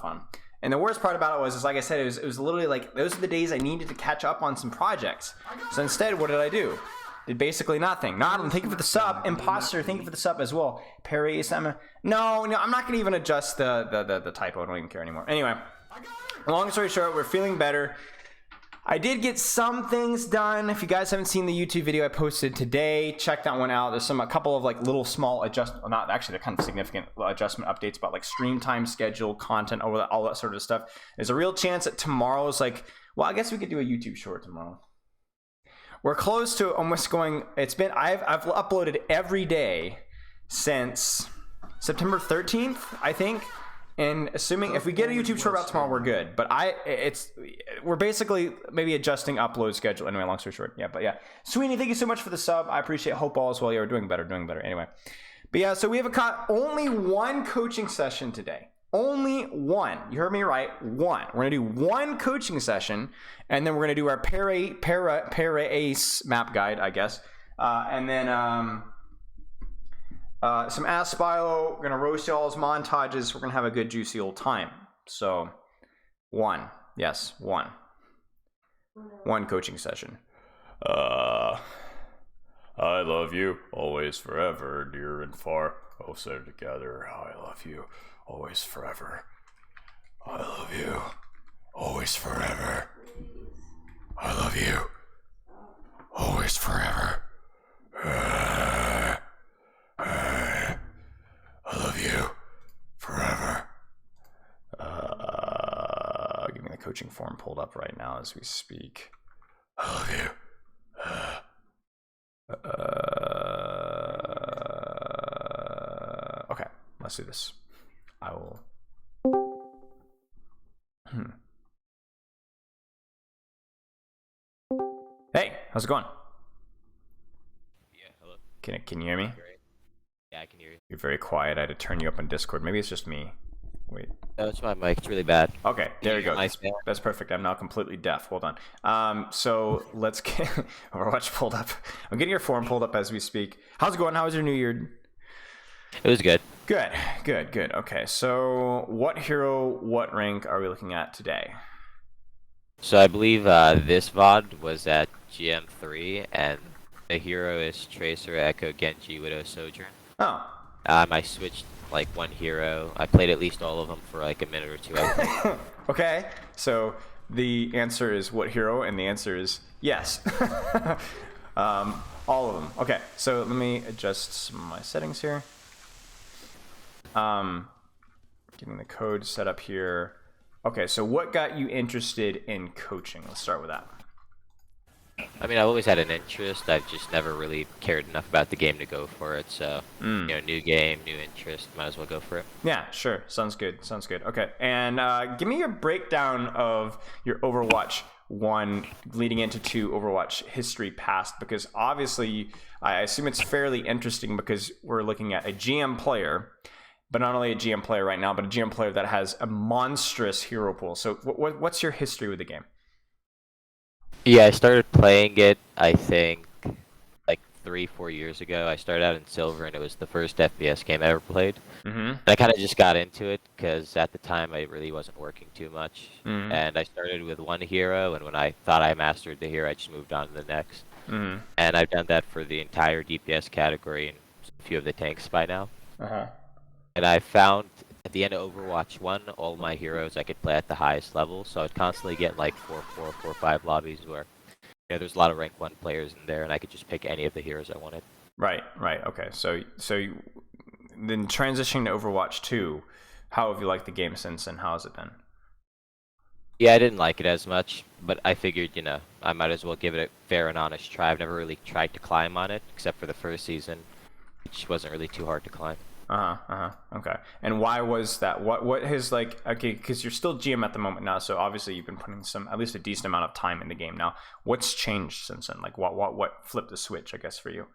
fun. And the worst part about it was, like I said, it was literally like, those are the days I needed to catch up on some projects. So instead, what did I do? Did basically nothing. Noddle, thank you for the sub. Imposter, thank you for the sub as well. Paraiso, no, I'm not going to even adjust the typo. I don't even care anymore. Anyway, long story short, we're feeling better. I did get some things done. If you guys haven't seen the YouTube video I posted today, check that one out. There's a couple of like little small not actually, they're kind of significant adjustment updates about like stream time schedule, content, all that sort of stuff. There's a real chance that tomorrow's like, well, I guess we could do a YouTube short tomorrow. We're close to almost going. It's been I've uploaded every day since September 13th, I think. And assuming if we get a YouTube short about tomorrow, we're good. But we're basically maybe adjusting upload schedule. Anyway, long story short, but yeah. Sweeney, thank you so much for the sub. I appreciate. Hope all is well. You're doing better. Anyway, but yeah. So we have only one coaching session today. Only one. You heard me right. One. We're gonna do one coaching session, and then we're gonna do our Paraiso map guide, I guess, and then some Ask Spilo. We're gonna roast y'all's montages. We're gonna have a good juicy old time. So, one. Yes, one. One coaching session. I love you always, forever, near and far. Oh, say it together. I love you. Always forever. I love you. Always forever. I love you. Always forever. I love you. Forever. Give me the coaching form pulled up right now as we speak. I love you. Okay, let's do this. I will. Hey, how's it going? Yeah, hello. Can you hear me? Yeah, I can hear you. You're very quiet. I had to turn you up on Discord. Maybe it's just me. Wait. No, it's my mic. It's really bad. Okay, there you go. Nice. That's perfect. I'm now completely deaf. Hold on. So let's get Overwatch pulled up. I'm getting your form pulled up as we speak. How's it going? How was your New Year? It was good. Good. Okay, so what hero, what rank are we looking at today? So I believe this VOD was at GM3, and the hero is Tracer, Echo, Genji, Widow, Sojourn. Oh. I switched like one hero. I played at least all of them for like a minute or two, I think. Okay, so the answer is what hero, and the answer is yes. All of them. Okay, so let me adjust some of my settings here. Getting the code set up here. Okay, so what got you interested in coaching? Let's start with that. I mean, I've always had an interest. I've just never really cared enough about the game to go for it. So, you know, new game, new interest. Might as well go for it. Yeah, sure. Sounds good. Okay, and give me your breakdown of your Overwatch 1 leading into 2 Overwatch history past, because obviously I assume it's fairly interesting because we're looking at a GM player, but not only a GM player right now, but a GM player that has a monstrous hero pool. So what's your history with the game? Yeah, I started playing it, I think, like 3-4 years ago. I started out in Silver, and it was the first FPS game I ever played. And I kind of just got into it because at the time I really wasn't working too much. And I started with one hero, and when I thought I mastered the hero, I just moved on to the next. And I've done that for the entire DPS category and a few of the tanks by now. And I found at the end of Overwatch 1, all my heroes I could play at the highest level, so I'd constantly get like 4-4, 4-5 lobbies where, you know, there's a lot of rank 1 players in there, and I could just pick any of the heroes I wanted. Right. Okay. So then transitioning to Overwatch 2, how have you liked the game since, and how has it been? Yeah, I didn't like it as much, but I figured, you know, I might as well give it a fair and honest try. I've never really tried to climb on it, except for the first season, which wasn't really too hard to climb. Okay. And why was that? What has, like, okay, because you're still GM at the moment now, so obviously you've been putting at least a decent amount of time in the game now. What's changed since then? Like, what flipped the switch, I guess, for you?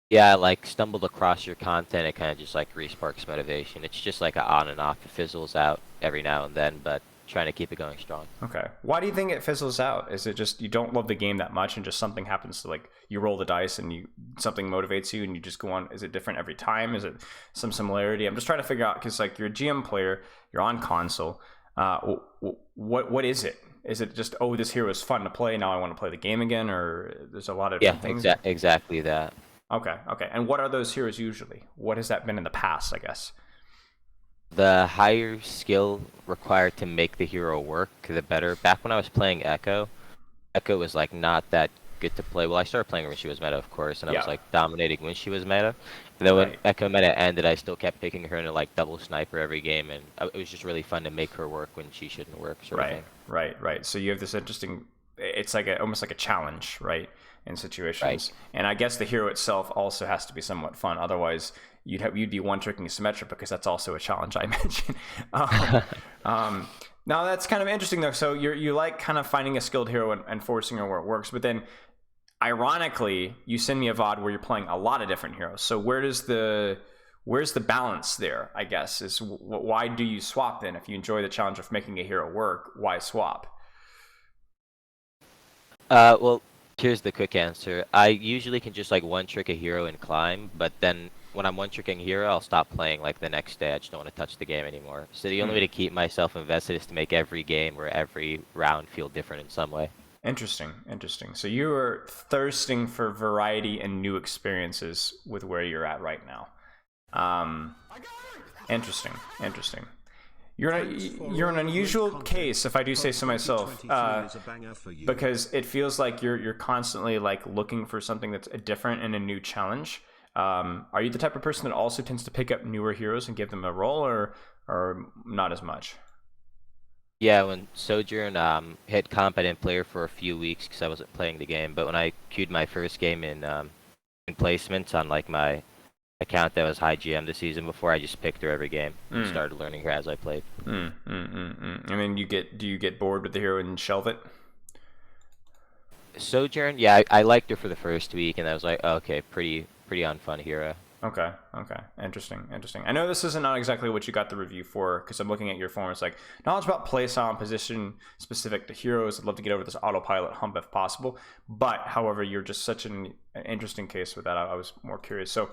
Yeah, I like stumbled across your content. It kind of just like resparks motivation. It's just like an on and off. It fizzles out every now and then, but trying to keep it going strong. Okay. Why do you think it fizzles out? Is it just you don't love the game that much and just something happens to, like, you roll the dice and something motivates you and you just go on? Is it different every time? Is it some similarity? I'm just trying to figure out, because like you're a GM player, you're on console. What is it? Is it just, oh, this hero is fun to play, now I want to play the game again, or there's a lot of different things? Yeah, exactly that. Okay. And what are those heroes usually? What has that been in the past, I guess? The higher skill required to make the hero work, the better. Back when I was playing Echo was like not that good to play. Well, I started playing her when she was meta, of course, and I was like dominating when she was meta. And then when Echo meta ended, I still kept picking her into like double sniper every game, and it was just really fun to make her work when she shouldn't work. Sort of thing. Right. So you have this interesting. It's like almost like a challenge, right? In situations, right. And I guess the hero itself also has to be somewhat fun. Otherwise, you'd be one-tricking symmetric, because that's also a challenge, I mentioned. Now that's kind of interesting though. So you like kind of finding a skilled hero and forcing her where it works, but then ironically, you send me a VOD where you're playing a lot of different heroes. So where's the balance there? I guess is why do you swap then? If you enjoy the challenge of making a hero work, why swap? Well, here's the quick answer. I usually can just like one-trick a hero and climb, but then when I'm one-tricking a hero, I'll stop playing like the next day. I just don't want to touch the game anymore. So the only way to keep myself invested is to make every game or every round feel different in some way. Interesting. So you are thirsting for variety and new experiences with where you're at right now. Interesting. You're an unusual case, if I do say so myself, because it feels like you're constantly like looking for something that's different and a new challenge. Are you the type of person that also tends to pick up newer heroes and give them a role, or not as much? Yeah, when Sojourn hit comp, I didn't play her for a few weeks because I wasn't playing the game. But when I queued my first game in placements on like my account that was high GM the season before, I just picked her every game and started learning her as I played. And then do you get bored with the hero and shelve it? Sojourn, yeah, I liked her for the first week, and I was like, oh, okay, pretty unfun hero. Okay. Interesting. I know this isn't not exactly what you got the review for, because I'm looking at your form. It's like knowledge about playstyle and position specific to heroes. I'd love to get over this autopilot hump if possible. But however, you're just such an interesting case with that. I was more curious. So,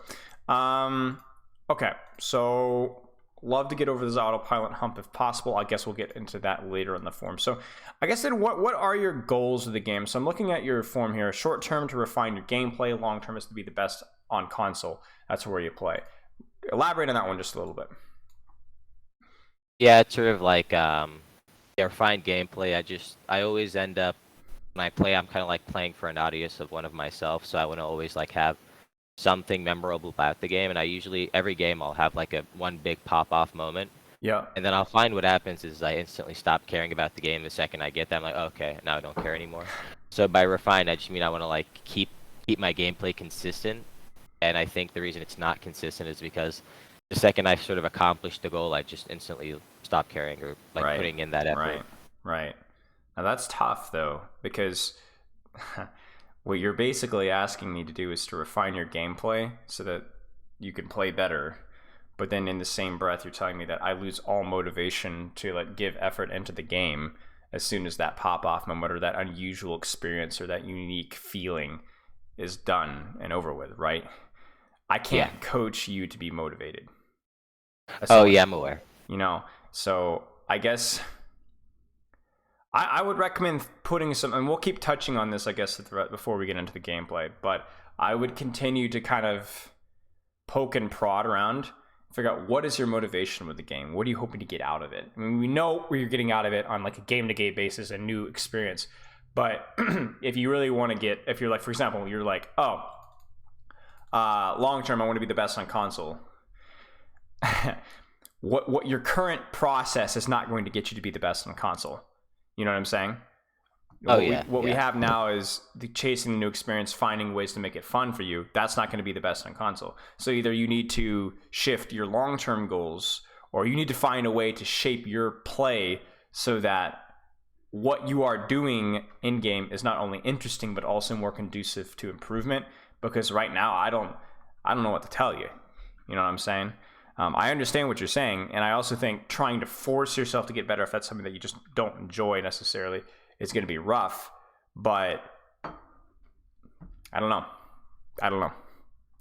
okay. So love to get over this autopilot hump if possible. I guess we'll get into that later in the form. So I guess then what are your goals of the game? So I'm looking at your form here. Short term to refine your gameplay. Long term is to be the best on console. That's where you play. Elaborate on that one just a little bit. Yeah, it's sort of like refined gameplay. I always end up when I play, I'm kind of like playing for an audience of one of myself, so I want to always like have something memorable about the game, and I usually every game I'll have like one big pop-off moment. Yeah. And then I'll find what happens is I instantly stop caring about the game the second I get that. I'm like, oh, okay, now I don't care anymore. So by refined, I just mean I want to like keep my gameplay consistent. And I think the reason it's not consistent is because the second I sort of accomplish the goal, I just instantly stop caring or like putting in that effort. Right. Now that's tough though, because what you're basically asking me to do is to refine your gameplay so that you can play better. But then in the same breath, you're telling me that I lose all motivation to like give effort into the game as soon as that pop-off moment or that unusual experience or that unique feeling is done and over with, right? I can't coach you to be motivated. Yeah, I'm aware. So I guess I would recommend putting some, and we'll keep touching on this, I guess, before we get into the gameplay, but I would continue to kind of poke and prod around, figure out what is your motivation with the game? What are you hoping to get out of it? I mean, we know what you're getting out of it on like a game-to-game basis, a new experience, but if you really want to if you're like, for example, you're like, long term, I want to be the best on console. What your current process is not going to get you to be the best on console. You know what I'm saying? What we have now is the chasing the new experience, finding ways to make it fun for you. That's not going to be the best on console. So either you need to shift your long-term goals, or you need to find a way to shape your play so that what you are doing in game is not only interesting but also more conducive to improvement. Because right now I don't know what to tell you. You know what I'm saying? I understand what you're saying, and I also think trying to force yourself to get better, if that's something that you just don't enjoy necessarily, is going to be rough. But I don't know.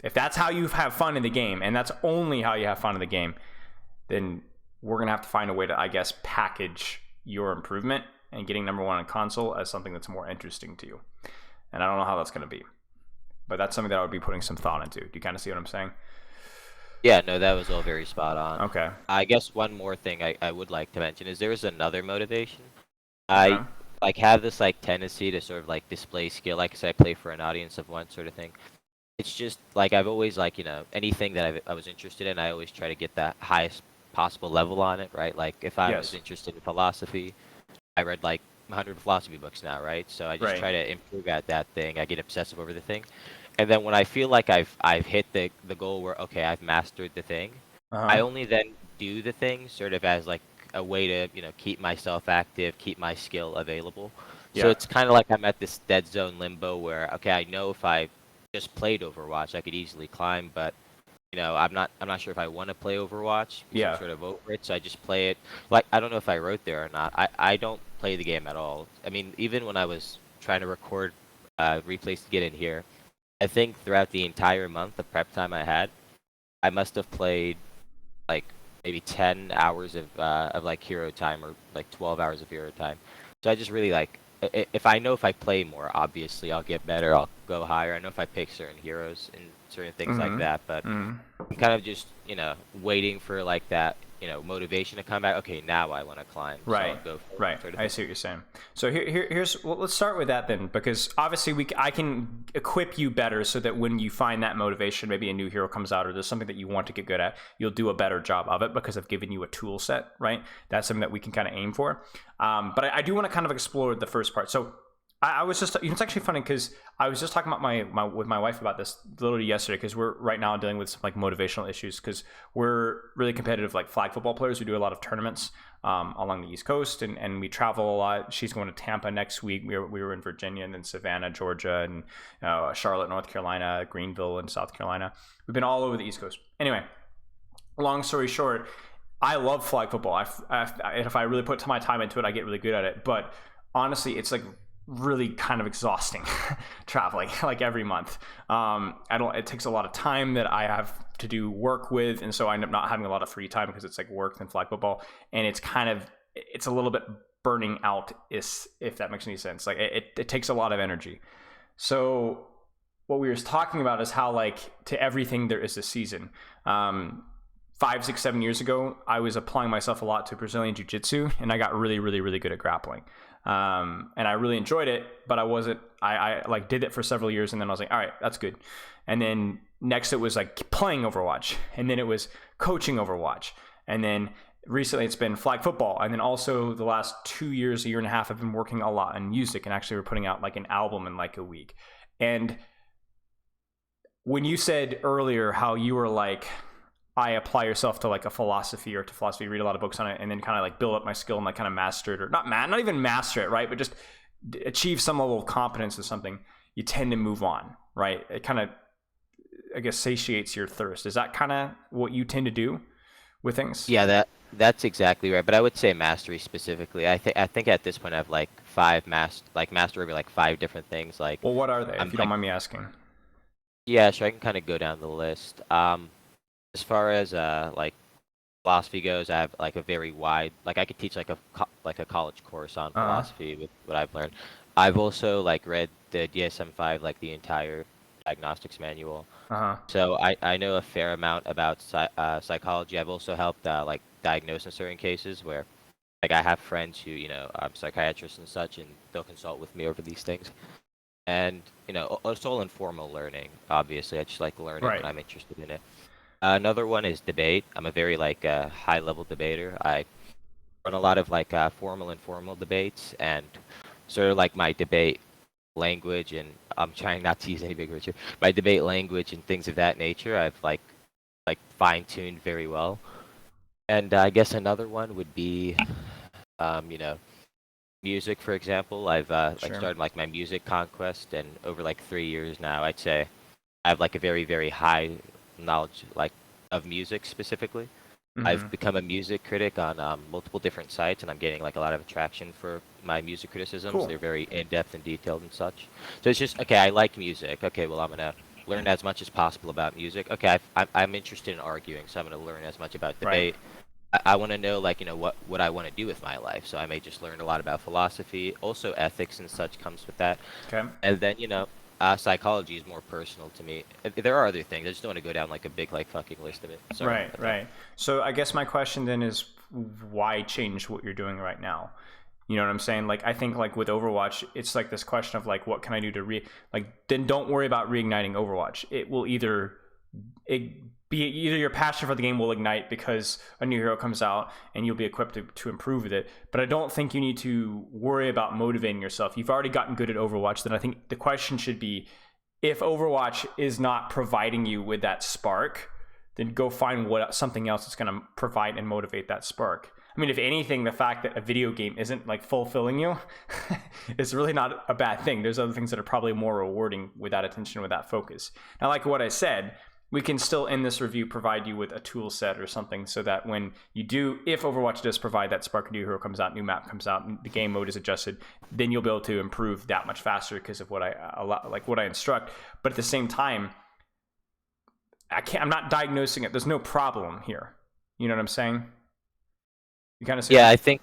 If that's how you have fun in the game, and that's only how you have fun in the game, then we're going to have to find a way to, I guess, package your improvement and getting number one on console as something that's more interesting to you. And I don't know how that's going to be. But that's something that I would be putting some thought into. Do you kind of see what I'm saying? Yeah, no, that was all very spot on. Okay. I guess one more thing I would like to mention is there is another motivation. Okay. I like have this like tendency to sort of like display skill. Like I said, I play for an audience of one sort of thing. It's just like I've always like anything that I was interested in, I always try to get the highest possible level on it, right? Like if I was interested in philosophy, I read like 100 philosophy books now, right? So I just try to improve at that thing. I get obsessive over the thing. And then when I feel like I've hit the goal where okay, I've mastered the thing, I only then do the thing sort of as like a way to keep myself active, keep my skill available. So it's kind of like I'm at this dead zone limbo where okay, I know if I just played Overwatch, I could easily climb, but I'm not sure if I want to play Overwatch. I'm sort of over it, so I just play it. Like I don't know if I wrote there or not. I don't play the game at all. I mean, even when I was trying to record replays to get in here. I think throughout the entire month of prep time I had, I must have played like maybe 10 hours of like hero time or like 12 hours of hero time. So I just really like if I know if I play more, obviously I'll get better. I'll go higher. I know if I pick certain heroes and certain things like that. But I'm kind of just waiting for like that motivation to come back. Okay, now I want to climb. Right. So I'll go for right. Sort of I see what you're saying. So here's well, let's start with that then, because obviously I can equip you better so that when you find that motivation, maybe a new hero comes out or there's something that you want to get good at, you'll do a better job of it because I've given you a tool set, right? That's something that we can kind of aim for. But I do want to kind of explore the first part. So I was just, it's actually funny because I was just talking about with my wife about this literally yesterday, because we're right now dealing with some like motivational issues because we're really competitive like flag football players. We do a lot of tournaments along the East Coast and we travel a lot. She's going to Tampa next week. We were in Virginia and then Savannah, Georgia, and Charlotte, North Carolina, Greenville, and South Carolina. We've been all over the East Coast. Anyway, long story short, I love flag football. If I really put my time into it, I get really good at it. But honestly, it's like really kind of exhausting traveling like every month. It takes a lot of time that I have to do work with, and so I end up not having a lot of free time because it's like work and flag football, and it's a little bit burning out, if that makes any sense. Like it takes a lot of energy. So what we were talking about is how like to everything there is a season. 5, 6, 7 years ago, I was applying myself a lot to Brazilian Jiu-Jitsu, and I got really, really, really good at grappling. And I really enjoyed it, but I like did it for several years, and then I was like, all right, that's good. And then next it was like playing Overwatch, and then it was coaching Overwatch. And then recently it's been flag football. And then also the last 2 years, a year and a half, I've been working a lot on music, and actually we're putting out like an album in like a week. And when you said earlier how you were like, I apply yourself to like a philosophy or to philosophy, read a lot of books on it, and then kind of like build up my skill and like kind of master it, or not even master it, right? But just achieve some level of competence in something, you tend to move on, right? It kind of, I guess, satiates your thirst. Is that kind of what you tend to do with things? Yeah, that's exactly right. But I would say mastery specifically. I think at this point I have like master over like 5 different things. Like, well, what are they? If you don't mind me asking. Yeah, sure. I can kind of go down the list. As far as like philosophy goes, I have like a very wide, like I could teach like a college course on philosophy with what I've learned. I've also like read the DSM-5, like the entire diagnostics manual. So I know a fair amount about psychology. I've also helped like diagnose in certain cases where like I have friends who are psychiatrists and such, and they'll consult with me over these things. And it's all informal learning. Obviously, I just like learning when I'm interested in it. Another one is debate. I'm a very like high level debater. I run a lot of like formal and informal debates, and sort of like my debate language, and I'm trying not to use any big words here. My debate language and things of that nature, I've like fine tuned very well. And I guess another one would be, music, for example. I've like started like my music conquest, and over like 3 years now, I'd say I have like a very, very high knowledge, like of music specifically. Mm-hmm. I've become a music critic on multiple different sites, and I'm getting like a lot of attraction for my music criticisms. Cool. They're very in-depth and detailed and such. So it's just okay. I like music. Okay, well I'm gonna learn as much as possible about music. Okay, I'm interested in arguing, so I'm gonna learn as much about Right. debate. I want to know like what I want to do with my life. So I may just learn a lot about philosophy. Also, ethics and such comes with that. Okay. And then psychology is more personal to me. There are other things. I just don't want to go down like a big like fucking list of it. Sorry Right. about that. Right. So I guess my question then is, why change what you're doing right now? You know what I'm saying? Like, I think like with Overwatch, it's like this question of like, what can I do to then don't worry about reigniting Overwatch. It will be either your passion for the game will ignite because a new hero comes out and you'll be equipped to improve with it. But I don't think you need to worry about motivating yourself. You've already gotten good at Overwatch. Then I think the question should be, if Overwatch is not providing you with that spark, then go find something else that's going to provide and motivate that spark. I mean, if anything, the fact that a video game isn't like fulfilling you is really not a bad thing. There's other things that are probably more rewarding with that attention, with that focus. Now, like what I said, we can still in this review provide you with a tool set or something so that when you do, if Overwatch does provide that spark, a new hero comes out, new map comes out, and the game mode is adjusted, then you'll be able to improve that much faster because of what I instruct. But at the same time, I'm not diagnosing it. There's no problem here. You know what I'm saying? You kind of see. Yeah, I think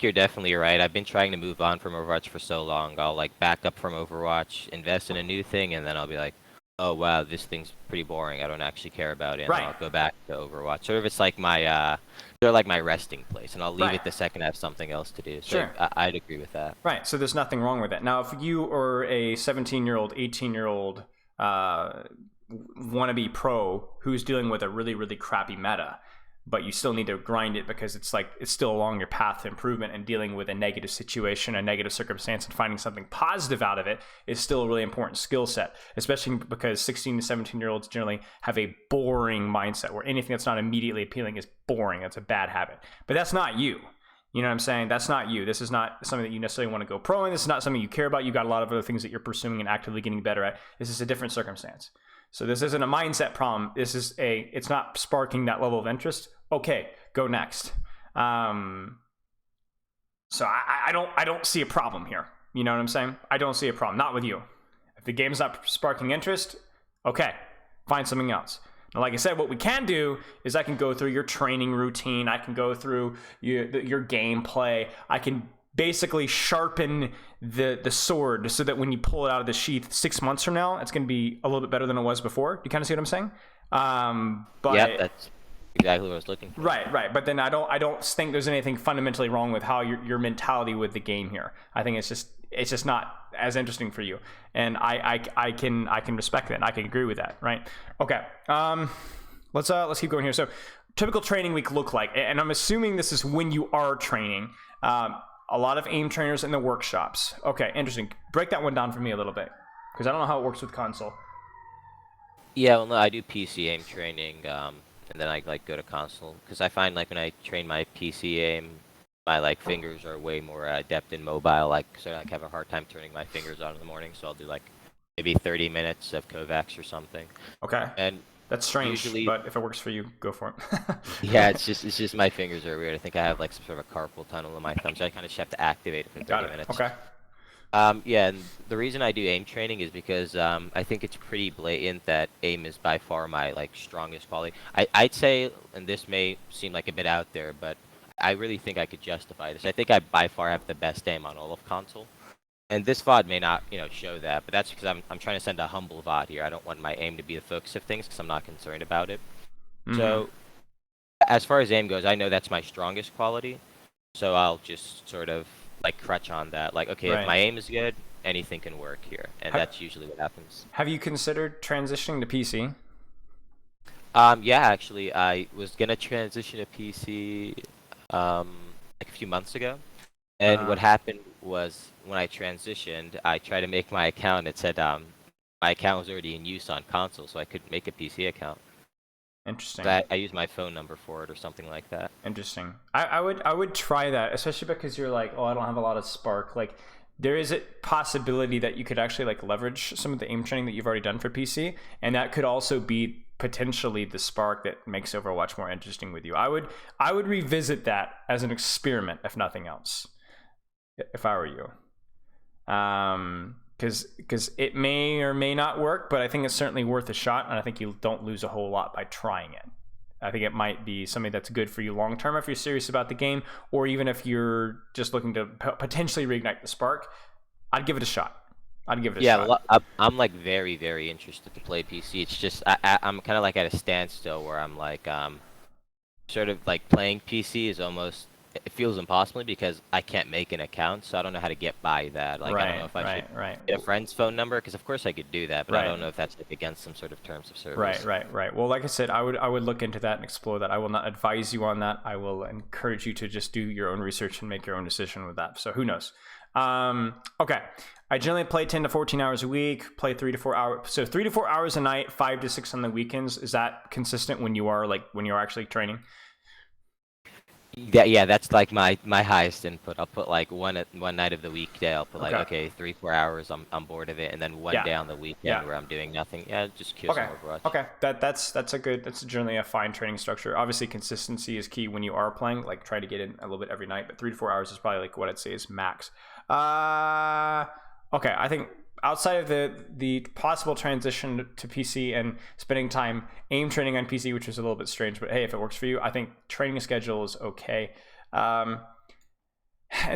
you're definitely right. I've been trying to move on from Overwatch for so long. I'll like back up from Overwatch, invest in a new thing, and then I'll be like, oh wow, this thing's pretty boring. I don't actually care about it. And Right. I'll go back to Overwatch. Sort of, it's like they're like my resting place, and I'll leave it the second I have something else to do. So Sure. I'd agree with that. Right. So there's nothing wrong with that. Now, if you are a 17-year-old, 18-year-old wannabe pro who's dealing with a really, really crappy meta, but you still need to grind it because it's still along your path to improvement, and dealing with a negative situation, a negative circumstance, and finding something positive out of it is still a really important skill set, especially because 16 to 17-year-olds generally have a boring mindset where anything that's not immediately appealing is boring. That's a bad habit. But that's not you. You know what I'm saying? That's not you. This is not something that you necessarily want to go pro in. This is not something you care about. You've got a lot of other things that you're pursuing and actively getting better at. This is a different circumstance. So this isn't a mindset problem. It's not sparking that level of interest. Okay, go next. So I don't see a problem here. You know what I'm saying? I don't see a problem. Not with you. If the game's not sparking interest, okay, find something else. Now, like I said, what we can do is I can go through your training routine. I can go through your gameplay. I can basically sharpen the sword so that when you pull it out of the sheath 6 months from now, it's going to be a little bit better than it was before. Do you kind of see what I'm saying? But yeah, that's exactly what I was looking for. Right. But then I don't think there's anything fundamentally wrong with how your mentality with the game here. I think it's just not as interesting for you, and I can respect that. And I can agree with that. Right. Okay. Let's keep going here. So, typical training week look like, and I'm assuming this is when you are training. A lot of aim trainers in the workshops. Okay, interesting. Break that one down for me a little bit, because I don't know how it works with console. Yeah, well, no, I do PC aim training, and then I like go to console because I find like when I train my PC aim, my like fingers are way more adept in mobile. Like, so I have a hard time turning my fingers on in the morning. So I'll do like maybe 30 minutes of Kovacs or something. Okay. And that's strange, usually, but if it works for you, go for it. yeah, it's just my fingers are weird. I think I have like some sort of a carpal tunnel in my thumb, so I kind of just have to activate it for 30 minutes. Okay. Yeah, and the reason I do aim training is because I think it's pretty blatant that aim is by far my like strongest quality. I'd say, and this may seem like a bit out there, but I really think I could justify this. I think I by far have the best aim on all of console. And this VOD may not, show that, but that's because I'm trying to send a humble VOD here. I don't want my aim to be the focus of things because I'm not concerned about it. Mm-hmm. So, as far as aim goes, I know that's my strongest quality. So I'll just sort of like crutch on that. Like, okay, right. If my aim is good, anything can work here, and that's usually what happens. Have you considered transitioning to PC? Yeah, actually, I was gonna transition to PC like a few months ago. And what happened was when I transitioned, I tried to make my account. It said my account was already in use on console, so I couldn't make a PC account. Interesting. So I used my phone number for it or something like that. Interesting. I would try that, especially because you're like, oh, I don't have a lot of spark. Like, there is a possibility that you could actually like leverage some of the aim training that you've already done for PC, and that could also be potentially the spark that makes Overwatch more interesting with you. I would revisit that as an experiment, if nothing else, if I were you. Because it may or may not work, but I think it's certainly worth a shot, and I think you don't lose a whole lot by trying it. I think it might be something that's good for you long term if you're serious about the game, or even if you're just looking to potentially reignite the spark. I'd give it a shot. I'd give it a shot. Yeah, I'm like very, very interested to play PC. It's just I'm kind of like at a standstill where I'm like sort of like playing PC is almost, it feels impossible because I can't make an account, so I don't know how to get by that. Like, I don't know if I should get a friend's phone number, because of course I could do that, but I don't know if that's like against some sort of terms of service. Right. Well, like I said, I would look into that and explore that. I will not advise you on that. I will encourage you to just do your own research and make your own decision with that. So who knows? Okay. I generally play 10 to 14 hours a week, play 3 to 4 hours. So 3 to 4 hours a night, 5 to 6 on the weekends. Is that consistent when you're actually training? Yeah, that's like my highest input. I'll put like one night of the weekday. I'll put like okay 3-4 hours. I'm bored of it, and then one day on the weekend where I'm doing nothing. Yeah, just kill some Overwatch. Okay, that's generally a fine training structure. Obviously, consistency is key when you are playing. Like, try to get in a little bit every night, but 3 to 4 hours is probably like what I'd say is max. Okay, I think outside of the possible transition to PC and spending time aim training on PC, which is a little bit strange, but hey, if it works for you, I think training schedule is okay. And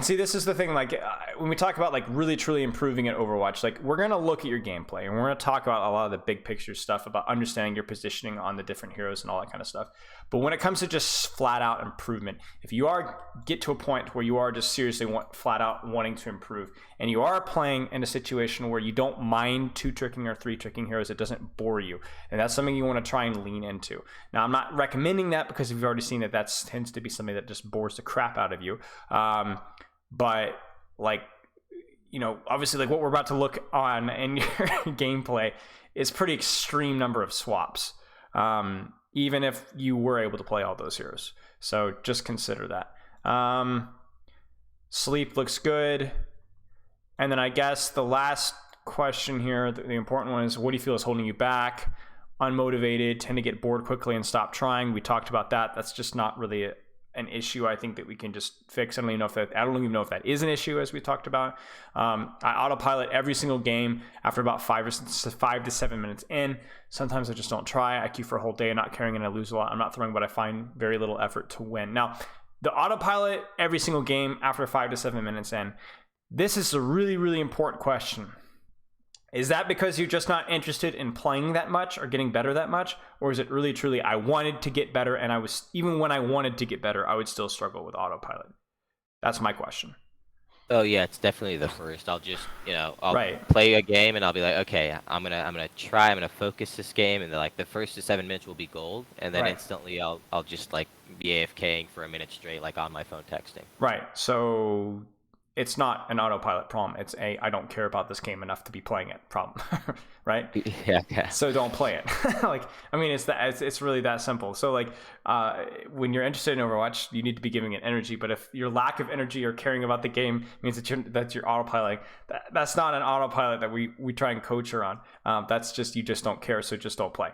see, this is the thing, like when we talk about like really truly improving at Overwatch, like we're going to look at your gameplay and we're going to talk about a lot of the big picture stuff about understanding your positioning on the different heroes and all that kind of stuff. But when it comes to just flat out improvement, if you get to a point where you are just seriously flat out wanting to improve, and you are playing in a situation where you don't mind 2-tricking or 3-tricking heroes, it doesn't bore you, and that's something you want to try and lean into. Now, I'm not recommending that because we've already seen that tends to be something that just bores the crap out of you. But like, obviously, like what we're about to look on in your gameplay is pretty extreme number of swaps. Even if you were able to play all those heroes. So just consider that. Sleep looks good. And then I guess the last question here, the important one, is what do you feel is holding you back? Unmotivated, tend to get bored quickly and stop trying. We talked about that. That's just not really an issue I think that we can just fix. I don't even know if that is an issue, as we talked about. I autopilot every single game after about 5 to 7 minutes in. Sometimes I just don't try. I queue for a whole day, not caring, and I lose a lot. I'm not throwing, but I find very little effort to win. Now, the autopilot every single game after 5 to 7 minutes in, this is a really, really important question. Is that because you're just not interested in playing that much or getting better that much? Or is it really, truly, I wanted to get better, and even when I wanted to get better, I would still struggle with autopilot? That's my question. Oh yeah, it's definitely the first. I'll just, I'll play a game and I'll be like, okay, I'm gonna focus this game, and then like the first to 7 minutes will be gold, and then instantly I'll just like be AFKing for a minute straight, like on my phone texting. Right. So it's not an autopilot problem. It's I don't care about this game enough to be playing it problem, right? Yeah. So don't play it. It's really that simple. So like when you're interested in Overwatch, you need to be giving it energy. But if your lack of energy or caring about the game means that you're autopiloting, that's not an autopilot that we try and coach her on. That's just, you just don't care, so just don't play.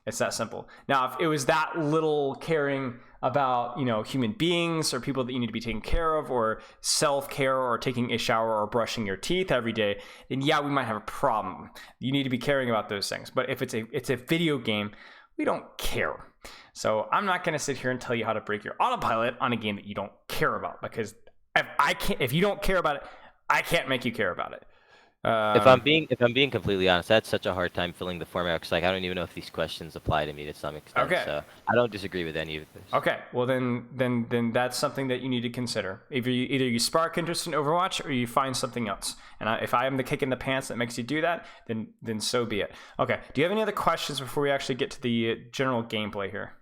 It's that simple. Now, if it was that little caring about, human beings or people that you need to be taking care of, or self-care, or taking a shower or brushing your teeth every day, then yeah, we might have a problem. You need to be caring about those things. But if it's a video game, we don't care. So I'm not going to sit here and tell you how to break your autopilot on a game that you don't care about, because if you don't care about it, I can't make you care about it. If I'm being completely honest, I had such a hard time filling the form out, because like I don't even know if these questions apply to me to some extent. Okay. So I don't disagree with any of this. Okay. Well, then that's something that you need to consider. Either you spark interest in Overwatch, or you find something else. And if I am the kick in the pants that makes you do that, then so be it. Okay. Do you have any other questions before we actually get to the general gameplay here?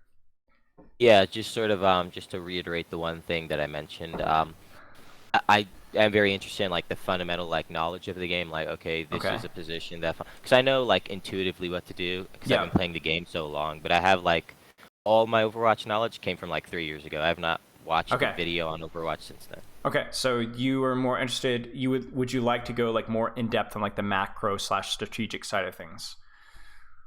Yeah, just sort of just to reiterate the one thing that I mentioned. I'm very interested in like the fundamental like knowledge of the game. Like, okay, this is a position that, because I know like intuitively what to do, because I've been playing the game so long. But I have like all my Overwatch knowledge came from like 3 years ago. I have not watched a video on Overwatch since then. Okay, so you are more interested. Would you like to go like more in depth on like the macro / strategic side of things?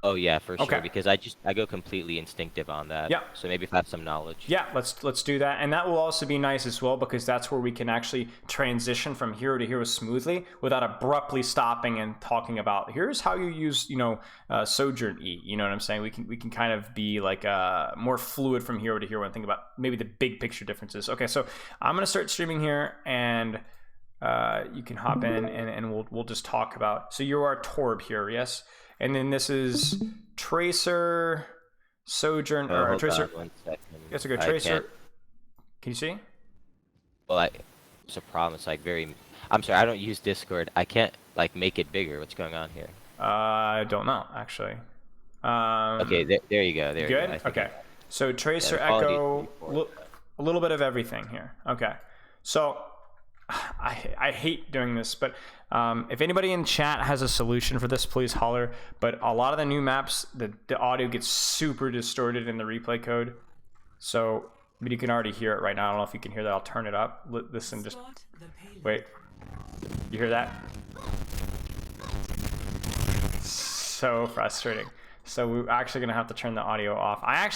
Oh yeah, for Okay. sure. Because I go completely instinctive on that. Yeah. So maybe if I have some knowledge. Yeah, let's do that, and that will also be nice as well because that's where we can actually transition from hero to hero smoothly without abruptly stopping and talking about here's how you use Sojourn E. You know what I'm saying? We can kind of be like more fluid from hero to hero and think about maybe the big picture differences. Okay, so I'm gonna start streaming here, and you can hop in and we'll just talk about. So you are Torb here, yes, and then this is Tracer. Sojourn or Tracer. 1 second. Yes, a good Tracer. Can you see? Well, it's a problem. It's like very. I'm sorry, I don't use Discord. I can't like make it bigger. What's going on here? I don't know actually. Okay, there you go. There. Good. You go. Okay. So Tracer, yeah, Echo, a little bit of everything here. Okay. So I hate doing this, but if anybody in chat has a solution for this, please holler. But a lot of the new maps, the audio gets super distorted in the replay code. So, but you can already hear it right now. I don't know if you can hear that. I'll turn it up. Listen, just wait. You hear that? So frustrating. So we're actually gonna have to turn the audio off. I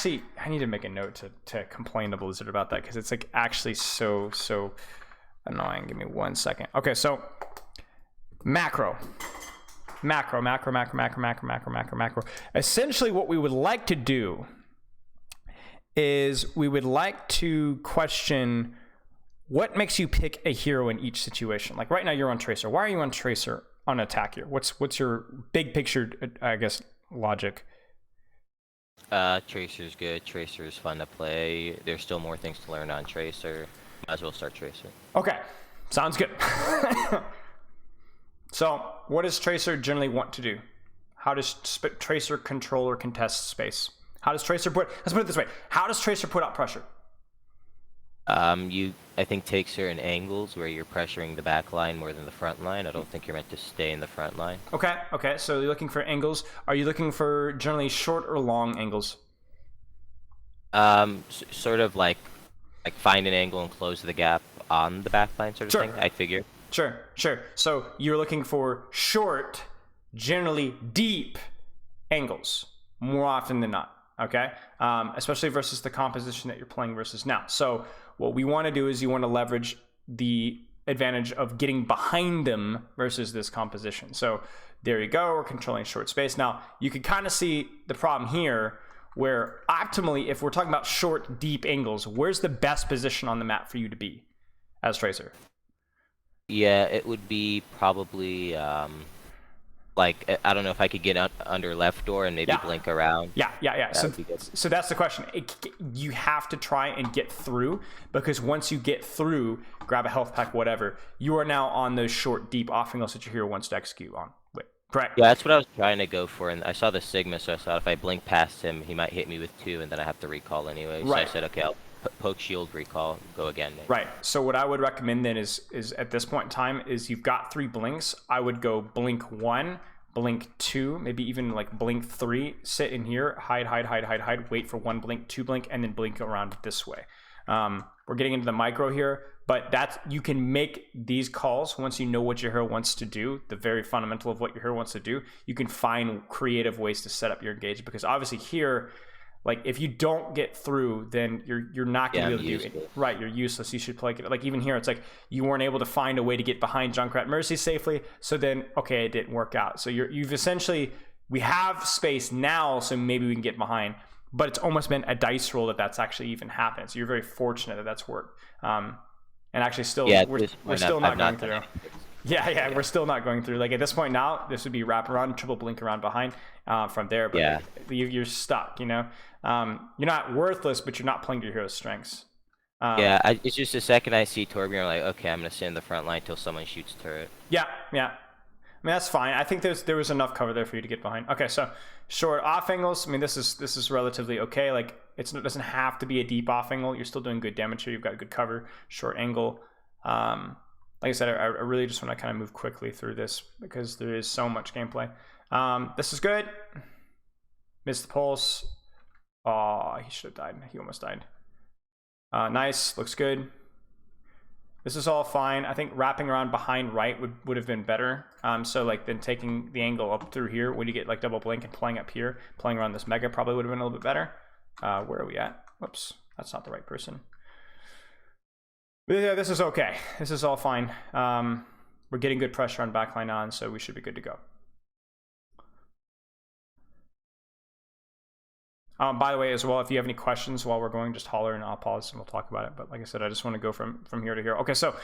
need to make a note to complain to Blizzard about that because it's like actually so annoying. Give me 1 second. Okay, so macro. Essentially what we would like to do is we would like to question what makes you pick a hero in each situation. Like right now you're on Tracer. Why are you on Tracer on attack here? What's your big picture, I guess, logic? Tracer's good. Tracer's fun to play. There's still more things to learn on Tracer. Might as well start Tracer. Okay, sounds good. So, what does Tracer generally want to do? How does Tracer control or contest space? How does Tracer let's put it this way. How does Tracer put out pressure? I think take certain angles where you're pressuring the back line more than the front line. I don't think you're meant to stay in the front line. Okay, so you're looking for angles. Are you looking for generally short or long angles? Sort of like find an angle and close the gap on the back line sort of thing, I figure. Sure. So you're looking for short, generally deep angles more often than not, okay? Especially versus the composition that you're playing versus now. So what we want to do is you want to leverage the advantage of getting behind them versus this composition. So there you go, we're controlling short space. Now, you can kind of see the problem here where optimally, if we're talking about short, deep angles, where's the best position on the map for you to be as Tracer? Yeah, it would be probably, like, I don't know if I could get under left door and maybe blink around. Yeah. So that's the question. You have to try and get through, because once you get through, grab a health pack, whatever, you are now on those short, deep off angles that your hero wants to execute on. Correct. Yeah, that's what I was trying to go for, and I saw the Sigma, so I thought if I blink past him, he might hit me with 2, and then I have to recall anyway. So I said, okay, I'll poke, shield, recall, go again. Maybe. Right. So what I would recommend then is at this point in time is you've got 3 blinks. I would go blink 1, blink 2, maybe even like blink 3, sit in here, hide, wait for 1 blink, 2 blink, and then blink around this way. We're getting into the micro here, but you can make these calls once you know what your hero wants to do, the very fundamental of what your hero wants to do. You can find creative ways to set up your engage, because obviously here, like if you don't get through, then you're not going to be able to do it. Right, you're useless. You should play it. Like even here, it's like you weren't able to find a way to get behind Junkrat Mercy safely. So then, okay, it didn't work out. So you've essentially, we have space now, so maybe we can get behind. But it's almost been a dice roll that's actually even happened. So you're very fortunate that that's worked. And actually, still, we're still not going through. Yeah, we're still not going through. Like at this point now, this would be wrap around, triple blink around behind from there. But you're stuck. You know, you're not worthless, but you're not playing to your hero's strengths. It's just the second I see Torbjorn, I'm like, okay, I'm gonna sit in the front line until someone shoots turret. Yeah. I mean, that's fine. I think there was enough cover there for you to get behind. Okay, so short off angles. I mean, this is relatively okay. Like it doesn't have to be a deep off angle. You're still doing good damage here. You've got good cover. Short angle. Like I said, I really just want to kind of move quickly through this because there is so much gameplay. This is good. Missed the pulse. Oh, he should have died. He almost died. Nice. Looks good. This is all fine. I think wrapping around behind right would have been better. So like then taking the angle up through here when you get like double blink and playing up here, playing around this mega probably would have been a little bit better. Where are we at? Whoops, that's not the right person. But yeah, this is okay. This is all fine. We're getting good pressure on backline on, so we should be good to go. By the way, as well, if you have any questions while we're going, just holler and I'll pause and we'll talk about it. But like I said, I just want to go from here to here. Okay, so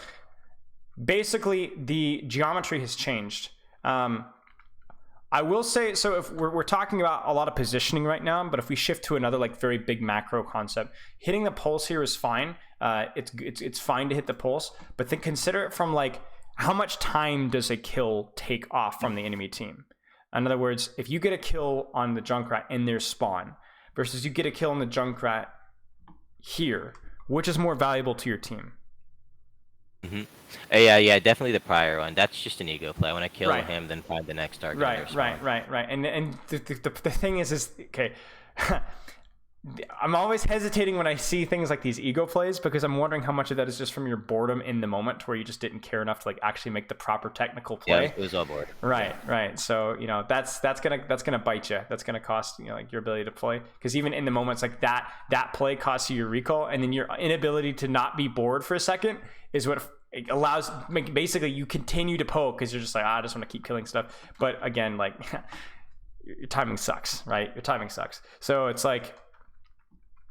basically the geometry has changed. I will say, so if we're talking about a lot of positioning right now, but if we shift to another like very big macro concept, hitting the pulse here is fine. It's fine to hit the pulse, but then consider it from like how much time does a kill take off from the enemy team? In other words, if you get a kill on the Junkrat in their spawn, versus you get a kill on the Junkrat here, which is more valuable to your team? Mm-hmm. Yeah, definitely the prior one. That's just an ego play. I want to kill Right. him, then find the next target. Right. And the thing is okay. I'm always hesitating when I see things like these ego plays because I'm wondering how much of that is just from your boredom in the moment where you just didn't care enough to like actually make the proper technical play. Yeah, it was all bored. Right. So you know that's gonna bite you. That's gonna cost like your ability to play because even in the moments like that play costs you your recall, and then your inability to not be bored for a second is what it allows. Basically, you continue to poke because you're just like I just want to keep killing stuff. But again, like your timing sucks, right? Your timing sucks. So it's like.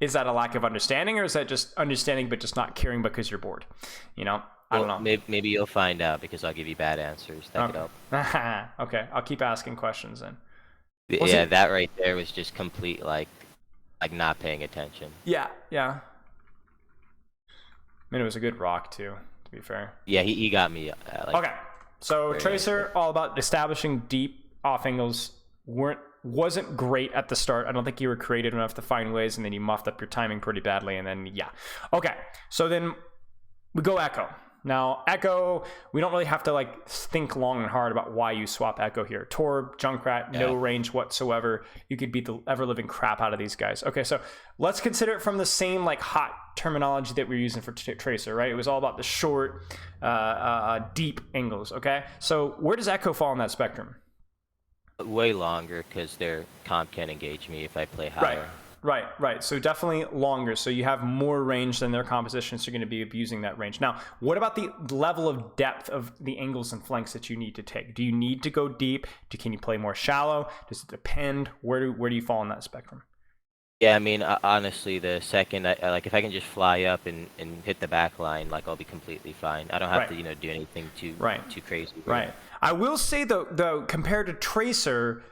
Is that a lack of understanding, or is that just understanding but just not caring because you're bored? You know, I don't know. Maybe you'll find out because I'll give you bad answers. That could help. Okay, I'll keep asking questions then. That right there was just complete like not paying attention. Yeah. I mean, it was a good rock too, to be fair. Yeah, he got me. Okay, so Tracer, all about establishing deep off angles. Wasn't great at the start. I don't think you were creative enough to find ways, and then you muffed up your timing pretty badly, and then yeah. Okay, so then we go Echo. Now Echo, we don't really have to like think long and hard about why you swap Echo here. Torb, Junkrat, no range whatsoever. You could beat the ever-living crap out of these guys. Okay, so let's consider it from the same like hot terminology that we're using for Tracer, right? It was all about the short, deep angles, okay? So where does Echo fall on that spectrum? Way longer because their comp can engage me if I play higher. Right. So definitely longer. So you have more range than their composition, so you're going to be abusing that range. Now, what about the level of depth of the angles and flanks that you need to take? Do you need to go deep? Can you play more shallow? Does it depend? Where do you fall on that spectrum? Yeah, I mean, honestly, the second, like if I can just fly up and hit the back line, like I'll be completely fine. I don't have to, do anything too crazy. Right. I will say though, compared to Tracer,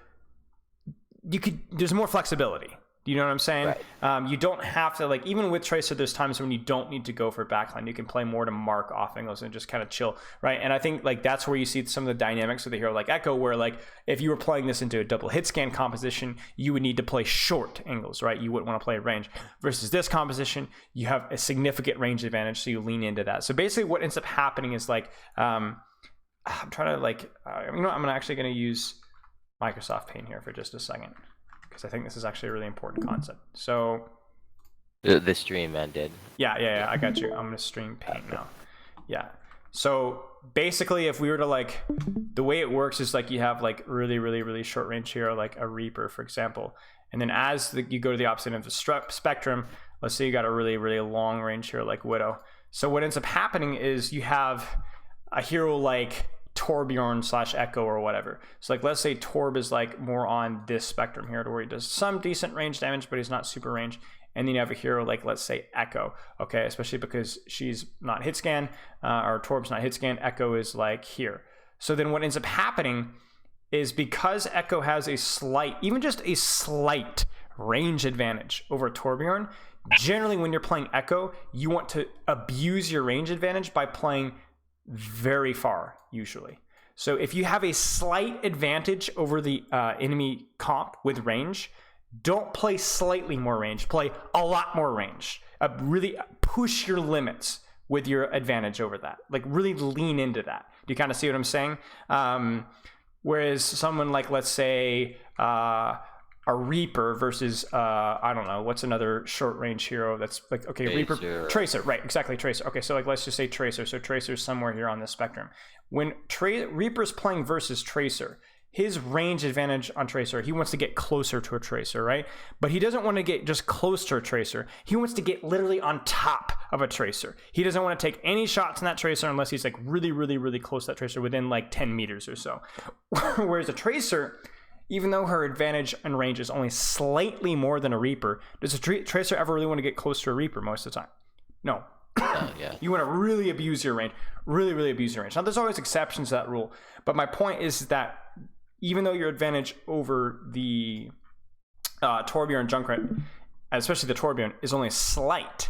there's more flexibility. You know what I'm saying? Right. You don't have to like, even with Tracer, there's times when you don't need to go for backline. You can play more to mark off angles and just kind of chill, right? And I think like that's where you see some of the dynamics of the hero like Echo, where like if you were playing this into a double hit scan composition, you would need to play short angles, right? You wouldn't want to play range. Versus this composition, you have a significant range advantage, so you lean into that. So basically, what ends up happening is like, I'm trying to like, I'm actually going to use Microsoft Paint here for just a second, because I think this is actually a really important concept. So the stream ended. Yeah, I got you. I'm gonna stream Paint now. Yeah. So basically, if we were to like, the way it works is like you have like really short range here, like a Reaper, for example, and then as you go to the opposite end of the spectrum, let's say you got a really long range here, like Widow. So what ends up happening is you have a hero like Torbjorn / Echo or whatever. So like let's say Torb is like more on this spectrum here to where he does some decent range damage, but he's not super range. And then you have a hero like let's say Echo, okay, especially because she's not hit scan, or Torb's not hit scan, Echo is like here. So then what ends up happening is because Echo has a slight, even just a slight range advantage over Torbjorn, generally when you're playing Echo, you want to abuse your range advantage by playing very far usually. So if you have a slight advantage over the enemy comp with range, don't play slightly more range, play a lot more range. Really push your limits with your advantage over that. Like really lean into that. Do you kind of see what I'm saying? Whereas someone like, let's say, a Reaper versus I don't know, what's another short range hero that's like, okay, Reaper, Tracer, right, exactly, Tracer. Okay, so like let's just say Tracer. So Tracer's somewhere here on this spectrum. When Reaper's playing versus Tracer, his range advantage on Tracer, he wants to get closer to a Tracer, right? But he doesn't want to get just close to a Tracer. He wants to get literally on top of a Tracer. He doesn't want to take any shots in that Tracer unless he's like really, really, really close to that Tracer within like 10 meters or so. Whereas a Tracer, even though her advantage and range is only slightly more than a Reaper, does a Tracer ever really want to get close to a Reaper most of the time? No. Yeah. You want to really abuse your range. Really, really abuse your range. Now, there's always exceptions to that rule. But my point is that even though your advantage over the Torbjorn Junkrat, especially the Torbjorn, is only slight,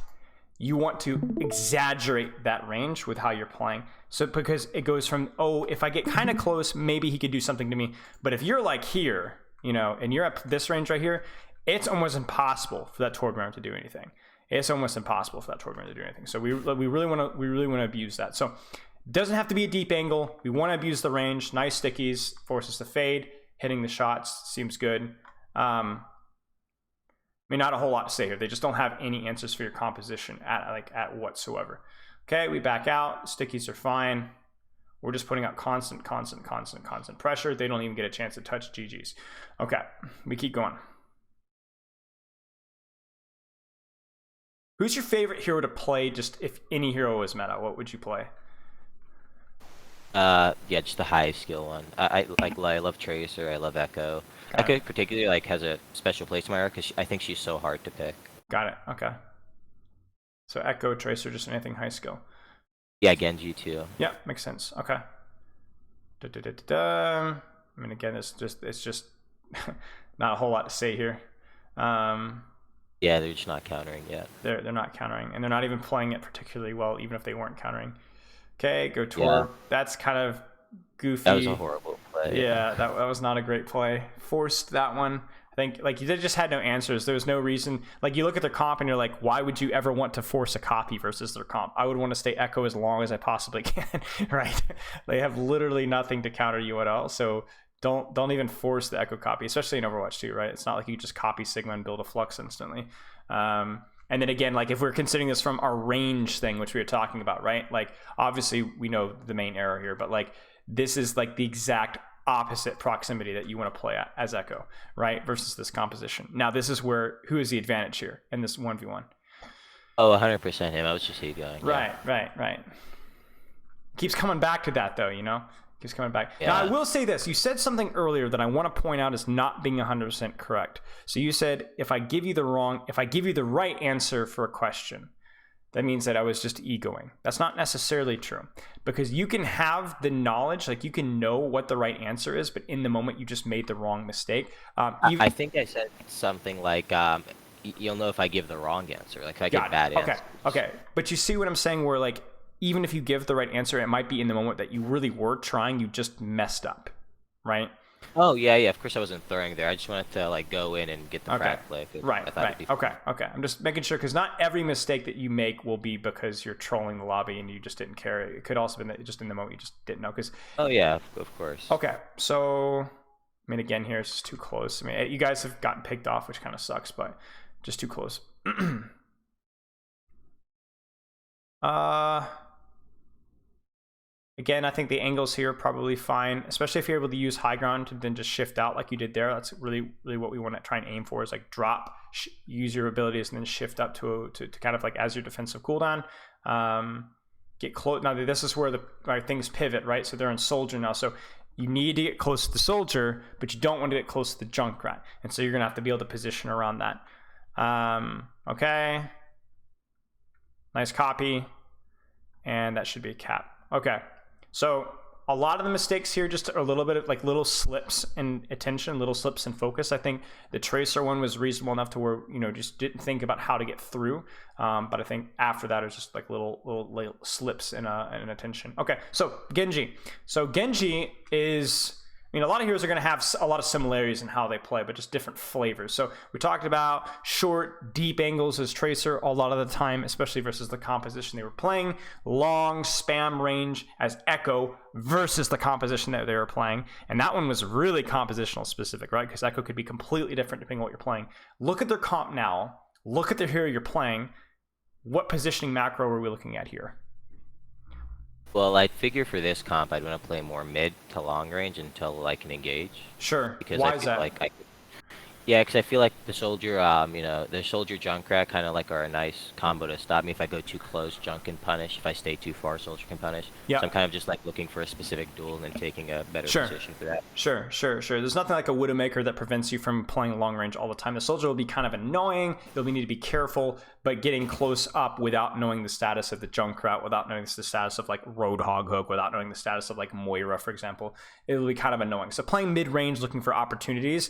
you want to exaggerate that range with how you're playing. So because it goes from, oh, if I get kind of close, maybe he could do something to me. But if you're like here, you know, and you're at this range right here, it's almost impossible for that Torbjorn to do anything. It's almost impossible for that Torbjorn to do anything. So we really want to abuse that. So it doesn't have to be a deep angle. We want to abuse the range. Nice stickies, forces to fade, hitting the shots seems good. I mean, not a whole lot to say here. They just don't have any answers for your composition at whatsoever. Okay, we back out. Stickies are fine. We're just putting out constant pressure. They don't even get a chance to touch GGs. Okay, we keep going. Who's your favorite hero to play? Just if any hero was meta, what would you play? Yeah, just the high skill one. I love Tracer. I love Echo. Echo particularly like has a special place in my heart because I think she's so hard to pick. Got it. Okay. So Echo, Tracer, just anything high skill. Yeah, Genji too. Yeah, makes sense. Okay. I mean, again, it's just not a whole lot to say here. Yeah, they're just not countering yet. They're not countering, and they're not even playing it particularly well, even if they weren't countering. Okay, go Tor. Yeah. That's kind of goofy. That was a horrible play. Yeah, that was not a great play. Forced that one. I think like they just had no answers. There was no reason. Like you look at their comp and you're like, why would you ever want to force a copy versus their comp? I would want to stay Echo as long as I possibly can, right? They have literally nothing to counter you at all. So don't even force the Echo copy, especially in Overwatch 2, right? It's not like you just copy Sigma and build a Flux instantly. And then again, like if we're considering this from our range thing, which we were talking about, right? Like obviously we know the main error here, but like this is like the exact opposite proximity that you want to play at as Echo, right? Versus this composition. Now this is where, who is the advantage here in this 1v1? Oh, 100% him. I was just going. Right. Keeps coming back to that though, you know? Keeps coming back. Yeah. Now I will say this, you said something earlier that I want to point out is not being 100% correct. So you said, if I give you the right answer for a question, that means that I was just egoing. That's not necessarily true, because you can have the knowledge, like you can know what the right answer is, but in the moment you just made the wrong mistake. I think I said something like, you'll know if I give the wrong answer, like if I give bad answers. Okay. But you see what I'm saying, where like, even if you give the right answer, it might be in the moment that you really were trying, you just messed up, right? Oh, yeah, of course I wasn't throwing there. I just wanted to like go in and get the frag play. Right. Okay. I'm just making sure, because not every mistake that you make will be because you're trolling the lobby and you just didn't care. It could also be that just in the moment you just didn't know. Oh, yeah, of course. Okay, so, I mean, again, here it's just too close. I mean, you guys have gotten picked off, which kind of sucks, but just too close. Again, I think the angles here are probably fine, especially if you're able to use high ground to then just shift out like you did there. That's really what we want to try and aim for, is like drop, use your abilities, and then shift up to kind of like as your defensive cooldown. Get close. Now, this is where the things pivot, right? So they're in Soldier now. So you need to get close to the Soldier, but you don't want to get close to the Junkrat. And so you're going to have to be able to position around that. Okay. Nice copy. And that should be a cap. Okay. So a lot of the mistakes here just are a little bit of like little slips in attention, little slips in focus. I think the Tracer one was reasonable enough to where, you know, just didn't think about how to get through. But I think after that, it was just like little slips in attention. Okay, so Genji. So Genji is mean, a lot of heroes are going to have a lot of similarities in how they play, but just different flavors. So we talked about short, deep angles as Tracer a lot of the time, especially versus the composition they were playing. Long spam range as Echo versus the composition that they were playing. And that one was really compositional specific, right? Because Echo could be completely different depending on what you're playing. Look at their comp now. Look at the hero you're playing. What positioning macro are we looking at here? Well, I figure for this comp, I'd want to play more mid to long range until I can engage. Sure. Because Why I is feel that? like because I feel like the soldier, the soldier Junkrat kind of like are a nice combo to stop me if I go too close. Junk can punish. If I stay too far, soldier can punish. Yeah. So I'm kind of just like looking for a specific duel and then taking a better position for that. Sure. There's nothing like a Widowmaker that prevents you from playing long range all the time. The soldier will be kind of annoying. You'll need to be careful, but getting close up without knowing the status of the Junkrat, without knowing the status of like Roadhog Hook, without knowing the status of like Moira, for example, it'll be kind of annoying. So playing mid range, looking for opportunities,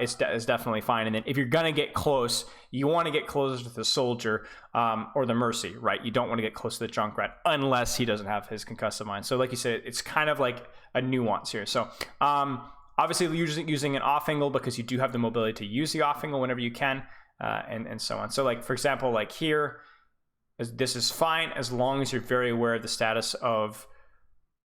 is definitely fine. And then if you're gonna get close, you want to get closer to the soldier or the Mercy, right? You don't want to get close to the Junkrat unless he doesn't have his concussive mind. So like you said, it's kind of like a nuance here. So obviously using an off angle because you do have the mobility to use the off angle whenever you can, and so on. So like for example, like here, this is fine as long as you're very aware of the status of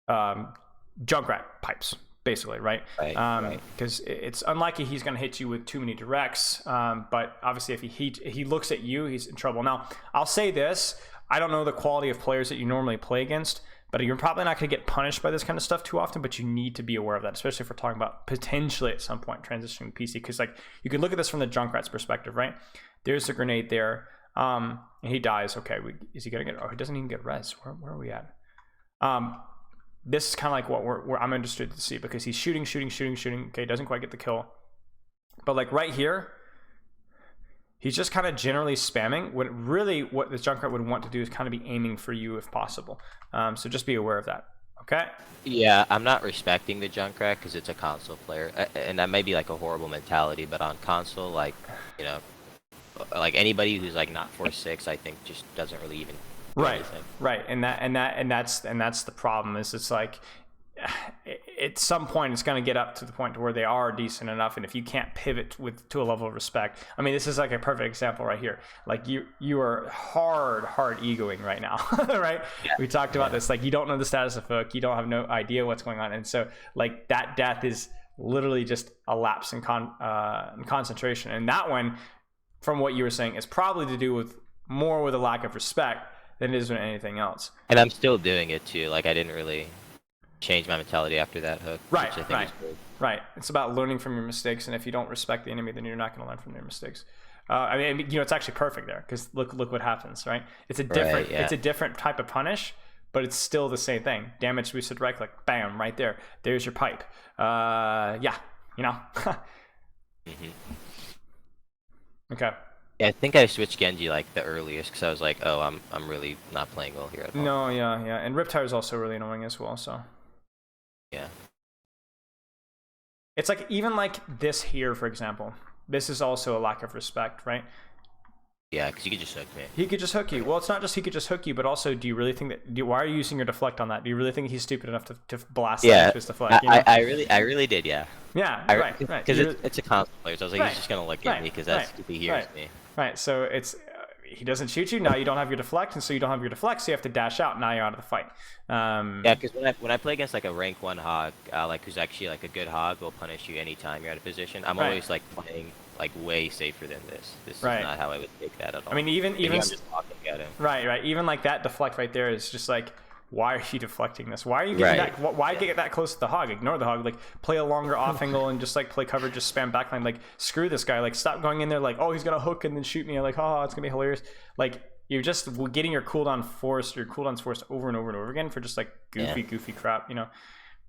Junkrat pipes. Basically, right? Because it's unlikely he's going to hit you with too many directs. But obviously, if he looks at you, he's in trouble. Now, I'll say this: I don't know the quality of players that you normally play against, but you're probably not going to get punished by this kind of stuff too often. But you need to be aware of that, especially if we're talking about potentially at some point transitioning to PC. Because like you can look at this from the Junkrat's perspective, right? There's a grenade there, and he dies. Okay, is he going to get? Oh, he doesn't even get res. Where are we at? This is kind of like what I'm interested to see because he's shooting. Okay, doesn't quite get the kill. But like right here, he's just kind of generally spamming. What the Junkrat would want to do is kind of be aiming for you if possible. So just be aware of that. Okay? Yeah, I'm not respecting the Junkrat because it's a console player. And that may be like a horrible mentality, but on console, like, like anybody who's like not 4-6, I think just doesn't really even Right, and that's the problem. Is it's like at some point it's going to get up to the point to where they are decent enough, and if you can't pivot to a level of respect, I mean, this is like a perfect example right here. Like you are hard egoing right now, right? Yeah. We talked about this. Like you don't know the status of Hook, you don't have no idea what's going on, and so like that death is literally just a lapse in concentration, and that one, from what you were saying, is probably to do with more with a lack of respect than it is with anything else. And I'm still doing it too. Like I didn't really change my mentality after that hook. Right, which I think is good. Right. It's about learning from your mistakes, and if you don't respect the enemy, then you're not going to learn from their mistakes. I mean, it's actually perfect there because look what happens, right? It's a different it's a different type of punish, but it's still the same thing. Damage boosted right click, bam, right there. There's your pipe. Mm-hmm. Okay. Yeah, I think I switched Genji like the earliest because I was like, oh, I'm really not playing well here at all. No, yeah, and Riptide is also really annoying as well. So yeah, it's like even like this here, for example. This is also a lack of respect, right? Yeah, because he could just hook me. He could just hook you. Well, it's not just he could just hook you, but also, do you really think that? Why are you using your deflect on that? Do you really think he's stupid enough to blast that into his deflect? I really did, yeah. Yeah, right. Because it's a console player, so I was like, he's just gonna look at me because that's if he hears me. Right. So it's he doesn't shoot you. Now you don't have your deflect, and so you don't have your deflect, so you have to dash out. Now you're out of the fight. Yeah, because when I play against like a rank 1 hog, like who's actually like a good hog, will punish you anytime you're out of position. I'm always like playing like way safer than this. This is not how I would take that at all. I mean, even I'm just talking at him. Right. Even like that deflect right there is just like, why are you deflecting this? Why are you getting that? Why get that close to the hog? Ignore the hog. Like play a longer off angle and just like play cover. Just spam backline. Like screw this guy. Like stop going in there. Like, oh, he's gonna hook and then shoot me. Like, oh, it's gonna be hilarious. Like you're just getting your cooldowns forced over and over and over again for just like goofy crap, And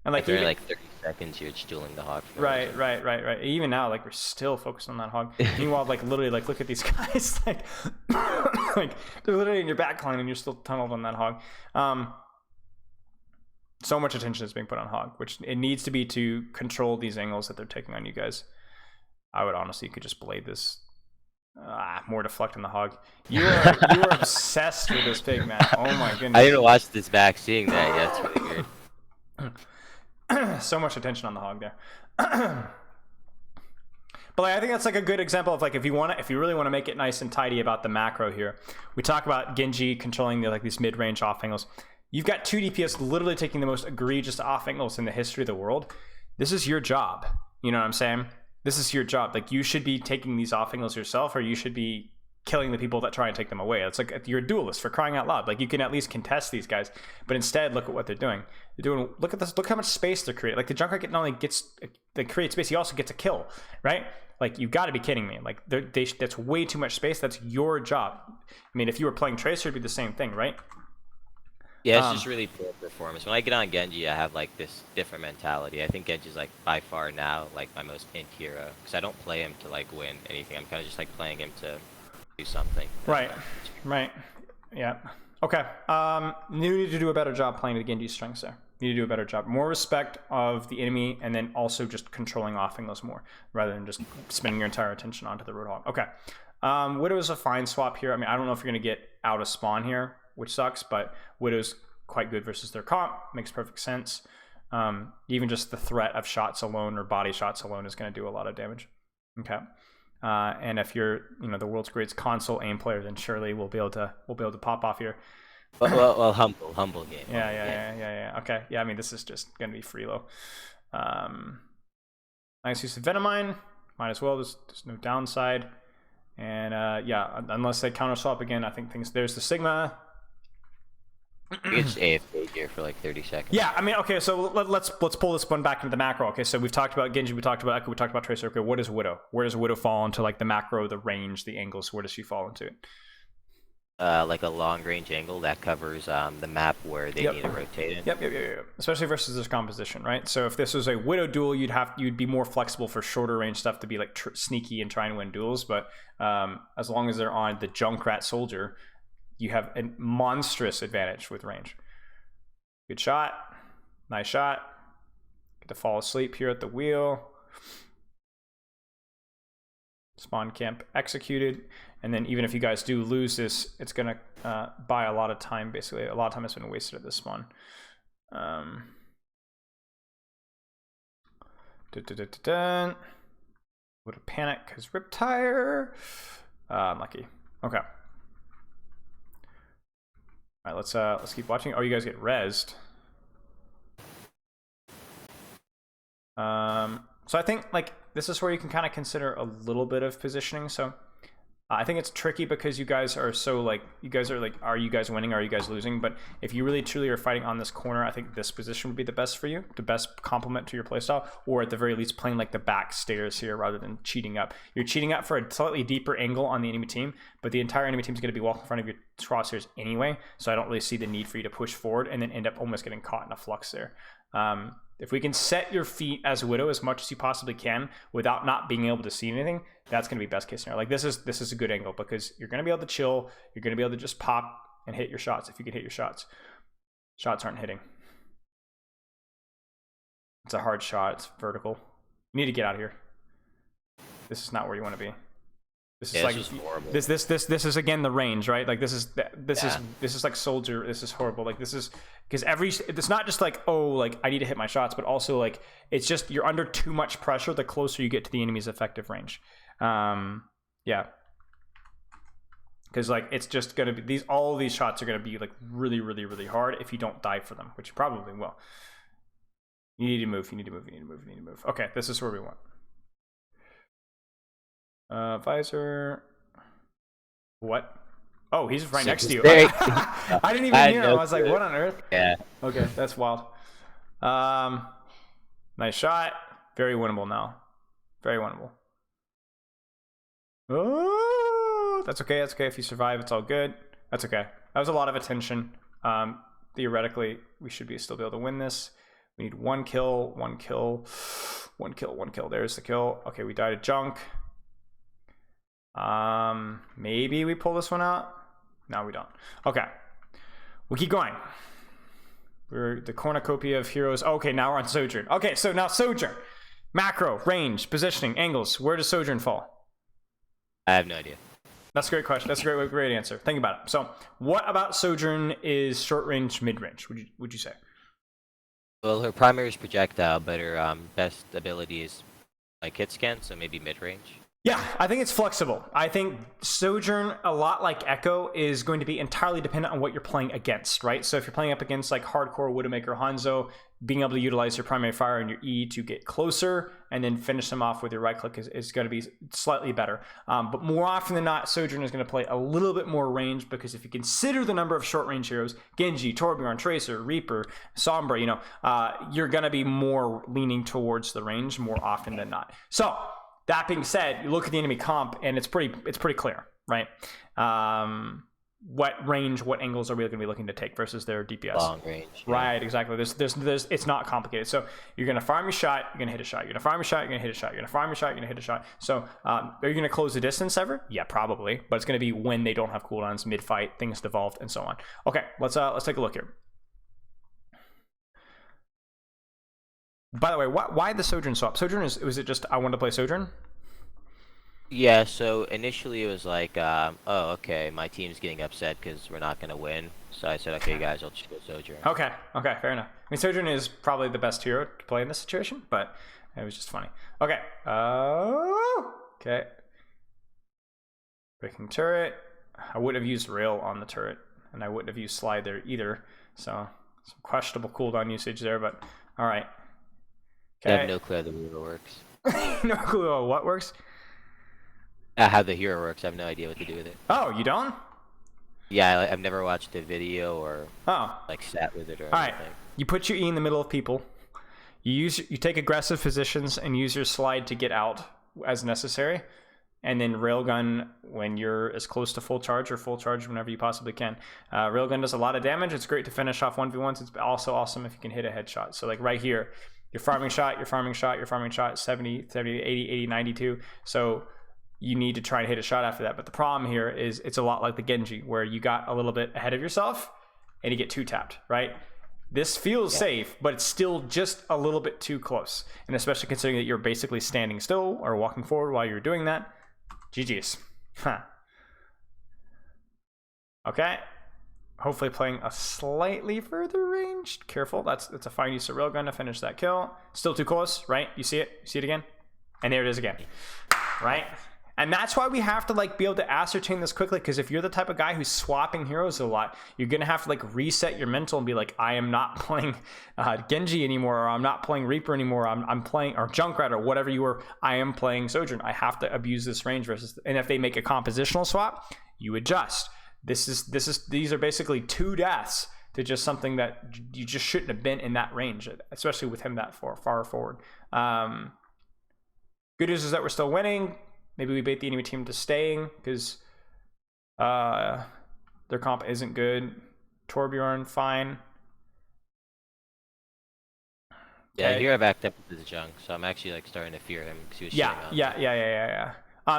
like every like 30 seconds, you're just dueling the hog. Right. Even now, like we're still focused on that hog. Meanwhile, like literally, like look at these guys. Like, like they're literally in your backline and you're still tunneled on that hog. So much attention is being put on hog, which it needs to be to control these angles that they're taking on you guys. I would honestly, you could just blade this. More deflect on the hog. You are obsessed with this pig, man. Oh my goodness. I didn't watch this back seeing that. Yeah, it's really weird. So much attention on the hog there. But like, I think that's like a good example of like if you really want to make it nice and tidy about the macro here. We talk about Genji controlling like these mid-range off angles. You've got 2 DPS literally taking the most egregious off angles in the history of the world. This is your job. You know what I'm saying? This is your job. Like you should be taking these off angles yourself, or you should be killing the people that try and take them away. It's like you're a duelist, for crying out loud. Like you can at least contest these guys, but instead look at what they're doing. Look at this. Look how much space they're creating. Like the Junkrat not only they create space, he also gets a kill, right? Like you got to be kidding me. Like that's way too much space. That's your job. I mean, if you were playing Tracer, it'd be the same thing, right? Yeah, it's just really poor performance. When I get on Genji, I have like this different mentality. I think Genji's like by far now like my most int hero because I don't play him to like win anything. I'm kind of just like playing him to do something. Right. Yeah. Okay. You need to do a better job playing to the Genji strengths there. You need to do a better job. More respect of the enemy, and then also just controlling off angles more, rather than just spending your entire attention onto the Roadhog. Okay. Widow is a fine swap here. I mean, I don't know if you're going to get out of spawn here, which sucks, but Widow's quite good versus their comp. Makes perfect sense. Even just the threat of shots alone or body shots alone is going to do a lot of damage. Okay. And if you're, the world's greatest console aim player, then surely we'll be able to pop off here. Well, humble game. Yeah. Okay. Yeah, I mean, this is just gonna be freelo. Nice use of Venomine. Might as well. There's no downside. And yeah, unless they counter swap again, I think there's the Sigma. You just AFK here for like 30 seconds. Yeah, I mean, okay, so let's pull this one back into the macro. Okay, so we've talked about Genji, we talked about Echo, we talked about Tracer. Okay, what is Widow? Where does Widow fall into like the macro, the range, the angles? Where does she fall into it? Like a long range angle that covers the map where they need to rotate in. Yep. Especially versus this composition, right? So if this was a Widow duel, you'd be more flexible for shorter range stuff to be like sneaky and try and win duels. But as long as they're on the Junkrat soldier, you have a monstrous advantage with range. Good shot. Nice shot. Get to fall asleep here at the wheel. Spawn camp executed. And then even if you guys do lose this, it's going to buy a lot of time, basically. A lot of time has been wasted at this spawn. Would have panic because Riptire. Unlucky. Okay. All right, let's keep watching. Oh, you guys get rezzed. So I think like this is where you can kind of consider a little bit of positioning. So I think it's tricky because you guys are so like, are you guys winning? Are you guys losing? But if you really truly are fighting on this corner, I think this position would be the best for you, the best complement to your playstyle, or at the very least playing like the back stairs here rather than cheating up. You're cheating up for a slightly deeper angle on the enemy team, but the entire enemy team is going to be walking in front of your crosshairs anyway, so I don't really see the need for you to push forward and then end up almost getting caught in a flux there. If we can set your feet as Widow as much as you possibly can without not being able to see anything, that's going to be best case scenario. Like this is a good angle because you're going to be able to chill. You're going to be able to just pop and hit your shots if you can hit your shots. Shots aren't hitting. It's a hard shot. It's vertical. You need to get out of here. This is not where you want to be. This is like this is horrible. This is again the range, right? Like this is like soldier. This is horrible. Like this is because it's not just like, oh, like I need to hit my shots, but also like it's just you're under too much pressure the closer you get to the enemy's effective range. Yeah, because like it's just gonna be all these shots are gonna be like really, really, really hard if you don't die for them, which you probably will. You need to move. You need to move. Okay, this is where we want. Visor. What? Oh, he's right next to you. I didn't even hear him. I was like, what on earth? Yeah. Okay, that's wild. Nice shot. Very winnable now. Very winnable. Oh, that's okay. That's okay. If you survive, it's all good. That's okay. That was a lot of attention. Theoretically, we should still be able to win this. We need one kill. There's the kill. Okay, we died at junk. Maybe we pull this one out. No, we don't. Okay, we'll keep going. We're the cornucopia of heroes. Okay, now we're on Sojourn. Okay, so now Sojourn, macro, range, positioning, angles. Where does Sojourn fall? I have no idea. That's a great question. That's a great answer. Think about it. So what about Sojourn is short range, mid range? Would you say? Well, her primary is projectile, but her best ability is like hit scan, so maybe mid range. Yeah, I think it's flexible. I think Sojourn, a lot like Echo, is going to be entirely dependent on what you're playing against, right? So if you're playing up against like hardcore Widowmaker Hanzo, being able to utilize your primary fire and your E to get closer and then finish them off with your right click is going to be slightly better. But more often than not, Sojourn is going to play a little bit more range, because if you consider the number of short range heroes, Genji, Torbjorn, Tracer, Reaper, Sombra, you're going to be more leaning towards the range more often than not. So that being said, you look at the enemy comp and it's pretty clear, right? What range, what angles are we going to be looking to take versus their DPS? Long range. Right, yeah. Exactly. There's it's not complicated. So you're going to farm your shot, you're going to hit a shot. You're going to farm your shot, you're going to hit a shot. You're going to farm your shot, you're going to hit a shot. So are you going to close the distance ever? Yeah, probably. But it's going to be when they don't have cooldowns, mid-fight, things devolved, and so on. Okay, let's take a look here. By the way, why the Sojourn swap? Sojourn was it just I wanted to play Sojourn? Yeah, so initially it was like, oh, okay, my team's getting upset because we're not going to win. So I said, okay, guys, I'll just go Sojourn. Okay, fair enough. I mean, Sojourn is probably the best hero to play in this situation, but it was just funny. Okay. Okay. Breaking turret. I wouldn't have used rail on the turret, and I wouldn't have used slide there either. So some questionable cooldown usage there, but all right. Okay. I have no clue how the hero works. No clue what works? How the hero works. I have no idea what to do with it. Oh, you don't? Yeah, I've never watched a video or like sat with it or anything. All right. You put your E in the middle of people. You take aggressive positions and use your slide to get out as necessary, and then railgun when you're as close to full charge or full charge whenever you possibly can. Railgun does a lot of damage. It's great to finish off 1v1s. It's also awesome if you can hit a headshot. So like right here, you're farming shot, you're farming shot, you're farming shot, 70, 70, 80, 80, 92. So you need to try and hit a shot after that. But the problem here is it's a lot like the Genji, where you got a little bit ahead of yourself and you get two tapped, right? This feels safe, but it's still just a little bit too close. And especially considering that you're basically standing still or walking forward while you're doing that. GG's. Huh. Okay. Hopefully playing a slightly further range. Careful. That's a fine use of railgun to finish that kill. Still too close, right? You see it? You see it again? And there it is again. Right? And that's why we have to like be able to ascertain this quickly, because if you're the type of guy who's swapping heroes a lot, you're gonna have to like reset your mental and be like, I am not playing Genji anymore, or I'm not playing Reaper anymore, I'm playing, or Junkrat, or whatever you were, I am playing Sojourn. I have to abuse this range versus, and if they make a compositional swap, you adjust. These are basically two deaths to just something that you just shouldn't have been in that range, especially with him that far forward. Good news is that we're still winning. Maybe we bait the enemy team to staying because their comp isn't good. Torbjorn, fine. Yeah, here I backed up into the junk, so I'm actually like starting to fear him because he was Yeah.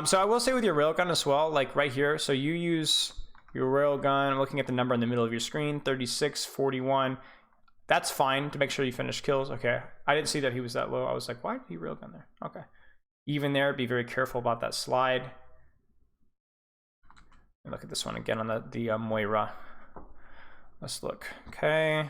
So I will say with your railgun as well, like right here, so you use your railgun, I'm looking at the number in the middle of your screen, 36, 41. That's fine to make sure you finish kills. Okay, I didn't see that he was that low. I was like, why did he railgun there? Okay. Even there, be very careful about that slide. And look at this one again on the Moira. Let's look. Okay.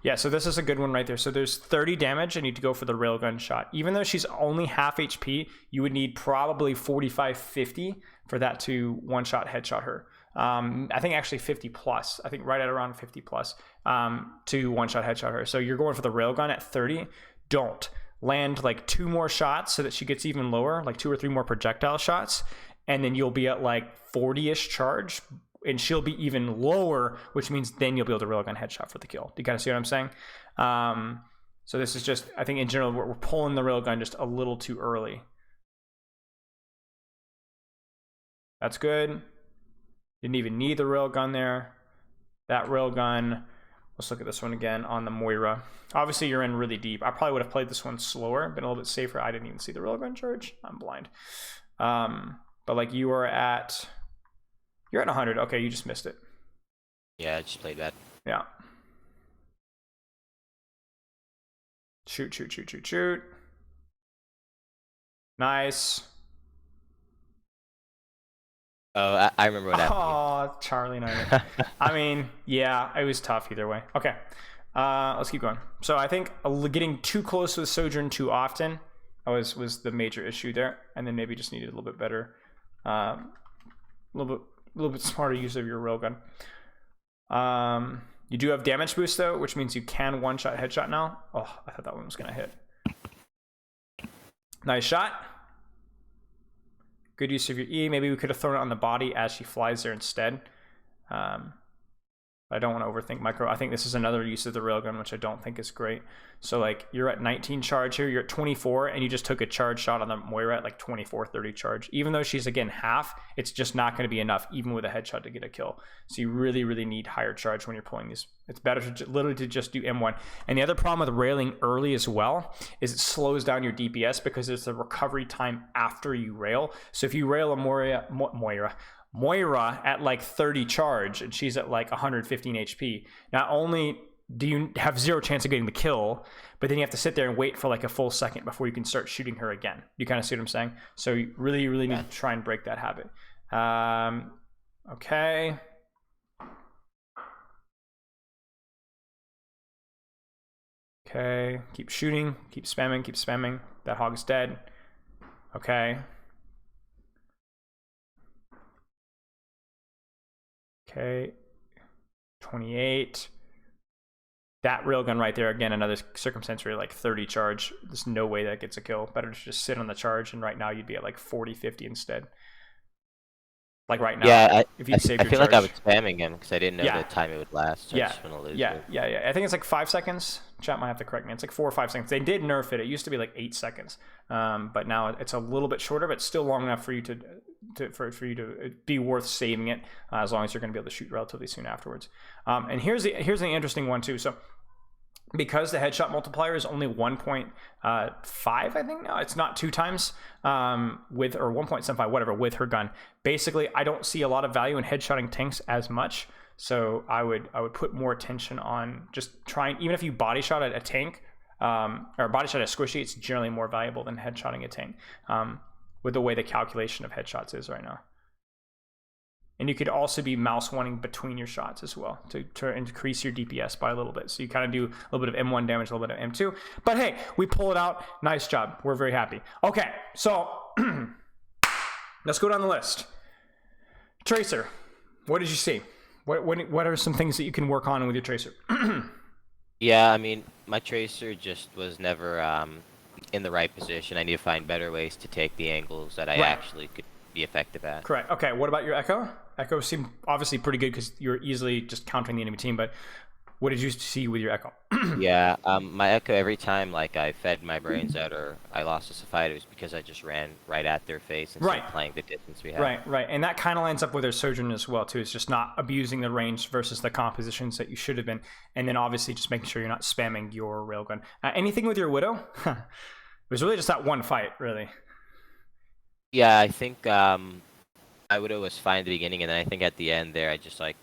Yeah, so this is a good one right there. So there's 30 damage. I need to go for the railgun shot. Even though she's only half HP, you would need probably 45, 50 for that to one-shot headshot her. I think actually 50 plus. I think right at around 50 plus to one-shot headshot her. So you're going for the railgun at 30. Don't land like 2 more shots so that she gets even lower, like 2 or 3 more projectile shots, and then you'll be at like 40-ish charge, and she'll be even lower, which means then you'll be able to railgun headshot for the kill. Do you kind of see what I'm saying? So this is just, I think in general, we're pulling the railgun just a little too early. That's good. Didn't even need the railgun there. That railgun. Let's look at this one again on the Moira. Obviously, you're in really deep. I probably would have played this one slower, been a little bit safer. I didn't even see the railgun charge. I'm blind. But like you're at 100. Okay, you just missed it. Yeah, I just played that. Yeah. Shoot. Nice. Oh, I remember what happened. Oh, Charlie and I mean, yeah, it was tough either way. Okay, let's keep going. So I think getting too close with Sojourn too often was the major issue there, and then maybe just needed a little bit better, a little bit smarter use of your railgun. You do have damage boost though, which means you can one-shot headshot now. Oh, I thought that one was gonna hit. Nice shot. Good use of your E. Maybe we could have thrown it on the body as she flies there instead. I don't want to overthink micro. I think this is another use of the railgun, which I don't think is great. So like you're at 19 charge here, you're at 24, and you just took a charge shot on the Moira at like 24, 30 charge. Even though she's again half, it's just not going to be enough, even with a headshot, to get a kill. So you really, really need higher charge when you're pulling these. It's better to literally to just do M1. And the other problem with railing early as well is it slows down your DPS because it's the recovery time after you rail. So if you rail a Moira at like 30 charge and she's at like 115 HP, not only do you have zero chance of getting the kill, but then you have to sit there and wait for like a full second before you can start shooting her again. You kind of see what I'm saying? So you really, really need to try and break that habit. Okay. Okay, keep shooting, keep spamming, keep spamming. That hog's dead. Okay. Okay, 28. That railgun right there, again, another circumstance where you're like 30 charge. There's no way that gets a kill. Better to just sit on the charge, and right now you'd be at like 40, 50 instead. Like right now, Yeah, if you saved I your feel charge. like I was spamming him because I didn't know Yeah. the time it would last. So I just want to lose it. Yeah. I think it's like 5 seconds. Chat might have to correct me. It's like 4 or 5 seconds. They did nerf it. It used to be like 8 seconds, but now it's a little bit shorter, but still long enough for you for you to be worth saving it, as long as you're going to be able to shoot relatively soon afterwards. And here's the interesting one too. So because the headshot multiplier is only 1.5, I think now it's not 2 times with, or 1.75, whatever, with her gun. Basically, I don't see a lot of value in headshotting tanks as much. So I would put more attention on just trying, even if you body shot at a tank or body shot at a squishy, it's generally more valuable than headshotting a tank with the way the calculation of headshots is right now. And you could also be mouse wanting between your shots as well to increase your DPS by a little bit. So you kind of do a little bit of M1 damage, a little bit of M2. But hey, we pull it out. Nice job. We're very happy. Okay, so let's go down the list. Tracer, what did you see? What are some things that you can work on with your Tracer? Yeah, I mean, my Tracer just was never in the right position. I need to find better ways to take the angles that I actually could be effective at. Correct. Okay, what about your Echo? Echo seemed obviously pretty good because you're easily just countering the enemy team, but what did you see with your Echo? Yeah, my Echo, every time like I fed my brains out or I lost us a fight, it was because I just ran right at their face instead of playing the distance we had. Right. And that kind of lines up with their Sojourn as well, too. It's just not abusing the range versus the compositions that you should have been. And then obviously just making sure you're not spamming your railgun. Anything with your Widow? It was really just that one fight, really. Yeah, I think my Widow was fine at the beginning, and then I think at the end there, I just like,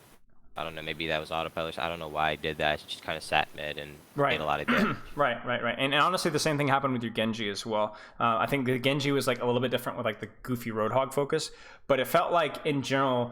I don't know, maybe that was autopilot. I don't know why I did that. I just kind of sat mid and made a lot of damage. Right. And honestly, the same thing happened with your Genji as well. I think the Genji was like a little bit different with like the goofy Roadhog focus, but it felt like in general,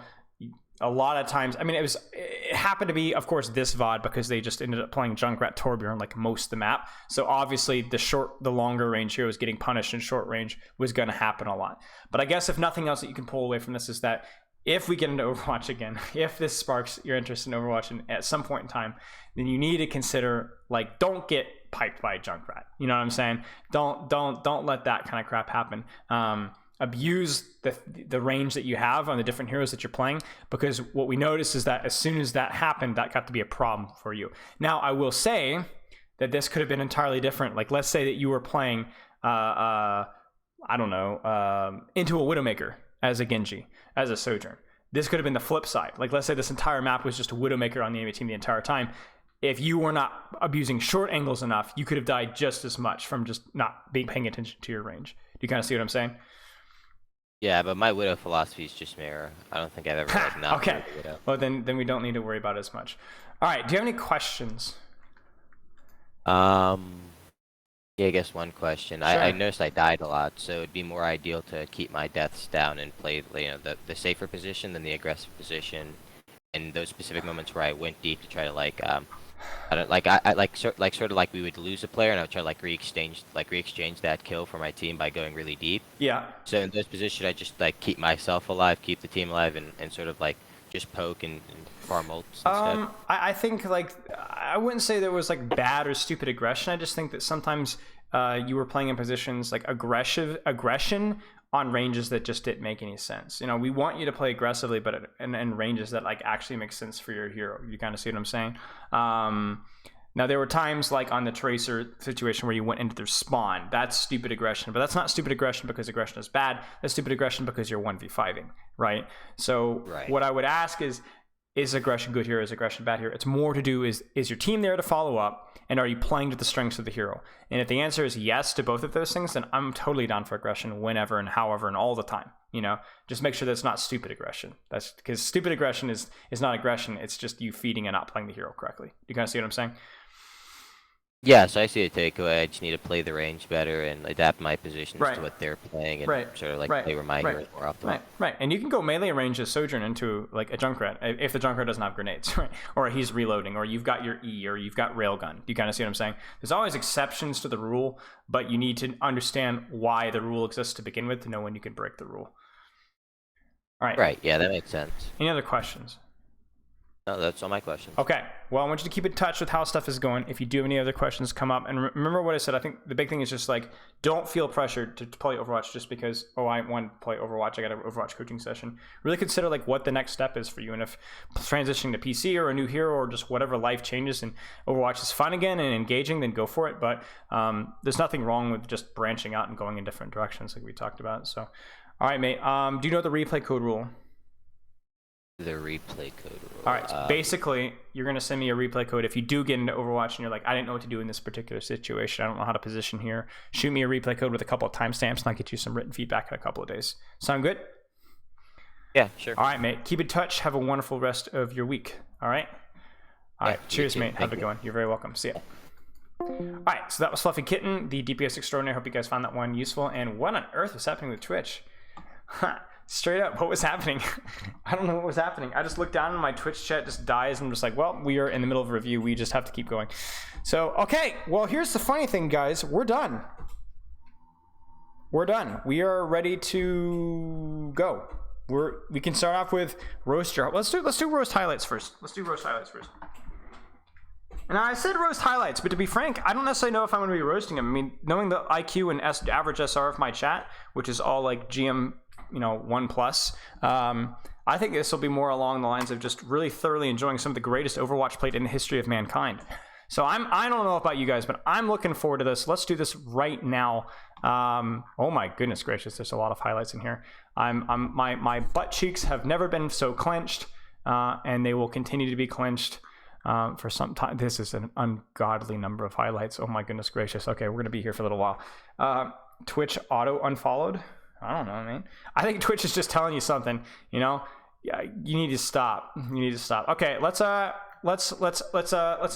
a lot of times, I mean, it happened to be, of course, this VOD because they just ended up playing Junkrat Torbjorn like most of the map. So obviously the longer range here was getting punished, and short range was going to happen a lot. But I guess if nothing else that you can pull away from this is that if we get into Overwatch again, if this sparks your interest in Overwatch and at some point in time, then you need to consider, like, don't get piped by a Junkrat. You know what I'm saying? Don't let that kind of crap happen. Abuse the range that you have on the different heroes that you're playing, because what we noticed is that as soon as that happened, that got to be a problem for you. Now, I will say that this could have been entirely different. Like, let's say that you were playing, I don't know, into a Widowmaker as a Genji, as a Sojourn. This could have been the flip side. Like, let's say this entire map was just a Widowmaker on the enemy team the entire time. If you were not abusing short angles enough, you could have died just as much from just not paying attention to your range. Do you kind of see what I'm saying? Yeah, but my Widow philosophy is just mirror. I don't think I've ever like not okay. played Widow. Well, then we don't need to worry about it as much. All right. Do you have any questions? Yeah, I guess one question. Sure. I noticed I died a lot, so it'd be more ideal to keep my deaths down and play, the safer position than the aggressive position. In those specific moments where I went deep to try to I don't I sort of like we would lose a player and I would try to re-exchange that kill for my team by going really deep. Yeah. So in those positions, I just like keep myself alive, keep the team alive, and sort of like just poke and farm ults instead. I think like I wouldn't say there was like bad or stupid aggression. I just think that sometimes you were playing in positions like aggression on ranges that just didn't make any sense. You know, we want you to play aggressively, but in ranges that like actually make sense for your hero. You kind of see what I'm saying? Now, there were times like on the Tracer situation where you went into their spawn. That's stupid aggression, but that's not stupid aggression because aggression is bad. That's stupid aggression because you're 1v5ing, right? So what I would ask is aggression good here? Is aggression bad here? It's more to do is your team there to follow up, and are you playing to the strengths of the hero? And if the answer is yes to both of those things, then I'm totally down for aggression whenever and however and all the time. You know, just make sure that it's not stupid aggression. That's because stupid aggression is not aggression. It's just you feeding and not playing the hero correctly. You kind of see what I'm saying? Yeah, so I see the takeaway. I just need to play the range better and adapt my positions to what they're playing and sort of like play where my heroes more optimal. Right. And you can go melee range as Sojourn into like a Junkrat if the Junkrat doesn't have grenades, right? Or he's reloading, or you've got your E, or you've got Railgun. You kind of see what I'm saying? There's always exceptions to the rule, but you need to understand why the rule exists to begin with to know when you can break the rule. All right. Right, yeah, that makes sense. Any other questions? No, that's all my questions. Okay. Well, I want you to keep in touch with how stuff is going. If you do have any other questions come up, and remember what I said, I think the big thing is just like, don't feel pressured to play Overwatch just because, I want to play Overwatch, I got an Overwatch coaching session. Really consider like what the next step is for you, and if transitioning to PC or a new hero or just whatever life changes and Overwatch is fun again and engaging, then go for it. But there's nothing wrong with just branching out and going in different directions like we talked about. So, all right, mate. Do you know the replay code rule? The replay code rule. All right, so basically, you're going to send me a replay code. If you do get into Overwatch and you're like, I didn't know what to do in this particular situation, I don't know how to position here, shoot me a replay code with a couple of timestamps, and I'll get you some written feedback in a couple of days. Sound good? Yeah, sure. All right, mate. Keep in touch. Have a wonderful rest of your week. All right? All right. Cheers, mate. Have a good one. You're very welcome. See ya. All right, so that was Fluffy Kitten, the DPS Extraordinary. Hope you guys found that one useful. And what on earth was happening with Twitch? Straight up, what was happening? I don't know what was happening. I just looked down and my Twitch chat just dies, and I'm just like, well, we are in the middle of a review. We just have to keep going. So, okay, well, here's the funny thing, guys. We're done. We're done. We are ready to go. We can start off with roast your. Let's do roast highlights first. Now, I said roast highlights, but to be frank, I don't necessarily know if I'm going to be roasting them. I mean, knowing the IQ and average SR of my chat, which is all like GM, 1+, I think this will be more along the lines of just really thoroughly enjoying some of the greatest Overwatch played in the history of mankind. So I don't know about you guys, but I'm looking forward to this. Let's do this right now. Oh my goodness gracious, there's a lot of highlights in here. My butt cheeks have never been so clenched, and they will continue to be clenched for some time. This is an ungodly number of highlights. Oh my goodness gracious. Okay, we're gonna be here for a little while. Twitch auto unfollowed. I don't know, man. I think Twitch is just telling you something. Yeah, you need to stop. Okay, let's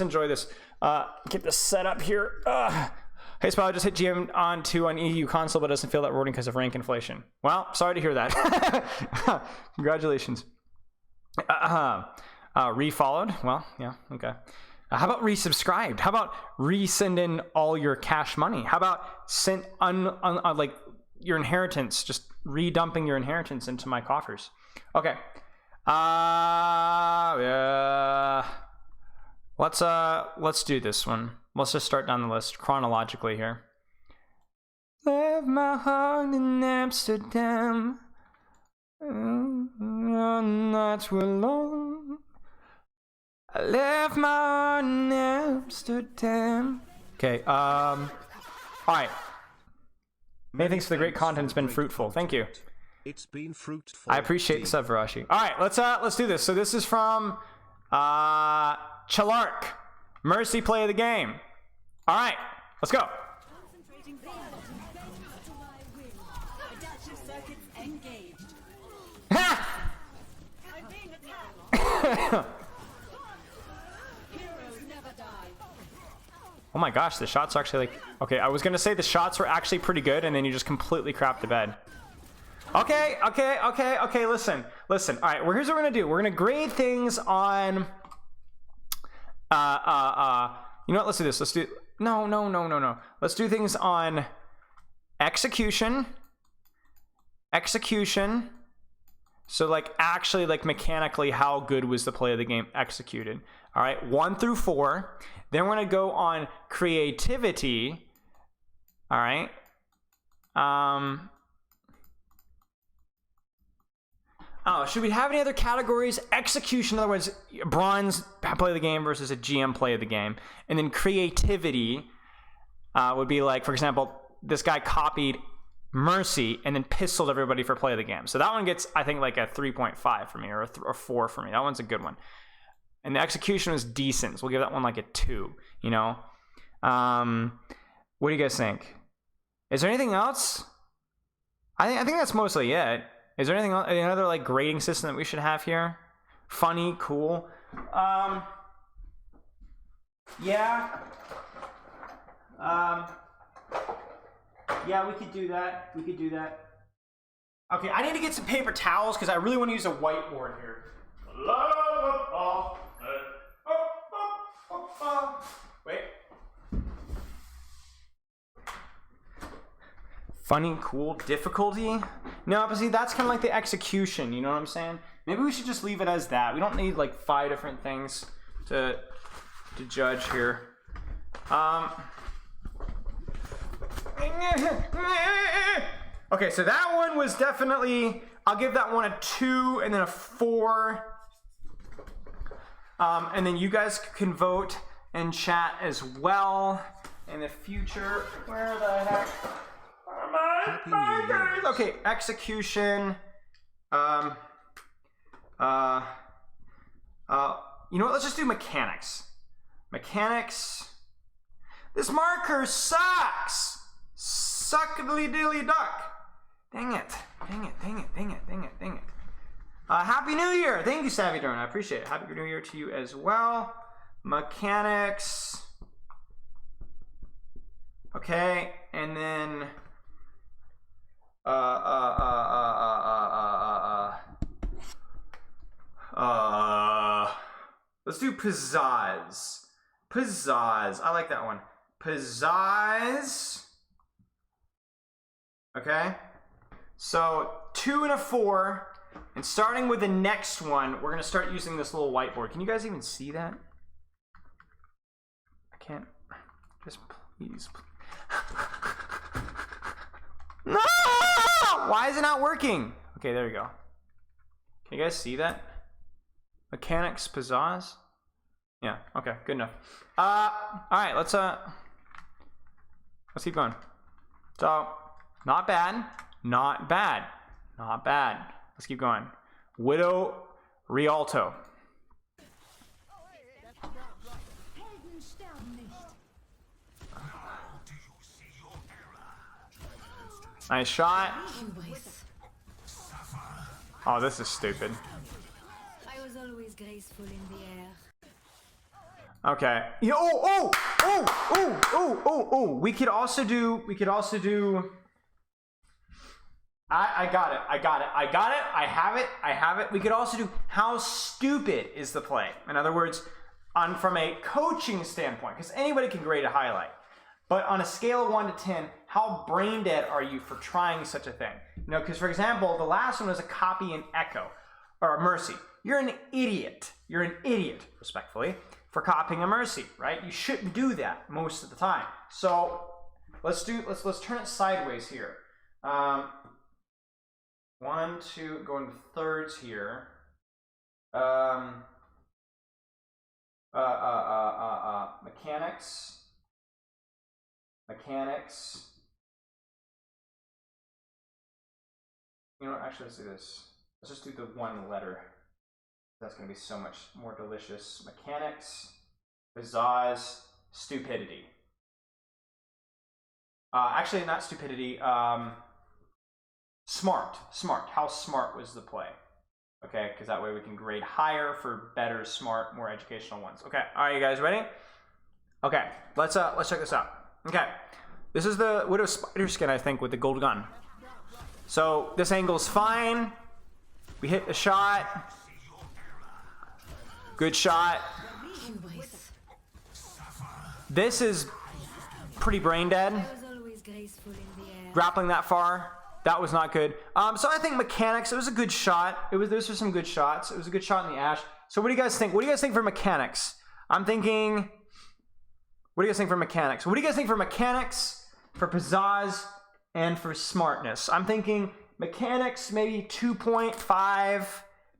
enjoy this. Get this set up here. Hey, Spilo, I just hit GM on 2 on EU console, but doesn't feel that rewarding because of rank inflation. Well, sorry to hear that. Congratulations. Refollowed. Well, yeah, okay. How about resubscribed? How about resend in all your cash money? How about send like your inheritance, just redumping your inheritance into my coffers? Okay. Yeah. Let's do this one. Let's just start down the list chronologically here. Left my heart in Amsterdam. Nights were long. I left my heart in Amsterdam. Okay. All right. Many thanks for the great content. It's been fruitful. Thank you. It's been fruitful. I appreciate the sub, Varashi. All right, let's do this. So this is from Chalark. Mercy play of the game. All right, let's go. Ha! Oh my gosh, the shots are actually like... Okay, I was going to say the shots were actually pretty good, and then you just completely crapped the bed. Okay, listen. All right, well, here's what we're going to do. We're going to grade things on... You know what, let's do this. Let's do... No. Let's do things on execution. So, like, actually, like, mechanically, how good was the play of the game executed? All right, 1 through 4. Then we're going to go on creativity. All right. Oh, should we have any other categories? Execution, in other words, bronze play of the game versus a GM play of the game. And then creativity would be like, for example, this guy copied Mercy and then pistoled everybody for play of the game. So that one gets, I think, like a 3.5 for me, or a 4 for me. That one's a good one. And the execution was decent, so we'll give that one like a 2, you know? What do you guys think? Is there anything else? I think that's mostly it. Is there anything else, any other like grading system that we should have here? Funny, cool. Yeah. Yeah, we could do that. Okay, I need to get some paper towels because I really want to use a whiteboard here. Wait. Funny, cool, difficulty. No, but see, that's kind of like the execution. You know what I'm saying? Maybe we should just leave it as that. We don't need like 5 different things to judge here. Okay, so that one was definitely, I'll give that one a 2 and then a 4. And then you guys can vote and chat as well in the future. Where the heck are my markers? Okay, execution. You know what? Let's just do mechanics. This marker sucks. Suckly dilly duck. Dang it. Happy New Year. Thank you, Savvy Darn. I appreciate it. Happy New Year to you as well. Mechanics. Okay, and then let's do pizzazz. I like that one. Pizzazz. Okay. So 2 and a 4. And starting with the next one, we're going to start using this little whiteboard. Can you guys even see that? I can't. Just please. No! Why is it not working? Okay, there we go. Can you guys see that? Mechanics, pizzazz. Yeah. Okay. Good enough. All right. Let's keep going. So, not bad. Let's keep going. Widow Rialto. Nice shot. Oh, this is stupid. I was always graceful in the air. Okay. Oh. We could also do. I got it. I have it. We could also do how stupid is the play. In other words, from a coaching standpoint, because anybody can grade a highlight. But on a scale of 1 to 10, how brain dead are you for trying such a thing? You know, because for example, the last one was a copy and echo, or a mercy. You're an idiot, respectfully, for copying a mercy, right? You shouldn't do that most of the time. So let's turn it sideways here. 1, 2, going to thirds here. Mechanics. You know what, actually let's do this. Let's just do the 1 letter. That's going to be so much more delicious. Mechanics, pizzazz, stupidity. Actually, not stupidity. Smart. How smart was the play? Okay, because that way we can grade higher for better, smart, more educational ones. Okay, all right, you guys ready? Okay, let's check this out. Okay, this is the Widow Spider skin, I think, with the gold gun. So this angle's fine. We hit the shot. Good shot. This is pretty brain dead. I was always graceful in the air. Grappling that far, that was not good. So I think mechanics, it was a good shot. Those were some good shots. It was a good shot in the Ash. So what do you guys think? What do you guys think for mechanics? I'm thinking, what do you guys think for mechanics? What do you guys think for mechanics, for pizzazz, and for smartness? I'm thinking mechanics, maybe 2.5,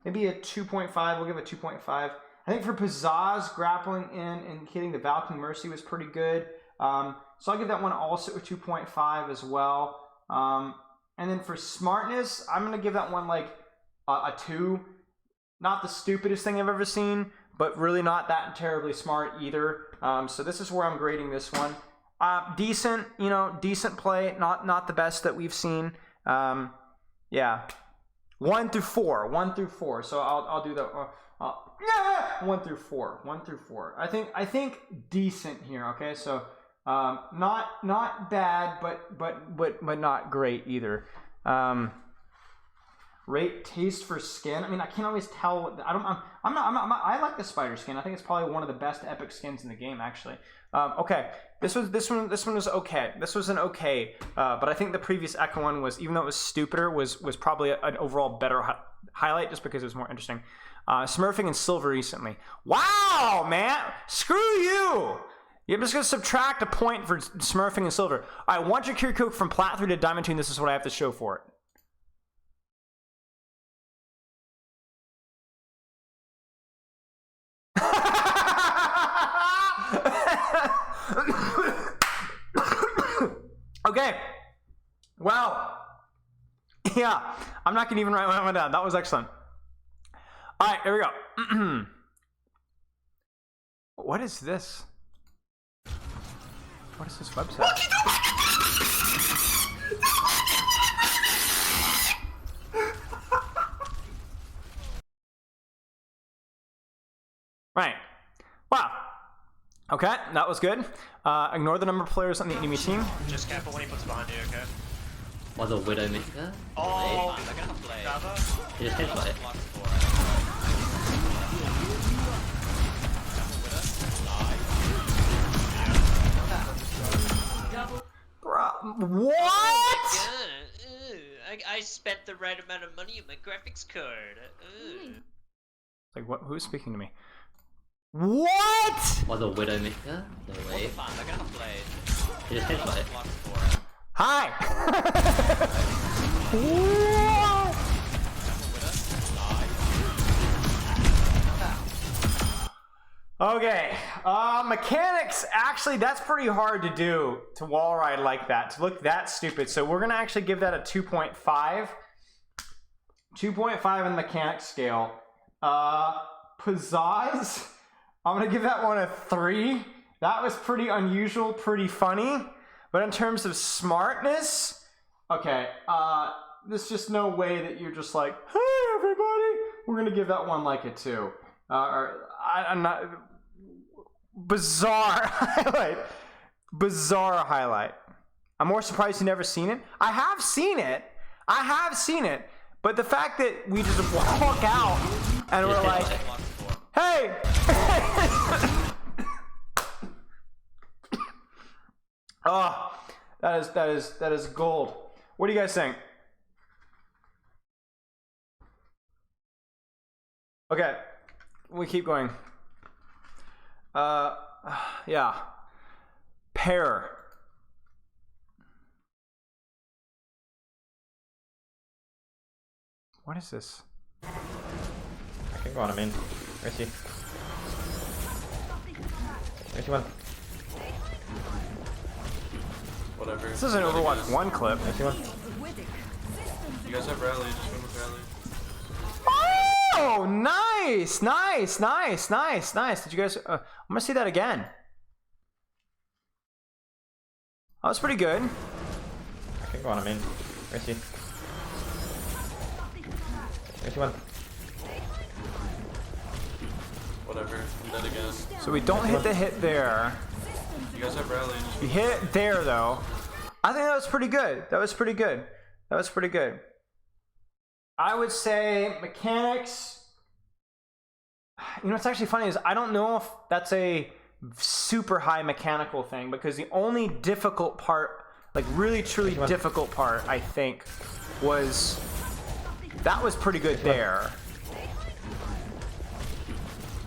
maybe a 2.5. We'll give it 2.5. I think for pizzazz, grappling in and hitting the Valkyrie Mercy was pretty good. So I'll give that one also a 2.5 as well. And then for smartness, I'm going to give that one like a 2. Not the stupidest thing I've ever seen, but really not that terribly smart either. So this is where I'm grading this one. Decent, you know, decent play. Not the best that we've seen. Yeah. 1 through 4. 1 through 4. So I'll do the 1 through 4. 1 through 4. I think decent here. Okay, so not bad, but not great either. Rate taste for skin. I mean, I can't always tell. What I like the spider skin. I think it's probably one of the best epic skins in the game, actually. Okay, this one was okay. This was an okay, but I think the previous Echo one was, even though it was stupider, was probably an overall better highlight just because it was more interesting. Smurfing in silver recently. Wow, man, screw you. You're just gonna subtract a point for smurfing in silver. All right, want your Kiriko from Plat 3 to Diamond 2. This is what I have to show for it. Okay. Wow. Yeah. I'm not gonna even write one down. That was excellent. All right, here we go. What is this? What is this website? Right. Wow. Okay, that was good. Ignore the number of players on the enemy team. Just careful when he puts behind you, okay? Was a Widowmaker? Oh, They're gonna play. He just headshot it. What? I spent the right amount of money on my graphics card. Like what? Who's speaking to me? What? Was a Widowmaker? No way. They're gonna play. He just headshot it. Hi. What? Okay, mechanics, actually, that's pretty hard to do, to wall ride like that, to look that stupid. So we're gonna actually give that a 2.5. 2.5 in the mechanics scale. Pizzazz, I'm gonna give that one a 3. That was pretty unusual, pretty funny. But in terms of smartness, okay, there's just no way that you're just like, hey everybody, we're gonna give that one like a 2. I'm not, bizarre highlight. Bizarre highlight. I'm more surprised you never seen it. I have seen it. But the fact that we just walk out and we're like, hey. Oh, that is gold. What do you guys think? Okay, we keep going. Yeah. Pair. What is this? I can go on him in. Where's he? Where's he one? whatever. This is an Overwatch 1 clip. Where's he one? You guys have rally, just win with rally. Oh, nice, nice, nice, nice, nice. Did you guys? I'm gonna see that again. That was pretty good. I can go on him in. Where's he? Where's he one? Whatever. I'm dead again. So we don't hit the hit there. guys have rally. You hit it there though. I think that was pretty good. That was pretty good. That was pretty good. I would say mechanics. You know what's actually funny is I don't know if that's a super high mechanical thing, because the only difficult part, like really truly difficult part, I think was that was pretty good there.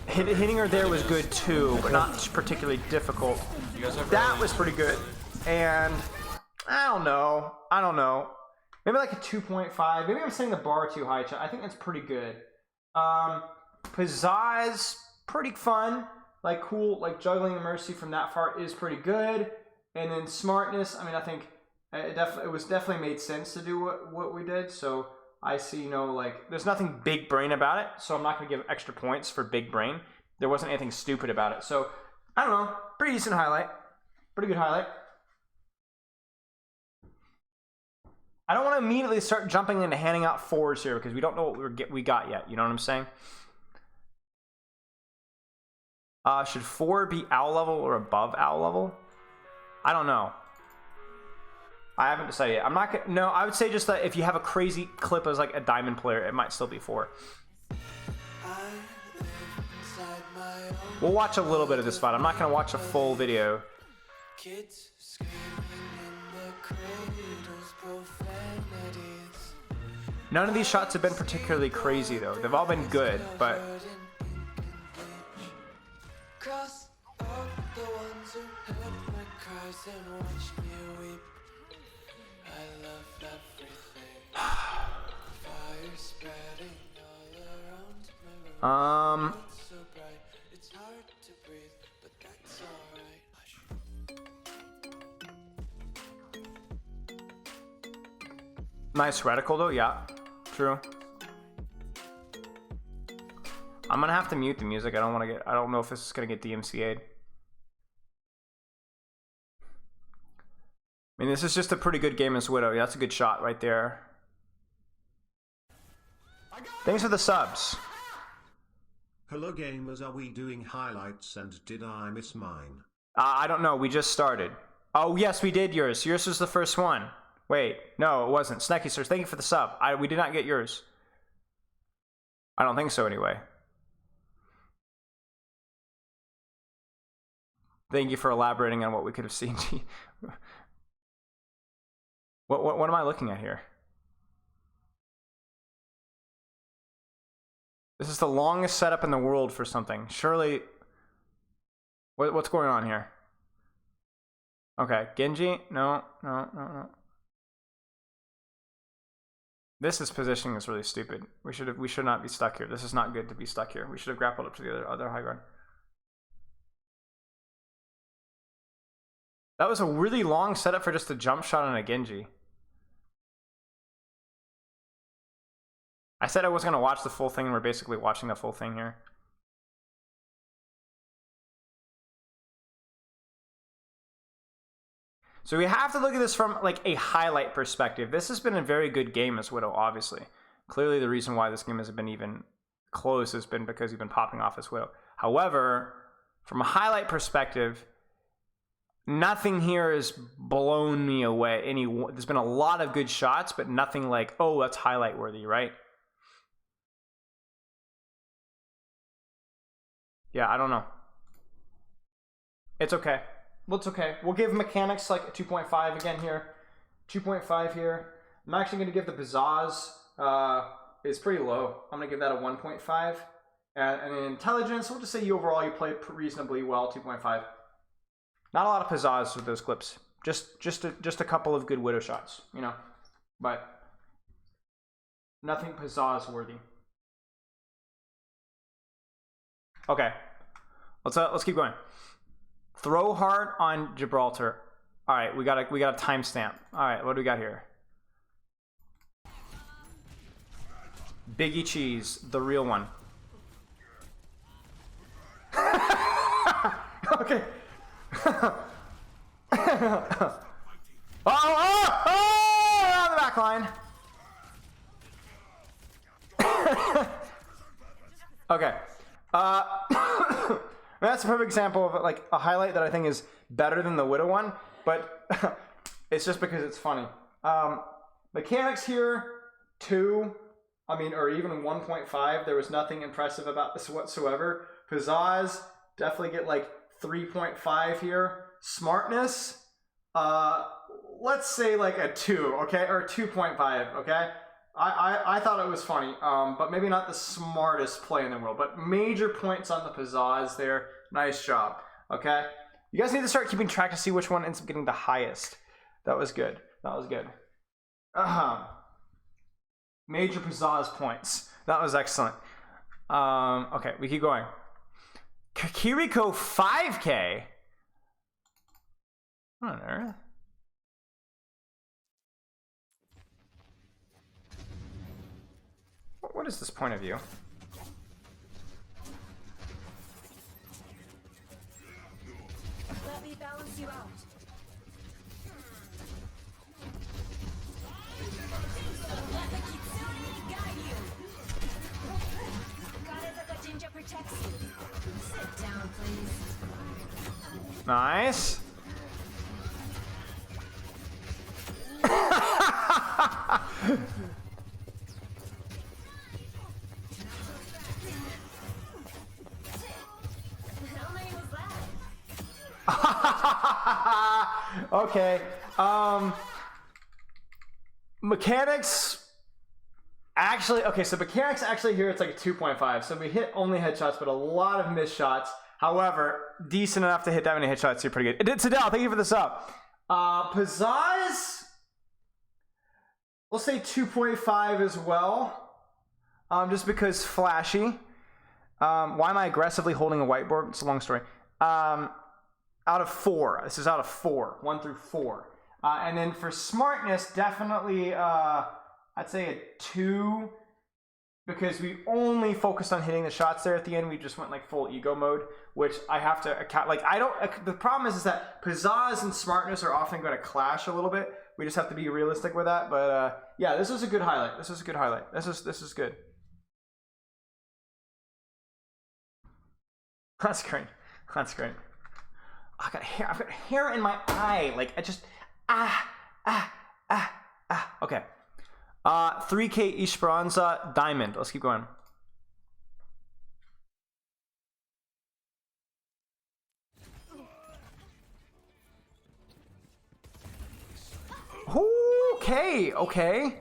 Hitting her there was good too, but not particularly difficult. You guys have That rally. was pretty good. And I don't know. Maybe like a 2.5. Maybe I'm setting the bar too high. I think that's pretty good. Pizzazz, pretty fun. Like cool, like juggling and mercy from that far is pretty good. And then smartness, I mean, I think it was definitely made sense to do what we did. So I see there's nothing big brain about it. So I'm not going to give extra points for big brain. There wasn't anything stupid about it. So I don't know, pretty decent highlight. Pretty good highlight. I don't want to immediately start jumping into handing out 4s here because we don't know what we got yet. You know what I'm saying? Should 4 be owl level or above owl level? I don't know. I haven't decided yet. I'm not gonna. No, I would say just that if you have a crazy clip as like a diamond player, it might still be 4. We'll watch a little bit of this fight. I'm not gonna watch a full video. Kids screaming in the cradles, profanities. None of these shots have been particularly crazy though. They've all been good, but Cross off the ones who heard my cries and watched me weep. I love everything. Fire spreading all around my room. It's so bright, it's hard to breathe, but that's alright. nice reticle though. Yeah, true. I'm gonna have to mute the music. I don't know if this is gonna get DMCA'd. I mean, this is just a pretty good game as Widow. Yeah, that's a good shot right there. Thanks for the subs. Hello gamers, are we doing highlights and did I miss mine? I don't know. We just started. Oh yes, we did yours. Yours was the first one. Wait, no, it wasn't. Snacky Sirs, thank you for the sub. We did not get yours. I don't think so anyway. Thank you for elaborating on what we could have seen. What am I looking at here? This is the longest setup in the world for something. Surely, what's going on here? Okay, Genji? No. This positioning is really stupid. We should not be stuck here. This is not good to be stuck here. We should have grappled up to the other high ground. That was a really long setup for just a jump shot on a Genji. I said I was going to watch the full thing, and we're basically watching the full thing here. So we have to look at this from like a highlight perspective. This has been a very good game as Widow, obviously. Clearly the reason why this game hasn't been even close has been because you've been popping off as Widow. However, from a highlight perspective, nothing here has blown me away. There's been a lot of good shots, but nothing like, oh, that's highlight worthy, right? Yeah, I don't know. It's okay. Well, it's okay. We'll give mechanics like a 2.5 again here. 2.5 here. I'm actually going to give the Pizzazz, it's pretty low. I'm going to give that a 1.5. And in intelligence, we'll just say overall you played reasonably well, 2.5. Not a lot of Pizzazz with those clips. Just a couple of good Widow shots, you know. But nothing Pizzazz worthy. Okay. Let's keep going. Throw hard on Gibraltar. All right, we got a timestamp. All right, what do we got here? Biggie Cheese, the real one. Okay. On the back line. that's a perfect example of like a highlight that I think is better than the Widow one, but it's just because it's funny. Mechanics here, 2, I mean, or even 1.5. There was nothing impressive about this whatsoever. Pizzazz, definitely get like 3.5 here. Smartness, let's say like a 2, okay, or 2.5, okay. I thought it was funny, but maybe not the smartest play in the world. But major points on the pizzazz there. Nice job, okay. You guys need to start keeping track to see which one ends up getting the highest. That was good. That was good. Major pizzazz points. That was excellent. Okay, we keep going. Kiriko 5K. What on earth? What is this point of view? Let me balance you out. Let the Kitsune guide you. Gotta Ginger protects you. Sit down, please. Nice. How many was that? Okay. Mechanics. Actually, okay, so mechanics actually here it's like a 2.5. So we hit only headshots, but a lot of missed shots. However, decent enough to hit that many headshots. You're pretty good. Sadell, thank you for the sub. Pizzazz, we'll say 2.5 as well. Just because flashy. Why am I aggressively holding a whiteboard? It's a long story. Out of 4. This is out of 4. 1 through 4. And then for smartness, definitely I'd say a 2, because we only focused on hitting the shots there at the end. We just went like full ego mode, which I have to account. Like the problem is that pizzazz and smartness are often going to clash a little bit. We just have to be realistic with that. But yeah, this was a good highlight. This is a good highlight. This is good. That's great. That's great. I've got hair in my eye. Like I just Okay. 3K Esperanza Diamond. Let's keep going. Okay, okay.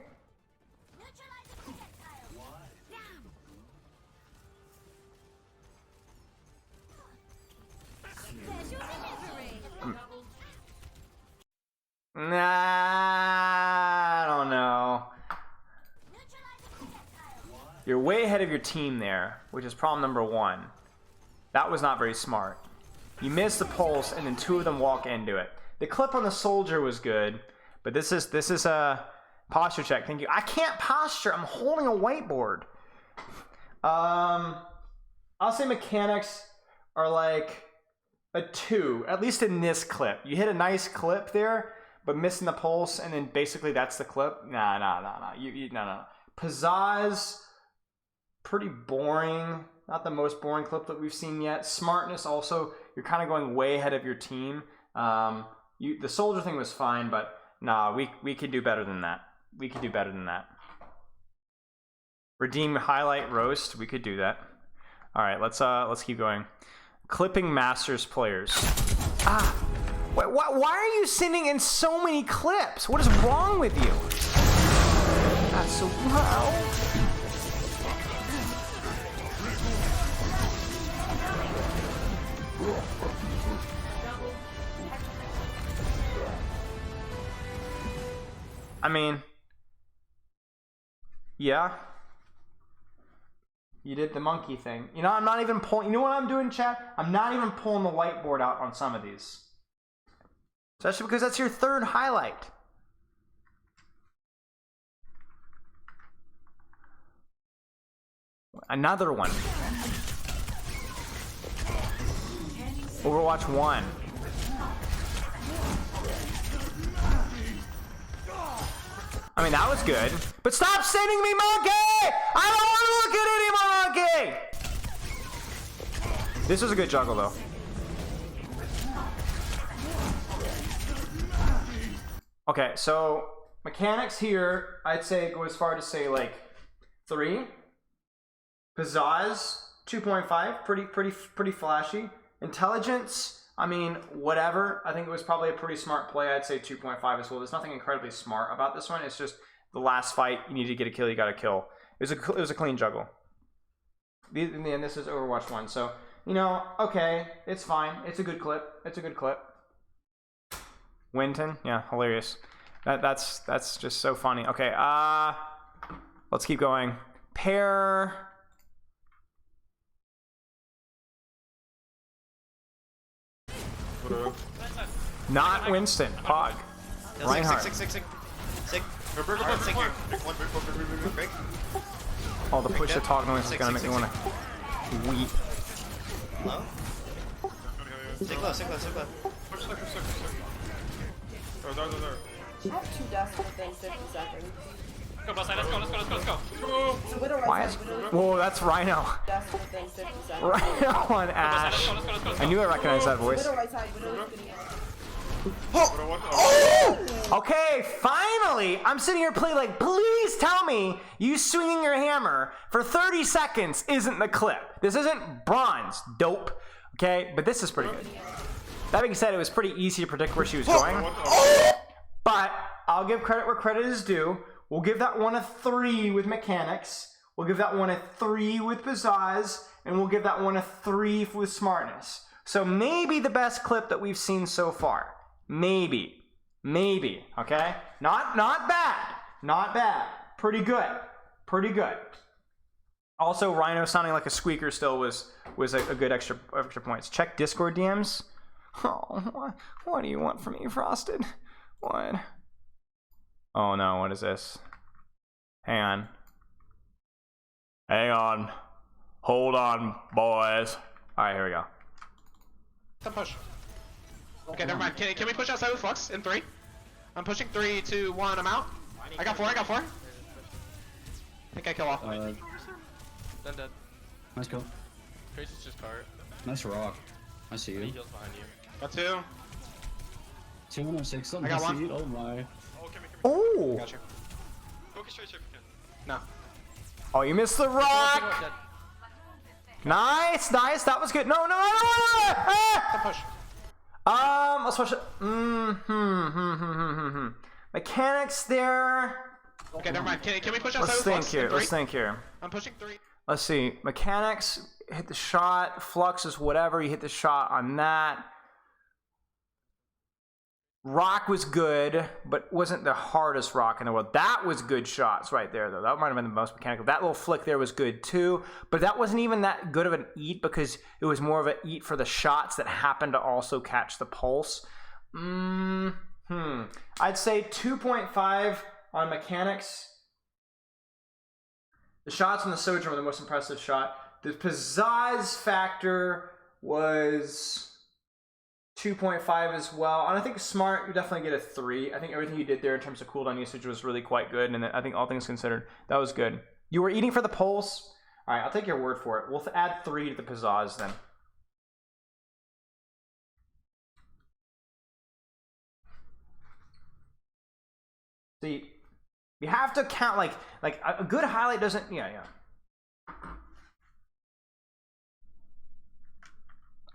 Nah, I don't know. You're way ahead of your team there, which is problem number 1. That was not very smart. You missed the pulse, and then 2 of them walk into it. The clip on the soldier was good, but this is a posture check. Thank you. I can't posture. I'm holding a whiteboard. I'll say mechanics are like a 2, at least in this clip. You hit a nice clip there, but missing the pulse, and then basically that's the clip. Nah. No. Pizzazz, pretty boring. Not the most boring clip that we've seen yet. Smartness also, you're kind of going way ahead of your team. The soldier thing was fine, but nah, we could do better than that. We could do better than that. Redeem highlight roast. We could do that. All right, let's keep going. Clipping masters players. Why are you sending in so many clips? What is wrong with you? That's so loud. I mean, yeah. You did the monkey thing. You know, I'm not even pulling. You know what I'm doing, chat? I'm not even pulling the whiteboard out on some of these. Especially because that's your 3rd highlight. Another one. Overwatch 1. I mean, that was good. But stop sending me monkey! I don't want to look at any monkey! This was a good juggle, though. Okay, so mechanics here, I'd say go as far to say like 3. Pizzazz 2.5, pretty flashy. Intelligence, I mean, whatever. I think it was probably a pretty smart play. I'd say 2.5 as well. There's nothing incredibly smart about this one. It's just the last fight, you need to get a kill, you got to kill. It was a clean juggle. In the end, this is Overwatch 1, so you know, okay, it's fine. It's a good clip. It's a good clip. Winton, yeah, hilarious. That's just so funny. Okay, let's keep going. Pair. Not Winston. Pog. Reinhardt. Sick. Break. Oh, the push to talk noise is gonna make me wanna weep. Low? Sick low. Push. There. I have 2 deaths within 50 seconds. Go, boss side. Let's go. So Widow Why right is... side, Widow Whoa, that's Rhino. deaths within 50 seconds. Rhino on Ash. Let's go. I knew I recognized that voice. Widow right side, Widow is getting Okay, finally! I'm sitting here playing like, please tell me you swinging your hammer for 30 seconds isn't the clip. This isn't bronze, dope. Okay, but this is pretty good. That being said, it was pretty easy to predict where she was going. But I'll give credit where credit is due. We'll give that one a 3 with mechanics. We'll give that one a 3 with pizzazz. And we'll give that one a 3 with smartness. So maybe the best clip that we've seen so far. Maybe, okay? Not bad. Pretty good. Also, Rhino sounding like a squeaker still was a good extra points. Check Discord DMs. Oh, what do you want from me, Frosted? What? Oh no, what is this? Hang on. Hold on, boys. All right, here we go. Push. Okay, never mind. Can we push outside with Flux in 3? I'm pushing 3, 2, 1. I'm out. I got 4. I think I kill off. Dead. Nice kill. Tracy's just cart. Nice rock. I see you. He heals behind you. Got 2. 206. I got 1. Oh my. Oh, come here. Oh! Got you. Focus Tracer if you can. No. Oh, you missed the rock! Nice! That was good. No! Ah! Push. Let's push it. Mechanics there. Okay, never mind. Can we push outside Let's with think Flux here. in 3? Let's think here. I'm pushing 3. Let's see. Mechanics, hit the shot. Flux is whatever. You hit the shot on that. Rock was good, but wasn't the hardest rock in the world. That was good shots right there, though. That might have been the most mechanical. That little flick there was good, too. But that wasn't even that good of an eat because it was more of an eat for the shots that happened to also catch the pulse. I'd say 2.5 on mechanics. The shots on the Sojourn were the most impressive shot. The pizzazz factor was 2.5 as well. And I think smart, you definitely get a 3. I think everything you did there in terms of cooldown usage was really quite good. And I think all things considered, that was good. You were eating for the pulse. All right, I'll take your word for it. We'll add 3 to the pizzazz then. See, you have to count like a good highlight doesn't. Yeah.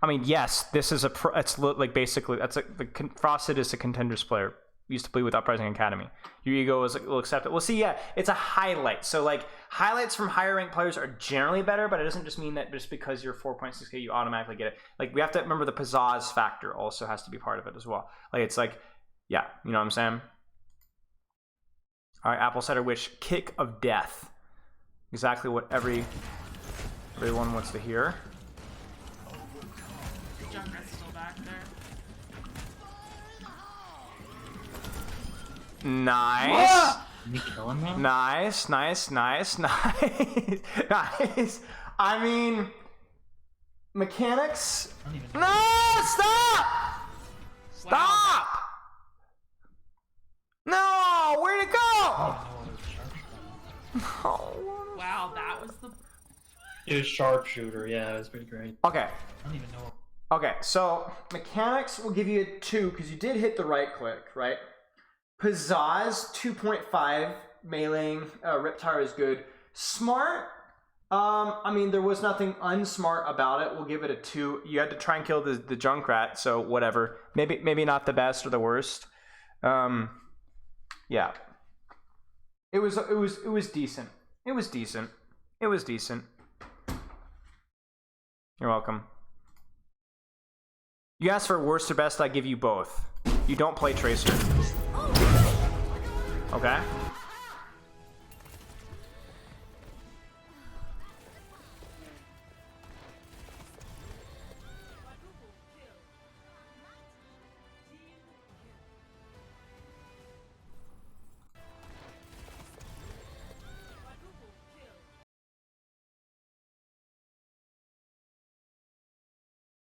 I mean, yes, this is it's like basically Frosted is a Contenders player. Used to play with Uprising Academy. Your ego will accept it. Well, see, yeah, it's a highlight. So like highlights from higher ranked players are generally better, but it doesn't just mean that just because you're 4.6k you automatically get it. Like we have to remember the pizzazz factor also has to be part of it as well. Like it's like, yeah, you know what I'm saying? All right, Apple Cider Witch, Kick of Death. Exactly what everyone wants to hear. Junkrat's still back there. Nice. You killing me? Nice. Nice. I mean, mechanics. No, stop! No, where'd it go? Wow, that was the. He was sharpshooter. Yeah, it was pretty great. Okay. I don't even know. Okay, so mechanics will give you a 2 because you did hit the right click, right? Pizzazz 2.5, meleeing Riptire is good. Smart, I mean, there was nothing unsmart about it. We'll give it a 2. You had to try and kill the Junkrat, so whatever. Maybe not the best or the worst. Yeah. It was decent. It was decent. It was decent. You're welcome. You asked for worst or best, I give you both. You don't play Tracer. Okay?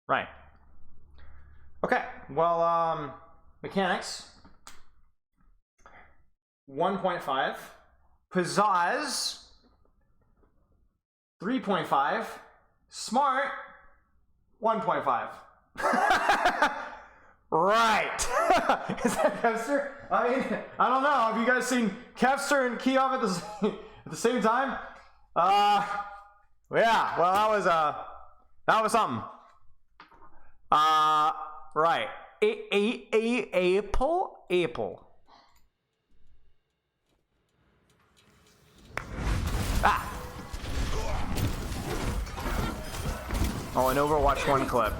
Right. Okay, well, mechanics. 1.5. Pizzazz. 3.5. Smart. 1.5. Right. Is that Kevster? I mean, I don't know. Have you guys seen Kevster and Keoff at the same time? Yeah. Well, that was something. Right. Apple. Ah. Oh, an Overwatch 1 clip.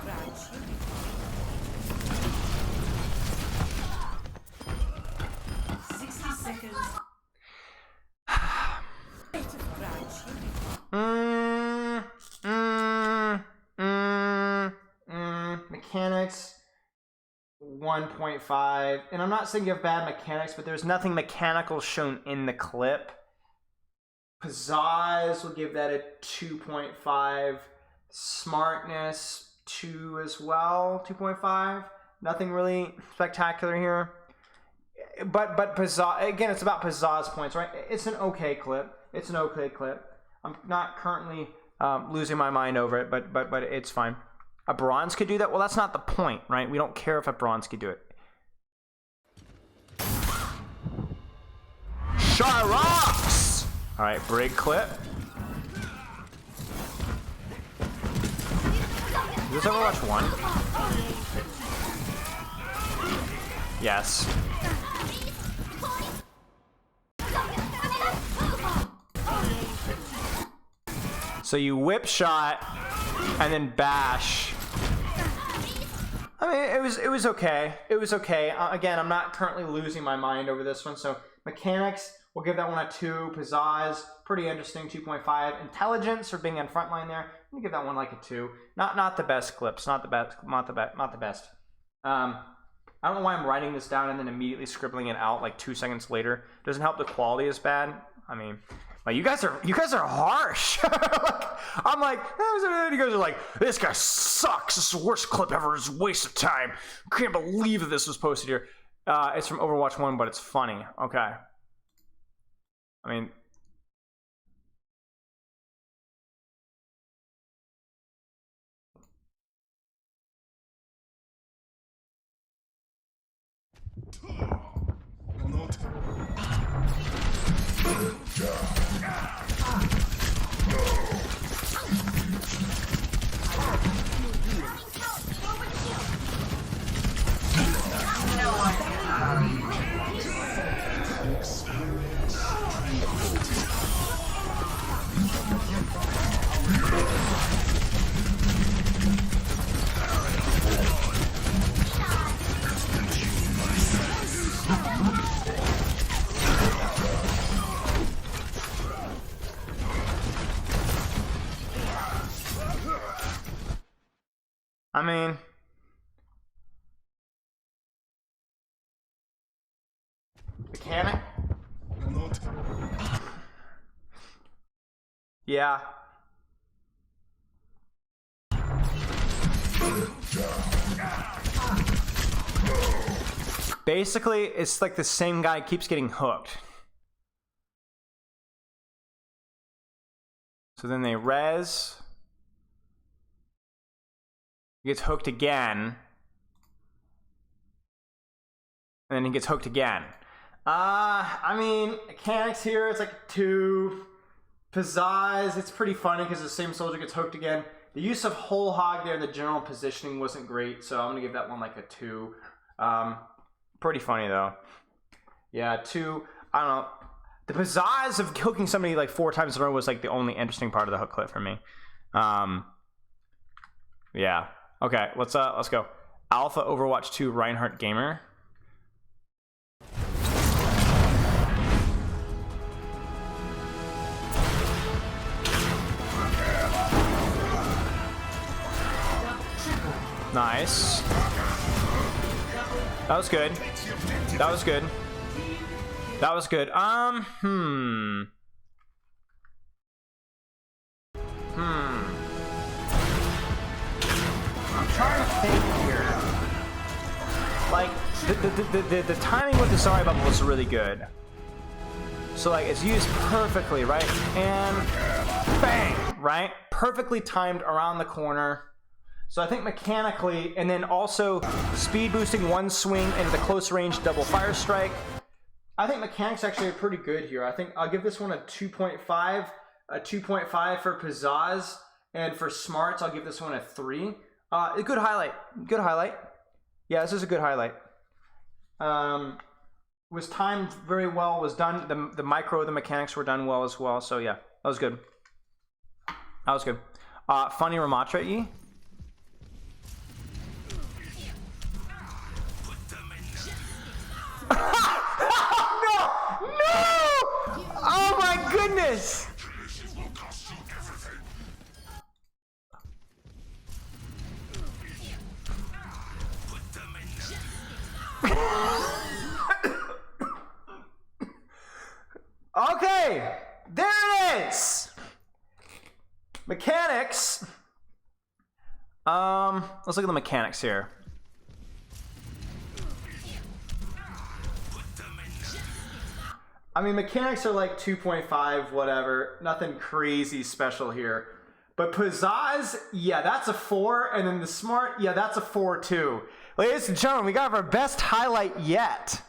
Mechanics 1.5, and I'm not saying you have bad mechanics, but there's nothing mechanical shown in the clip. Pizzazz will give that a 2.5. Smartness 2 as well, 2.5. Nothing really spectacular here. But Pizzazz, again, it's about Pizzazz points, right? It's an okay clip. It's an okay clip. I'm not currently losing my mind over it, but it's fine. A bronze could do that? Well, that's not the point, right? We don't care if a bronze could do it. Shyrox! Alright, Brig clip. Is this Overwatch 1? Yes. So you whip shot and then bash. I mean, it was okay. It was okay. Again, I'm not currently losing my mind over this one. So mechanics, we'll give that one a 2. Pizzazz, pretty interesting, 2.5. Intelligence or being on frontline there, I'm gonna give that one like a 2. Not the best clips. Not the best. I don't know why I'm writing this down and then immediately scribbling it out like 2 seconds later. Doesn't help the quality is bad. I mean, like you guys are harsh. I'm like, you guys are like, this guy sucks. This is the worst clip ever. It's a waste of time. Can't believe that this was posted here. It's from Overwatch 1, but it's funny. Okay. I mean, mechanic. Yeah. Basically, it's like the same guy keeps getting hooked. So then they res. He gets hooked again. And then he gets hooked again. I mean, mechanics here, it's like a 2. Pizzazz, it's pretty funny because the same soldier gets hooked again. The use of whole hog there, the general positioning wasn't great, so I'm gonna give that one like a 2. Pretty funny though. Yeah, 2. I don't know. The pizzazz of hooking somebody like 4 times in a row was like the only interesting part of the hook clip for me. Yeah. Okay, let's go. Alpha Overwatch 2 Reinhardt Gamer. Nice. That was good. That was good. That was good. I'm trying to think here. Like the timing with the Sorry Bubble was really good. So like it's used perfectly, right? And bang, right? Perfectly timed around the corner. So I think mechanically, and then also speed boosting 1 swing into the close range double fire strike. I think mechanics actually are pretty good here. I think I'll give this one a 2.5. A 2.5 for pizzazz, and for smarts I'll give this one a 3. A good highlight. Good highlight. Yeah, this is a good highlight. Was timed very well. Was done. The micro, the mechanics were done well as well. So yeah, that was good. That was good. Funny Ramatra E. No! Oh my goodness! Okay, there it is. Mechanics. Let's look at the mechanics here. I mean, mechanics are like 2.5, whatever. Nothing crazy special here. But pizzazz, yeah, that's a 4. And then the smart, yeah, that's a 4 too. Ladies and gentlemen, we got our best highlight yet.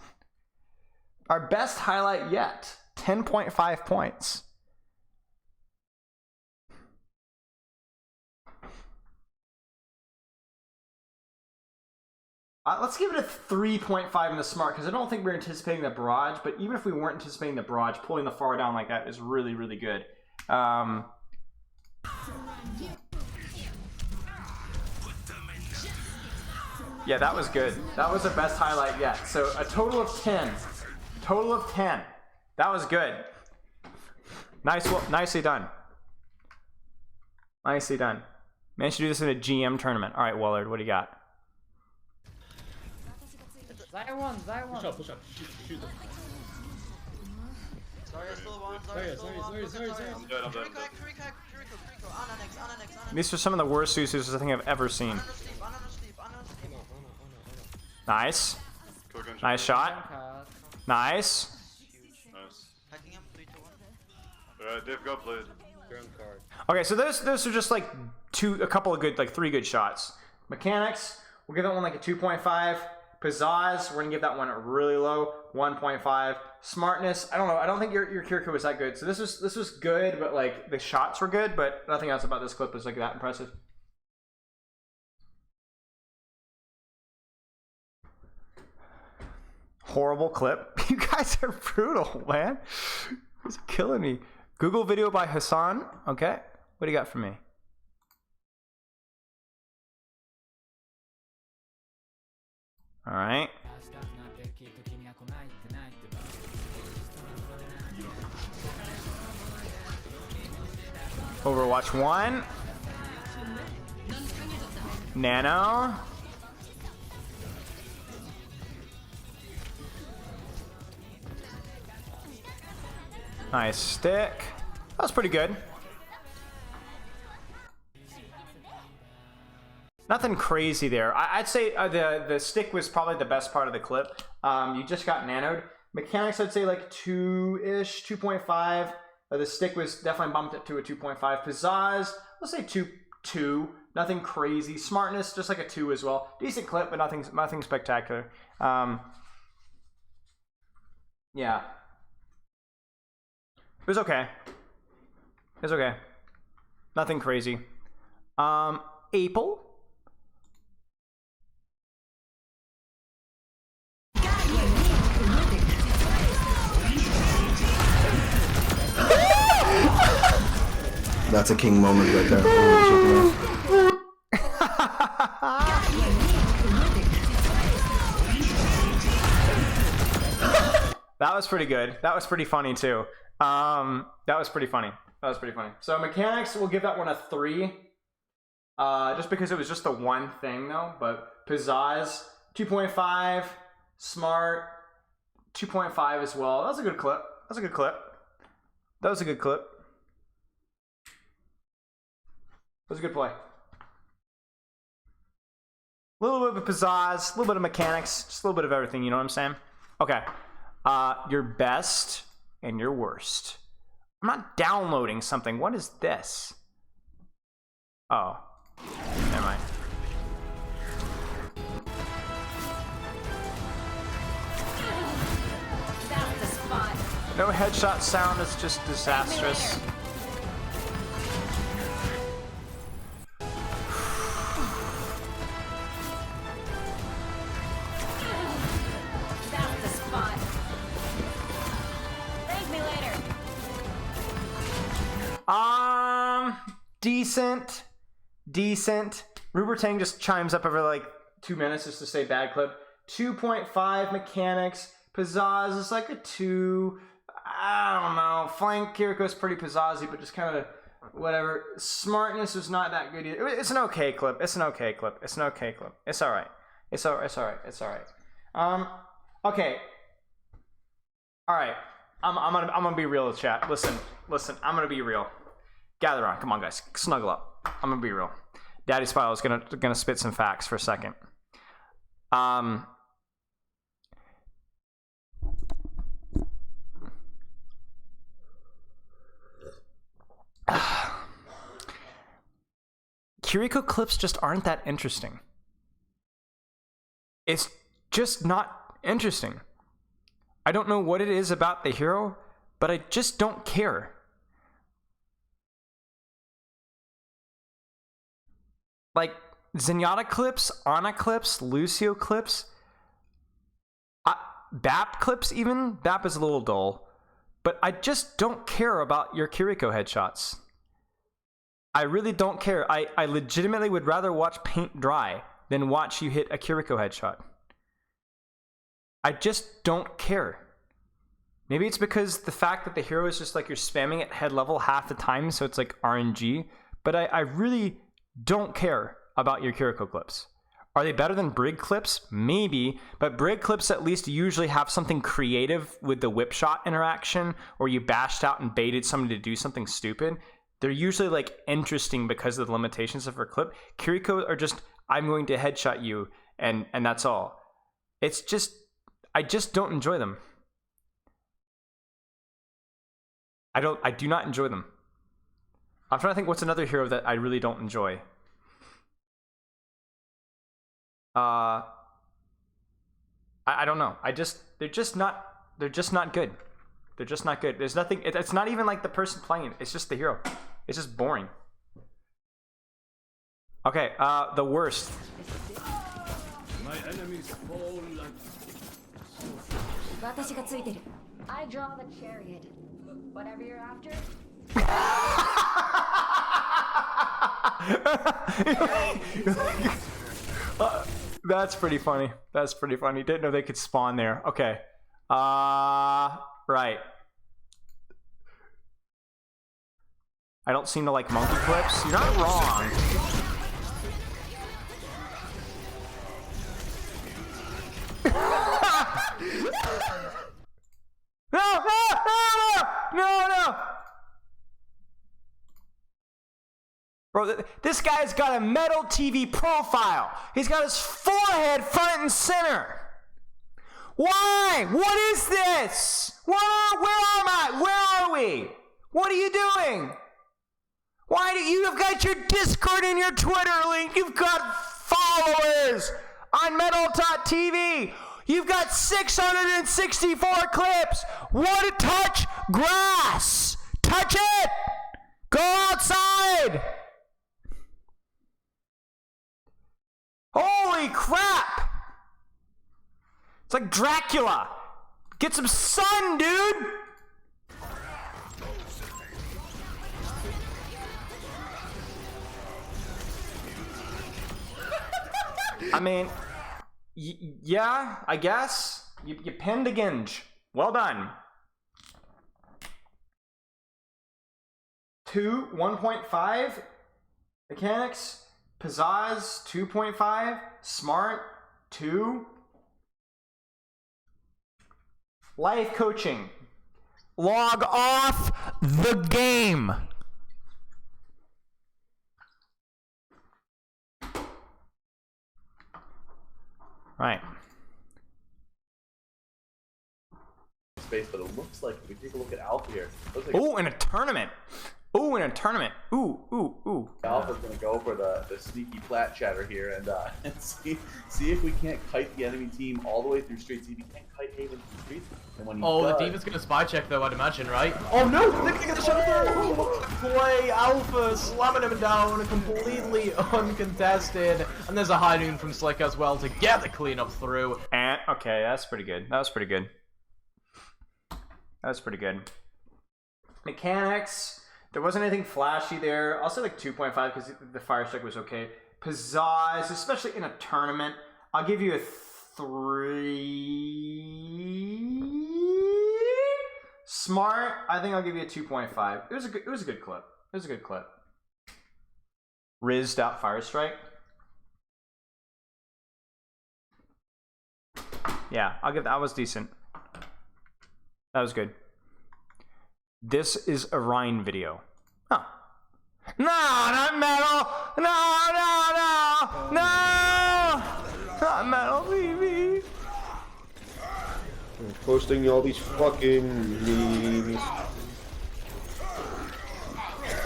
Our best highlight yet. 10.5 points. Let's give it a 3.5 in the smart, because I don't think we're anticipating the barrage, but even if we weren't anticipating the barrage, pulling the far down like that is really, really good. Yeah, that was good. That was the best highlight yet. So a total of 10. Total of 10. That was good. Nicely done. Nicely done. Managed to do this in a GM tournament. All right, Wallard, what do you got? Zion. Push up. Shoot them. Sorry, still one. These are some of the worst Susus I think I've ever seen. Nice. Nice shot. Nice. They've got blade. Okay, so those are just like a couple of good, like 3 good shots. Mechanics, we'll give that one like a 2.5. Pizzazz, we're gonna give that one a really low 1.5. Smartness, I don't know. I don't think your Kiriko was that good. So this was good, but like the shots were good, but nothing else about this clip was like that impressive. Horrible clip. You guys are brutal, man. It's killing me. Google video by Hassan. Okay, what do you got for me? All right. Overwatch 1. Nano. Nice stick. That was pretty good. Nothing crazy there. I'd say the stick was probably the best part of the clip. You just got nanoed. Mechanics, I'd say like 2-ish, 2.5. The stick was definitely bumped up to a 2.5. Pizzazz, let's say 2. Nothing crazy. Smartness, just like a 2 as well. Decent clip, but nothing spectacular. Yeah. It was okay. It was okay. Nothing crazy. Apple. That's a king moment right there. Holy shit, man. That was pretty good. That was pretty funny too. That was pretty funny. That was pretty funny. So mechanics, we'll give that one a 3. Just because it was just the one thing though. But pizzazz, 2.5. Smart, 2.5 as well. That was a good clip. That was a good clip. That was a good clip. That was a good play. A little bit of pizzazz, a little bit of mechanics, just a little bit of everything, you know what I'm saying? Okay. Your best and your worst. I'm not downloading something. What is this? Oh. Never mind. That's the spot. No headshot sound, it's just disastrous. That's the spot. Thank me later. Decent. Rubertang just chimes up every like 2 minutes just to say bad clip. 2.5 mechanics. Pizzazz is like a 2. I don't know. Flank Kiriko's pretty pizzazzy, but just kind of whatever. Smartness was not that good either. It's an okay clip. It's an okay clip. It's an okay clip. It's all right. It's all right. It's all right. It's all right. Okay. All right. I'm gonna be real with chat. Listen. I'm gonna be real. Gather around. Come on, guys. Snuggle up. I'm gonna be real. Daddy Spilo is gonna spit some facts for a second. Kiriko clips just aren't that interesting. It's just not interesting. I don't know what it is about the hero, but I just don't care. Like Zenyatta clips, Ana clips, Lucio clips, Bap clips even. Bap is a little dull, but I just don't care about your Kiriko headshots. I really don't care. I legitimately would rather watch paint dry than watch you hit a Kiriko headshot. I just don't care. Maybe it's because the fact that the hero is just like you're spamming at head level half the time, so it's like RNG. But I really don't care about your Kiriko clips. Are they better than Brig clips? Maybe, but Brig clips at least usually have something creative with the whip shot interaction, or you bashed out and baited somebody to do something stupid. They're usually like interesting because of the limitations of her clip. Kiriko are just, I'm going to headshot you, and that's all. It's just, I just don't enjoy them. I do not enjoy them. I'm trying to think what's another hero that I really don't enjoy. I don't know. They're just not good. They're just not good. There's nothing, it's not even like the person playing it. It's just the hero. It's just boring. Okay, the worst. My enemies fall like... I draw the chariot. Whatever you're after. That's pretty funny. That's pretty funny. Didn't know they could spawn there. Okay. Right. I don't seem to like monkey clips. You're not wrong. No. Bro, this guy's got a metal TV profile. He's got his forehead front and center. Why? What is this? Where am I? Where are we? What are you doing? Why do you've got your Discord and your Twitter link? You've got followers on Metal.tv. You've got 664 clips. Want to touch grass? Touch it. Go outside. Holy crap. It's like Dracula. Get some sun, dude. I mean, yeah, I guess. You pinned a Ginge. Well done. 1.5 mechanics. Pizzazz 2.5. Smart 2. Life coaching. Log off the game. Right. Space, but it looks like if we take a look at Alpha here. Like Ooh, in a tournament. Ooh, in a tournament. Ooh. Alpha's gonna go for the sneaky flat chatter here and see if we can't kite the enemy team all the way through streets. See if we can't kite Haven through streets. And when he the does, Demon's gonna spy check though, I'd imagine, right? Oh no! They're gonna get the shuttle through! Play Alpha slamming him down completely uncontested, and there's a high noon from Slick as well to get the cleanup through. And okay, that's pretty good. That was pretty good. That was pretty good. Mechanics. There wasn't anything flashy there. I'll say like 2.5 because the fire strike was okay. Pizzazz, especially in a tournament, I'll give you a 3. Smart, I think I'll give you a 2.5. It was a good clip. It was a good clip. Rizzed out fire strike. Yeah, I'll give that was decent. That was good. This is a Rhine video. Huh. No, not metal! No! Not metal TV! I'm posting all these fucking memes.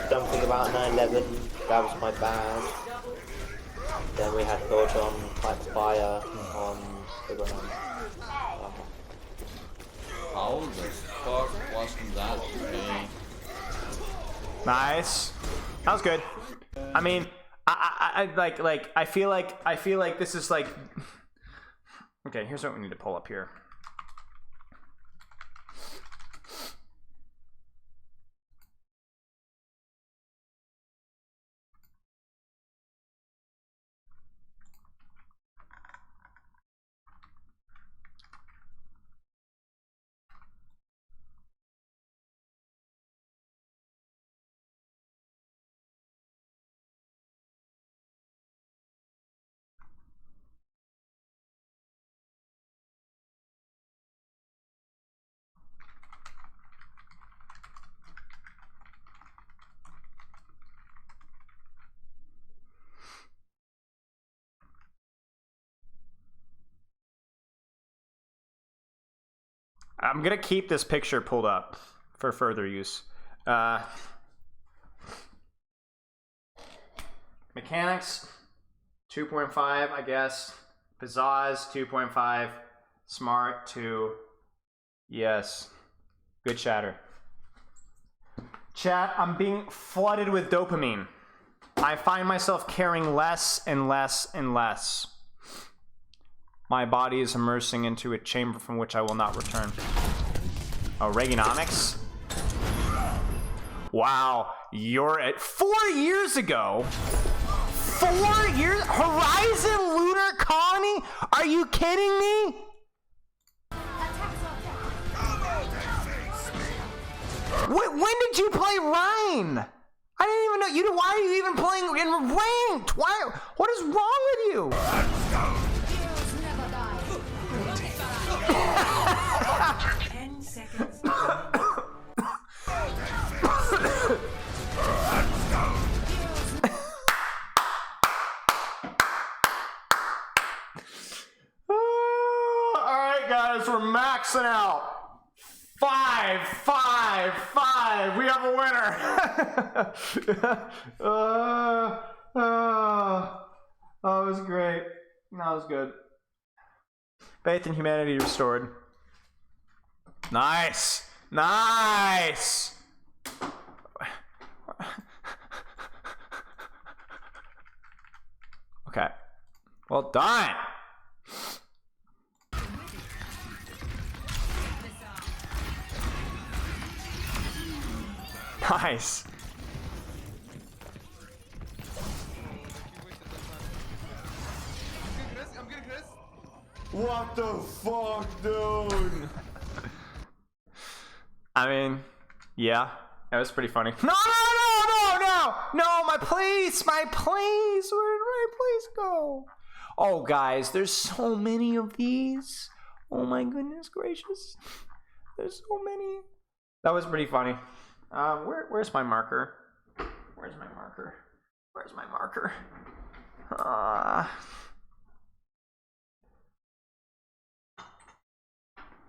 Something about 9/11, that was my bad. Then we had thoughts on Type Fire on the ground. How the fuck wasn't that me? Nice. That was good. I mean, I feel like this is like. Okay, here's what we need to pull up here. I'm gonna keep this picture pulled up for further use. Mechanics 2.5, I guess. Pizzazz 2.5. Smart 2. Yes. Good chatter. Chat, I'm being flooded with dopamine. I find myself caring less and less and less. My body is immersing into a chamber from which I will not return. Oh, Reaganomics? Wow, you're at 4 years ago? 4 years? Horizon Lunar Colony? Are you kidding me? When did you play Rhine? I didn't even know. Why are you even playing in ranked? Why? What is wrong with you? 10 seconds. Alright guys, we're maxing out. 5, 5, 5. We have a winner. That was great. That was good. Faith in humanity restored. Nice. Nice. Okay. Well done. Nice. What the fuck, dude? I mean, yeah, that was pretty funny. No, my place, where did my place go? Oh, guys, there's so many of these. Oh my goodness gracious, there's so many. That was pretty funny. Where's my marker? Where's my marker? Where's my marker?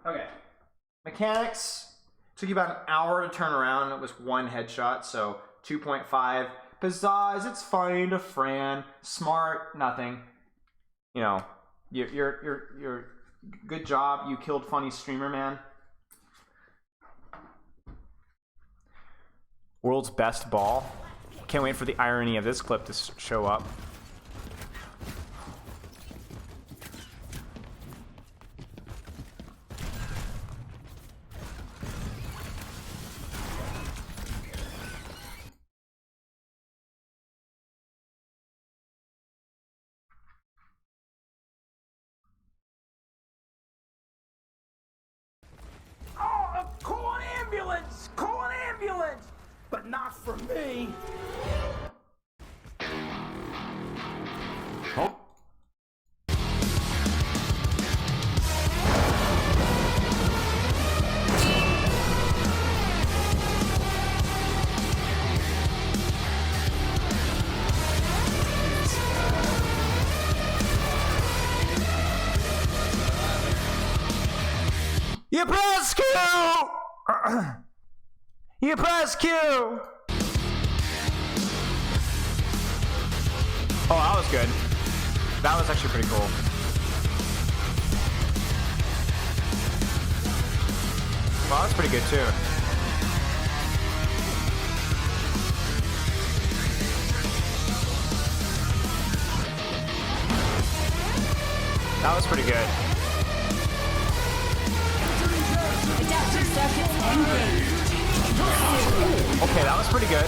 Okay. Mechanics. Took you about an hour to turn around. It was 1 headshot, so 2.5. Pizzazz, it's funny to Fran. Smart, nothing. You know, you're good job. You killed funny streamer, man. World's best ball. Can't wait for the irony of this clip to show up. Call an ambulance! Call an ambulance! But not for me! Oh. You press Q! You press Q! Oh, that was good. That was actually pretty cool. Well, that was pretty good too. That was pretty good. Okay, that was pretty good.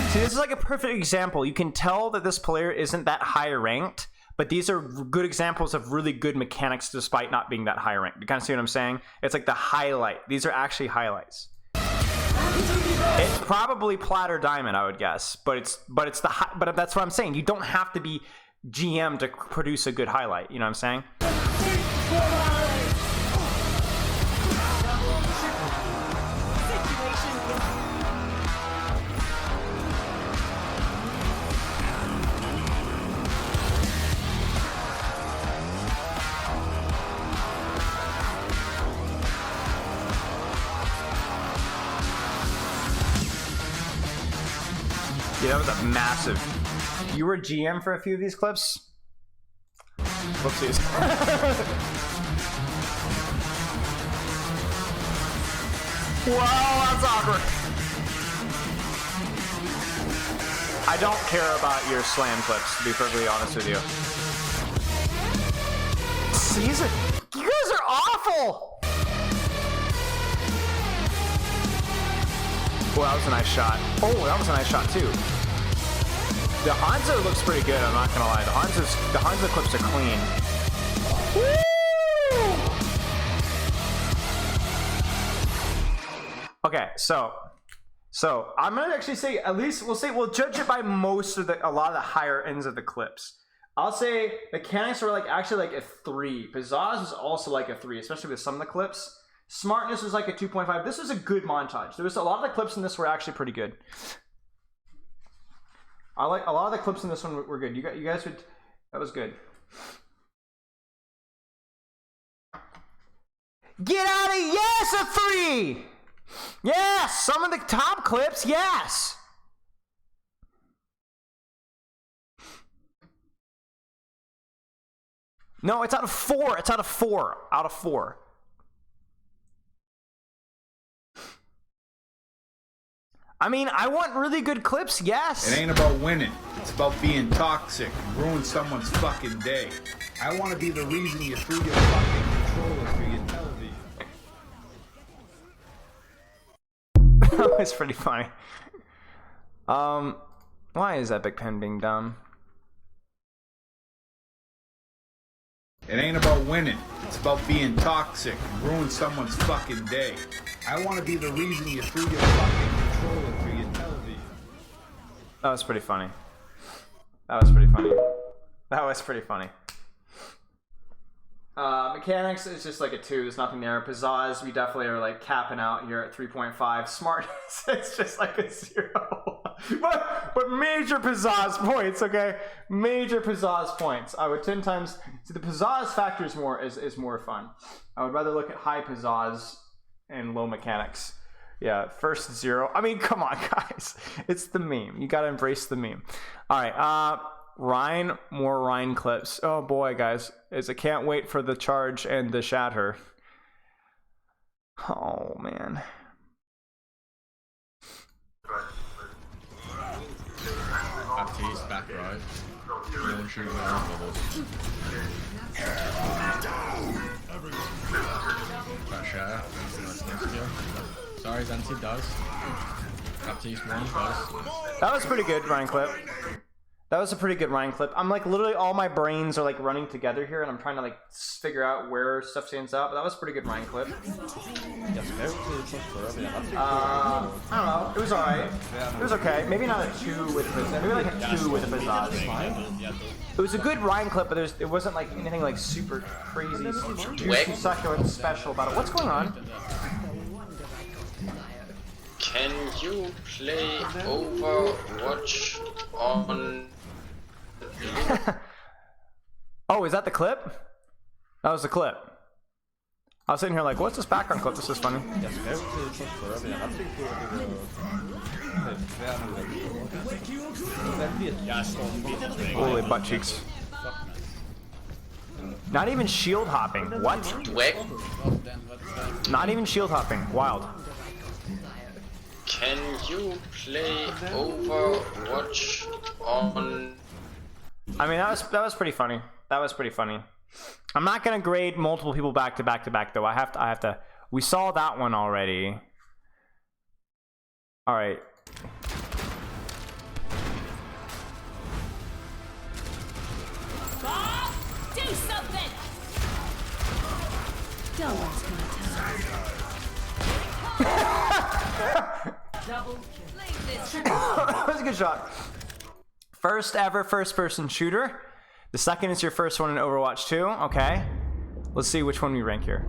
See, this is like a perfect example. You can tell that this player isn't that high ranked, but these are good examples of really good mechanics despite not being that high ranked. You kind of see what I'm saying? It's like the highlight. These are actually highlights. It's probably plat or diamond, I would guess, but that's what I'm saying. You don't have to be GM to produce a good highlight. You know what I'm saying? Yeah, that was a massive. You were GM for a few of these clips? Whoopsies. Wow, that's awkward. I don't care about your slam clips, to be perfectly honest with you. Season? You guys are awful! Oh, that was a nice shot. Oh, that was a nice shot too. The Hanzo looks pretty good, I'm not gonna lie. The Hanzo clips are clean. Woo! Okay, so I'm gonna actually say, at least we'll judge it by a lot of the higher ends of the clips. I'll say mechanics are actually like a 3. Pizzazz is also like a 3, especially with some of the clips. Smartness was like a 2.5. This was a good montage. There was a lot of the clips in this were actually pretty good. I like a lot of the clips in this one were good. You guys would, that was good. Get out of yes, a 3! Yes, some of the top clips, yes. No, it's out of 4. It's out of 4. Out of 4. I mean, I want really good clips, yes. It ain't about winning. It's about being toxic and ruin someone's fucking day. I want to be the reason you threw your fucking controller through your television. That was pretty funny. Why is Epic Pen being dumb? It ain't about winning. It's about being toxic and ruin someone's fucking day. I want to be the reason you threw your fucking controller through your television. That was pretty funny. That was pretty funny. That was pretty funny. Mechanics is just like a 2. There's nothing there. Pizzazz, we definitely are like capping out here at 3.5. Smartness, it's just like a 0. but major pizzazz points, okay? Major pizzazz points. I would 10 times. See, the pizzazz factor is more fun. I would rather look at high pizzazz and low mechanics. Yeah, first 0. I mean, come on, guys. It's the meme. You gotta embrace the meme. All right, Ryan, more Ryan clips. Oh boy, guys, I can't wait for the charge and the shatter. Oh man. Baptiste back right. No one shooting around with us. That share. Sorry, Zanti does. Baptiste 1 does. That was pretty good, Ryan clip. That was a pretty good Ryan clip. I'm like literally all my brains are like running together here, and I'm trying to like figure out where stuff stands out. But that was a pretty good Ryan clip. I don't know. It was alright. It was okay. Maybe not a 2 with the maybe like a 2 with the pizzazz. It was a good Ryan clip, but it wasn't like anything like super crazy, juicy, succulent, special about it. What's going on? Can you play Overwatch on... Oh, is that the clip? That was the clip. I was sitting here like, what's this background clip? This is funny. Holy butt cheeks. Not even shield hopping. What? Not even shield hopping. Wild. Can you play Overwatch on... I mean, that was pretty funny. That was pretty funny. I'm not gonna grade multiple people back to back to back though. I have to. We saw that one already. All right. Bob, do something. Don't waste my time. Double kill. That was a good shot. First ever first-person shooter. The second is your first one in Overwatch 2. Okay. Let's see which one we rank here.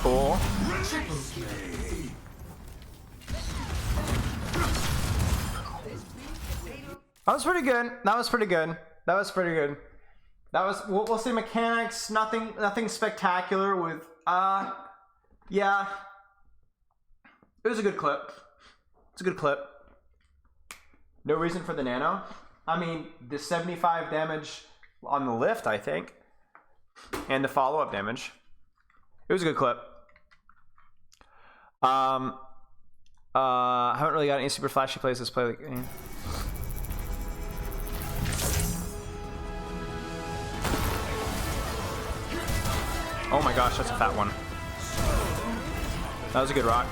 Cool. That was pretty good. That was pretty good. That was pretty good. That was, we'll say mechanics, nothing spectacular with, yeah. It was a good clip. It's a good clip. No reason for the nano. I mean, the 75 damage on the lift, I think. And the follow-up damage. It was a good clip. Haven't really got any super flashy plays to play the game. Oh my gosh, that's a fat one. That was a good rock.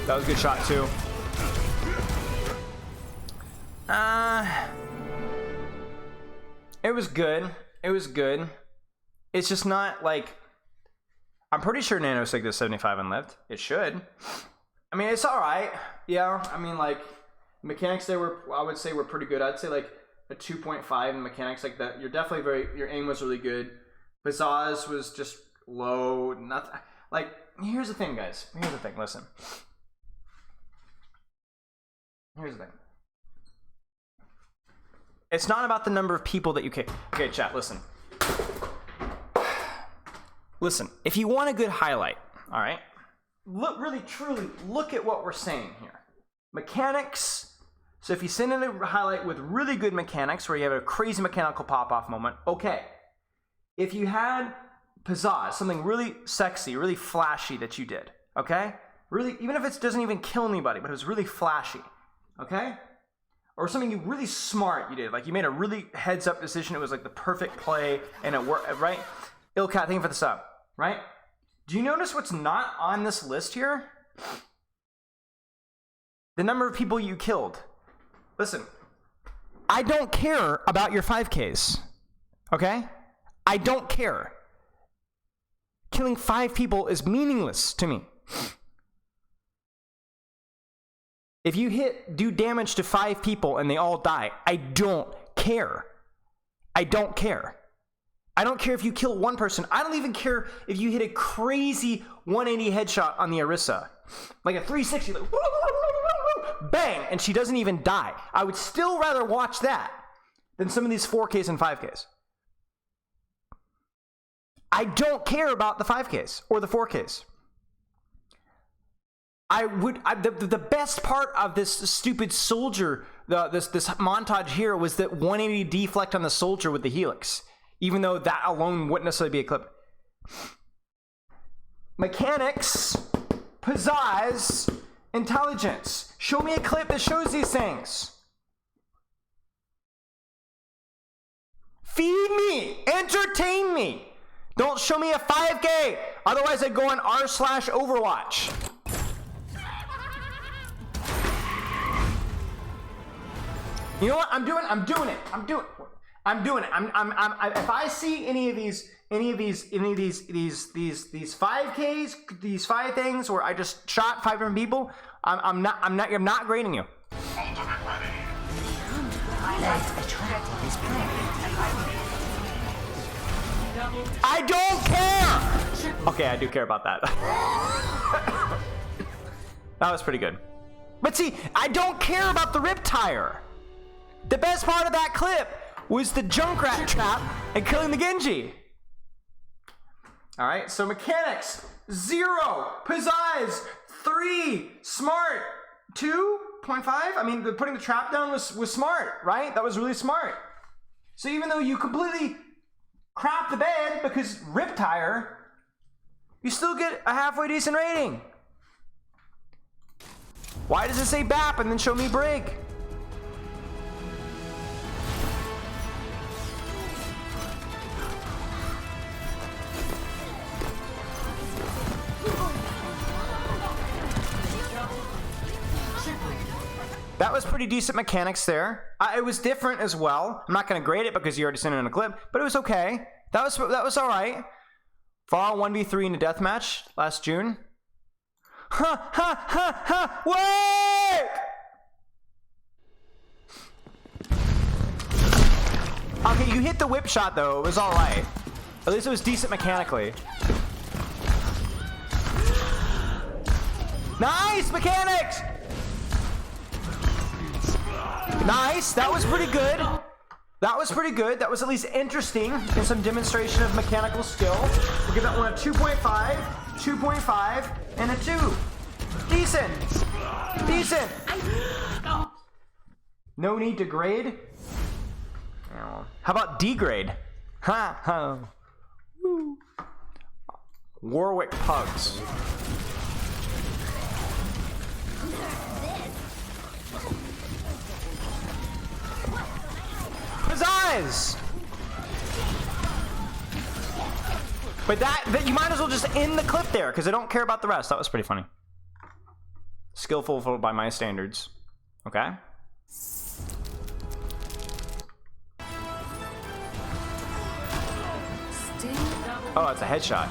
That was a good shot too. It was good. It was good. It's just not like, I'm pretty sure Nano Sig does 75 and lift. It should. I mean, it's all right. Yeah. I mean, like mechanics there were, I would say, were pretty good. I'd say like a 2.5 in mechanics like that. You're definitely your aim was really good. Pizzazz was just low. Nothing. Like, here's the thing, guys. Here's the thing. Listen. Here's the thing. It's not about the number of people that you kill. Okay, chat, listen. Listen, if you want a good highlight, all right, look, really, truly, look at what we're saying here. Mechanics. So if you send in a highlight with really good mechanics, where you have a crazy mechanical pop-off moment, okay. If you had pizzazz, something really sexy, really flashy that you did, okay? Really, even if it doesn't even kill anybody, but it was really flashy, okay? Or something really smart you did, like you made a really heads-up decision, it was like the perfect play, and it worked, right? Ilkat, thank you for the sub, right? Do you notice what's not on this list here? The number of people you killed. Listen, I don't care about your 5Ks, okay? I don't care. Killing 5 people is meaningless to me. If you do damage to 5 people and they all die, I don't care. I don't care. I don't care if you kill 1 person. I don't even care if you hit a crazy 180 headshot on the Orisa. Like a 360, like, bang, and she doesn't even die. I would still rather watch that than some of these 4Ks and 5Ks. I don't care about the 5Ks or the 4Ks. The best part of this stupid soldier, this montage here, was that 180 deflect on the soldier with the helix, even though that alone wouldn't necessarily be a clip. Mechanics, pizzazz, intelligence. Show me a clip that shows these things. Feed me, entertain me. Don't show me a 5K, otherwise I go on r/Overwatch. You know what? I'm doing it. If I see any of these 5Ks, these 5 things where I just shot 5 different people, I'm not grading you. I don't care! Okay, I do care about that. That was pretty good. But see, I don't care about the rip tire. The best part of that clip was the Junkrat trap and killing the Genji. Alright, so mechanics, 0. Pizzazz, 3. Smart, 2.5. I mean, putting the trap down was smart, right? That was really smart. So even though you completely crap the bed because rip tire, you still get a halfway decent rating. Why does it say BAP and then show me break? That was pretty decent mechanics there. It was different as well. I'm not going to grade it because you already sent it in a clip, but it was okay. That was all right. Fall 1v3 in a deathmatch last June. Wait! Okay, you hit the whip shot though. It was all right. At least it was decent mechanically. Nice mechanics! Nice, that was pretty good. That was pretty good. That was at least interesting and some demonstration of mechanical skill. We'll give that one a 2.5, 2.5, and a 2. Decent. Decent. No need to grade. How about degrade? Ha ha. Woo. Warwick Pugs. Pizzazz! But that you might as well just end the clip there because I don't care about the rest. That was pretty funny. Skillful by my standards. Okay. Oh, it's a headshot.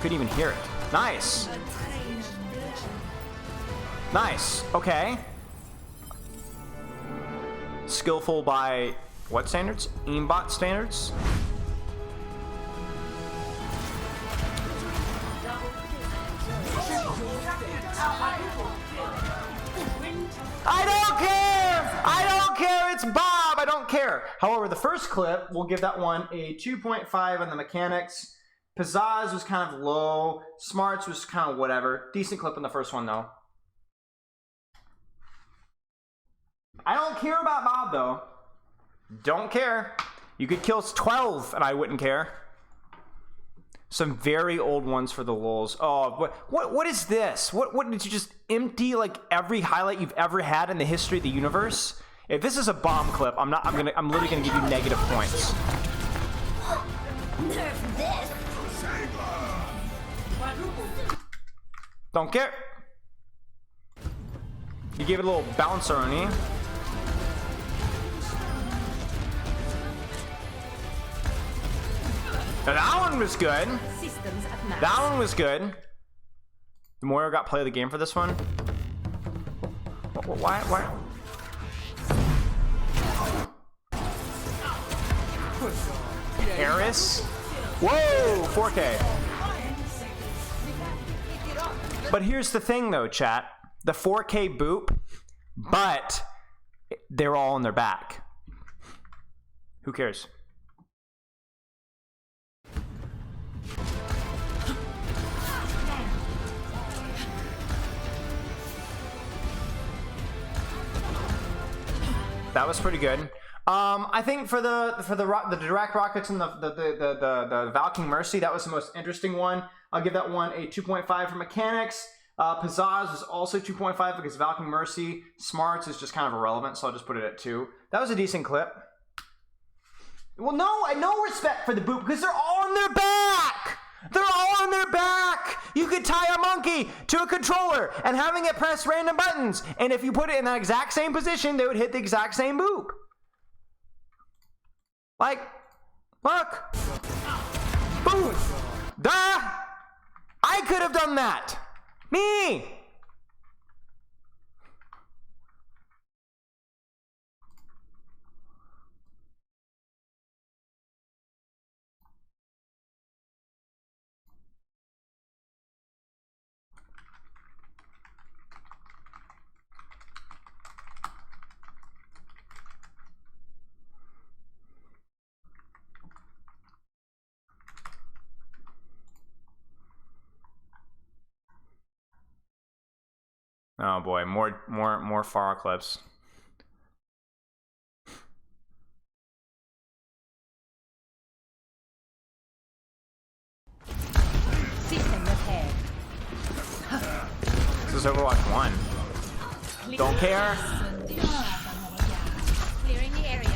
Couldn't even hear it. Nice. Nice. Okay. Skillful by what standards? Aimbot standards? I don't care! I don't care! It's Bob! I don't care. However, the first clip, we'll give that one a 2.5 on the mechanics. Pizzazz was kind of low. Smarts was kind of whatever. Decent clip in the first one, though. I don't care about Bob, though. Don't care. You could kill 12, and I wouldn't care. Some very old ones for the lulz. Oh, what is this? What did you just empty like every highlight you've ever had in the history of the universe? If this is a bomb clip, I'm literally gonna give you negative points. Nerf this. Don't care. You gave it a little bouncer on you. Now that one was good. That one was good. The Moira got play of the game for this one. Why? Harris? Whoa, 4K. But here's the thing though, chat. The 4K boop, but they're all on their back. Who cares? That was pretty good. I think for the direct rockets and the Valkyrie Mercy, that was the most interesting one. I'll give that one a 2.5 for mechanics. Pizzazz was also 2.5 because Valkyrie Mercy. Smarts is just kind of irrelevant, so I'll just put it at 2. That was a decent clip. Well, no respect for the boot because they're all on their back. They're all on their back. You could tie a monkey to a controller and having it press random buttons. And if you put it in that exact same position, they would hit the exact same boop. Like, look. Boom. Duh. I could have done that. Me. Oh boy, more Pharah clips. System repaired. This is Overwatch 1. Don't care. Clearing the area.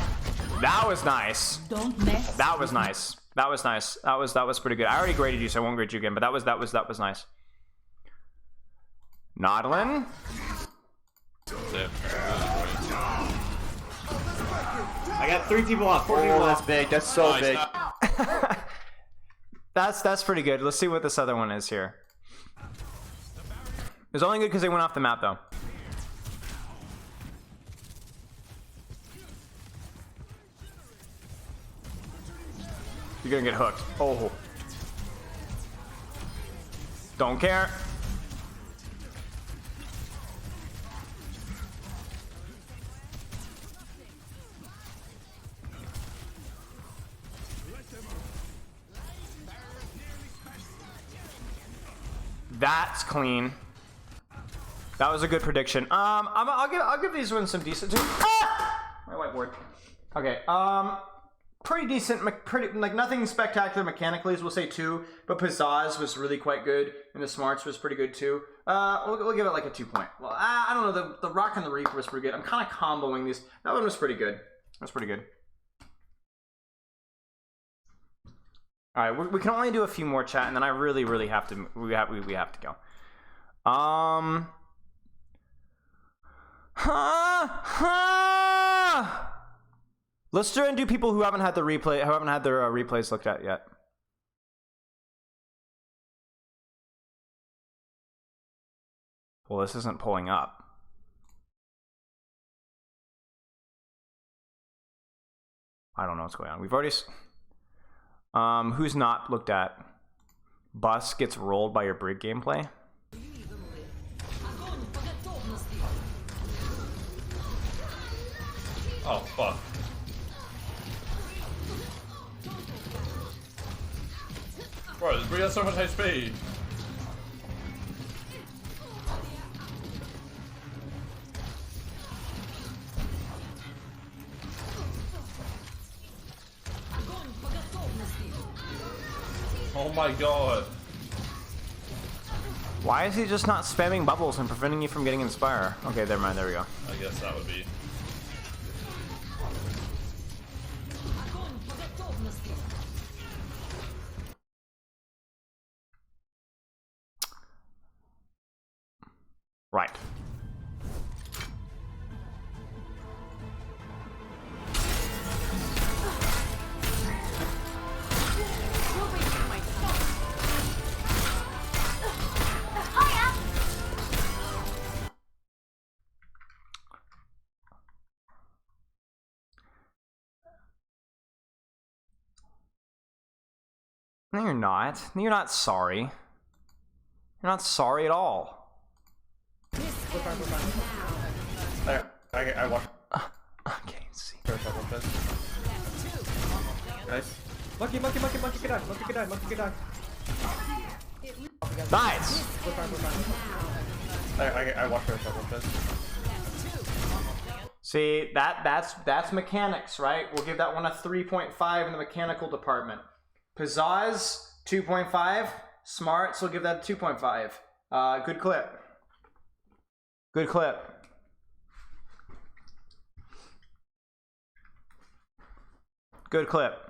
That was nice. Don't mess. That was nice. That was nice. That was pretty good. I already graded you, so I won't grade you again. But that was nice. Noddlin. I got 3 people off. 4 people off. That's big. That's so big. That's pretty good. Let's see what this other one is here. It's only good because they went off the map, though. You're gonna get hooked. Oh. Don't care. That's clean. That was a good prediction. I'll give these ones some decent. My whiteboard. Okay. Pretty decent. Like nothing spectacular mechanically. We'll say 2. But Pizzazz was really quite good, and the Smarts was pretty good too. We'll give it like a 2 point. Well, I don't know. The Rock and the Reaper was pretty good. I'm kind of comboing these. That one was pretty good. That's pretty good. All right, we can only do a few more, chat, and then I really have to. We have to go. Let's try and do people who haven't had the replay, who haven't had their replays looked at yet. Well, this isn't pulling up. I don't know what's going on. We've already. Who's not looked at? Bus gets rolled by your Brig gameplay. Oh fuck. Bro, this Bree has so much HP. Oh my god. Why is he just not spamming bubbles and preventing you from getting Inspire? Okay, never mind, there we go. I guess that would be. Right. No, you're not. No, you're not sorry. You're not sorry at all. There, I watch. Okay, see. Nice. Monkey, monkey, monkey, monkey can die, monkey can die, monkey can die. Nice! There, I watch her. See, that's mechanics, right? We'll give that one a 3.5 in the mechanical department. Pizzazz, 2.5. Smart, so we'll give that a 2.5. Good clip. Good clip. Good clip.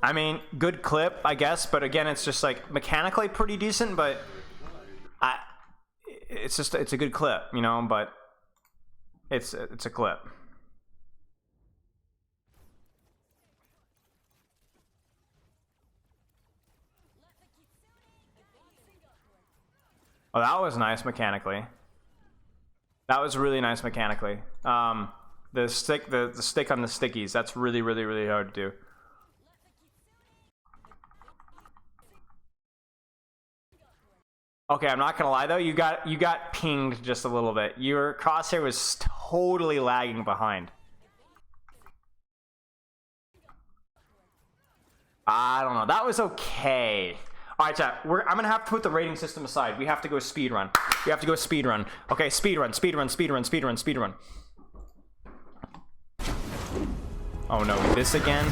I mean, good clip, I guess, but again, it's just like mechanically pretty decent, but it's a good clip, you know, but it's a clip. Oh, that was nice mechanically. That was really nice mechanically. The stick on the stickies, that's really, really, really hard to do. Okay, I'm not gonna lie though, you got pinged just a little bit. Your crosshair was totally lagging behind. I don't know, that was okay. Alright, chat, I'm gonna have to put the rating system aside. We have to go speed run. We have to go speed run. Okay, speed run, speed run, speed run, speed run, speed run. Oh no, this again?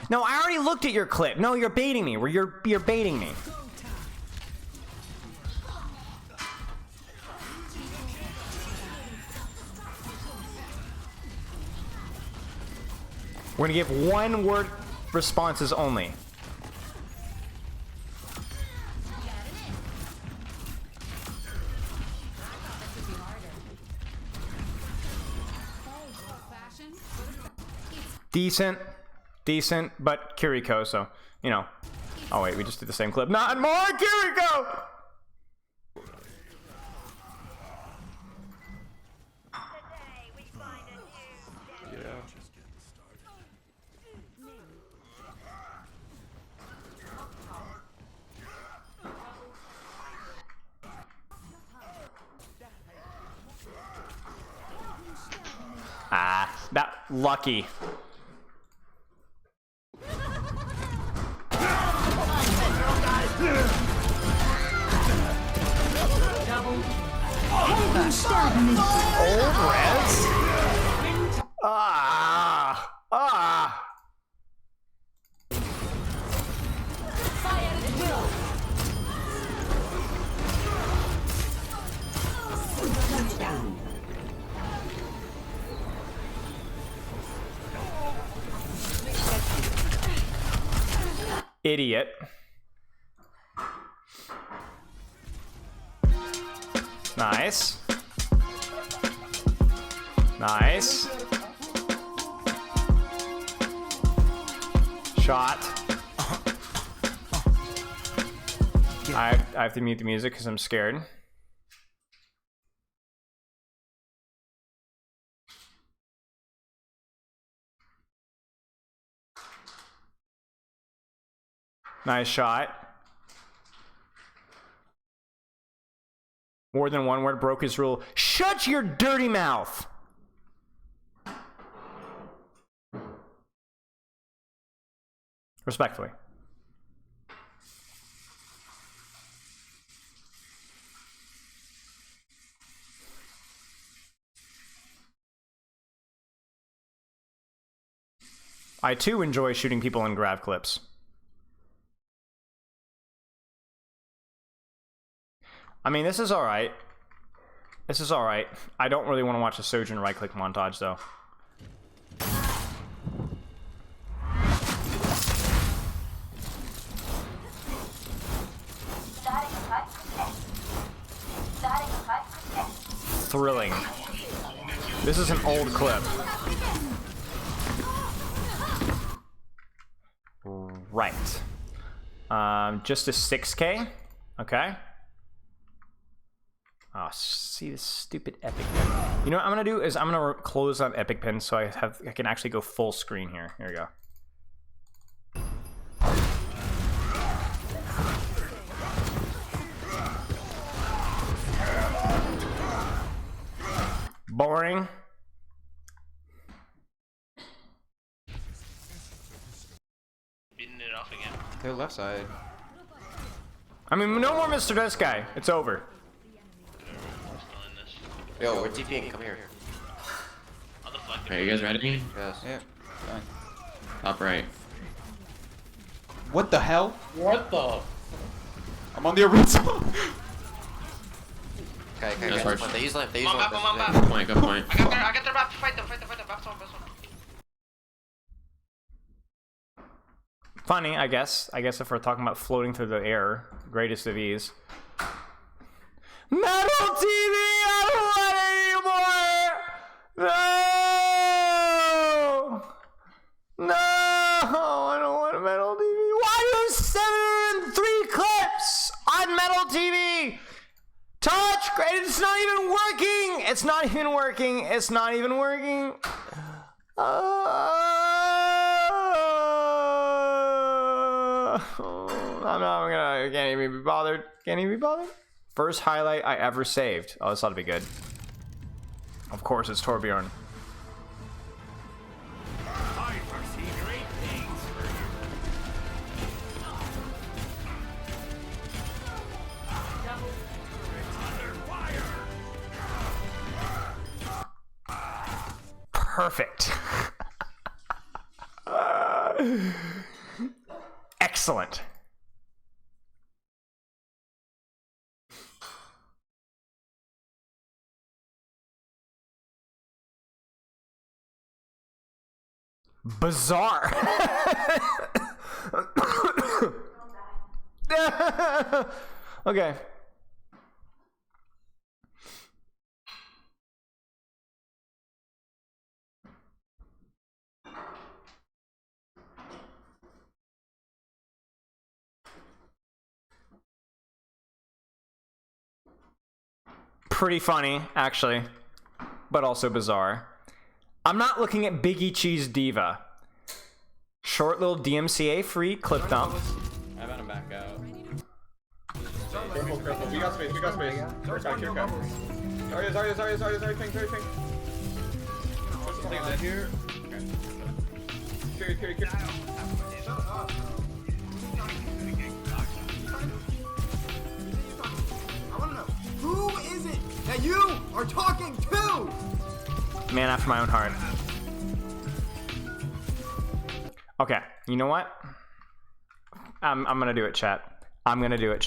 No, I already looked at your clip. No, you're baiting me. You're baiting me. We're gonna give one word responses only. Decent, but Kiriko, so, you know. Oh wait, we just did the same clip. Not more Kiriko! Ah, that lucky. Old Reds? Idiot. Nice. Nice. Shot. I have to mute the music because I'm scared. Nice shot. More than one word broke his rule. Shut your dirty mouth! Respectfully. I too enjoy shooting people in grav clips. I mean, this is alright. This is alright. I don't really want to watch a Sojourn right-click montage, though. Thrilling. This is an old clip. Right. Just a 6K? Okay. Oh, see this stupid epic pin. You know what I'm gonna do is I'm gonna close on epic pin so I can actually go full screen here. Here we go. Boring. Beating it off again. Their left side. I mean, no more Mr. This guy. It's over. Yo, we're TPing. Come here. Are you guys ready? Yes. Yeah. Fine. Top right. What the hell? What the? I'm on the original. Okay, That's hard. They use left. They use One left. back, one back. Good point, good point. I got their back. Fight them. Back one. Funny, I guess. I guess if we're talking about floating through the air, greatest of ease. Metal TV! I don't want it anymore! No! No! I don't want a Metal TV. Why do 703 clips on Metal TV? Touch! It's not even working! It's not even working. It's not even working. I can't even be bothered. Can't even be bothered. First highlight I ever saved. Oh, this ought to be good. Of course, it's Torbjorn. Perfect. Excellent. Bizarre. Okay. Pretty funny, actually, but also bizarre. I'm not looking at Biggie Cheese Diva. Short little DMCA free clip dump. I bet him back out. Careful, careful. We got space, we got space. Sorry, ping. Put some things in here. Okay. Carry. I wanna know, who is it that you are talking to? Man after my own heart. Okay, you know what? I'm gonna do it, chat. I'm gonna do it.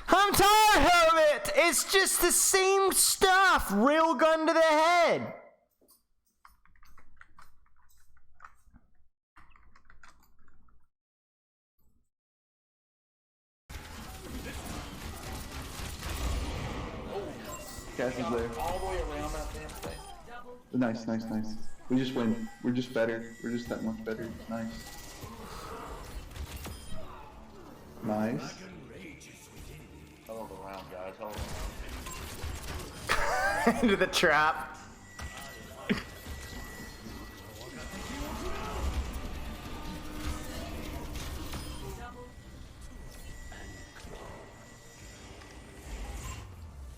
I'm tired of it! It's just the same stuff! Railgun to the head! Cass is there. All the way around that damn thing. Nice, nice, nice. We just win. We're just better. We're just that much better. Nice. Nice. Hold around, guys. Hold on. Into the trap.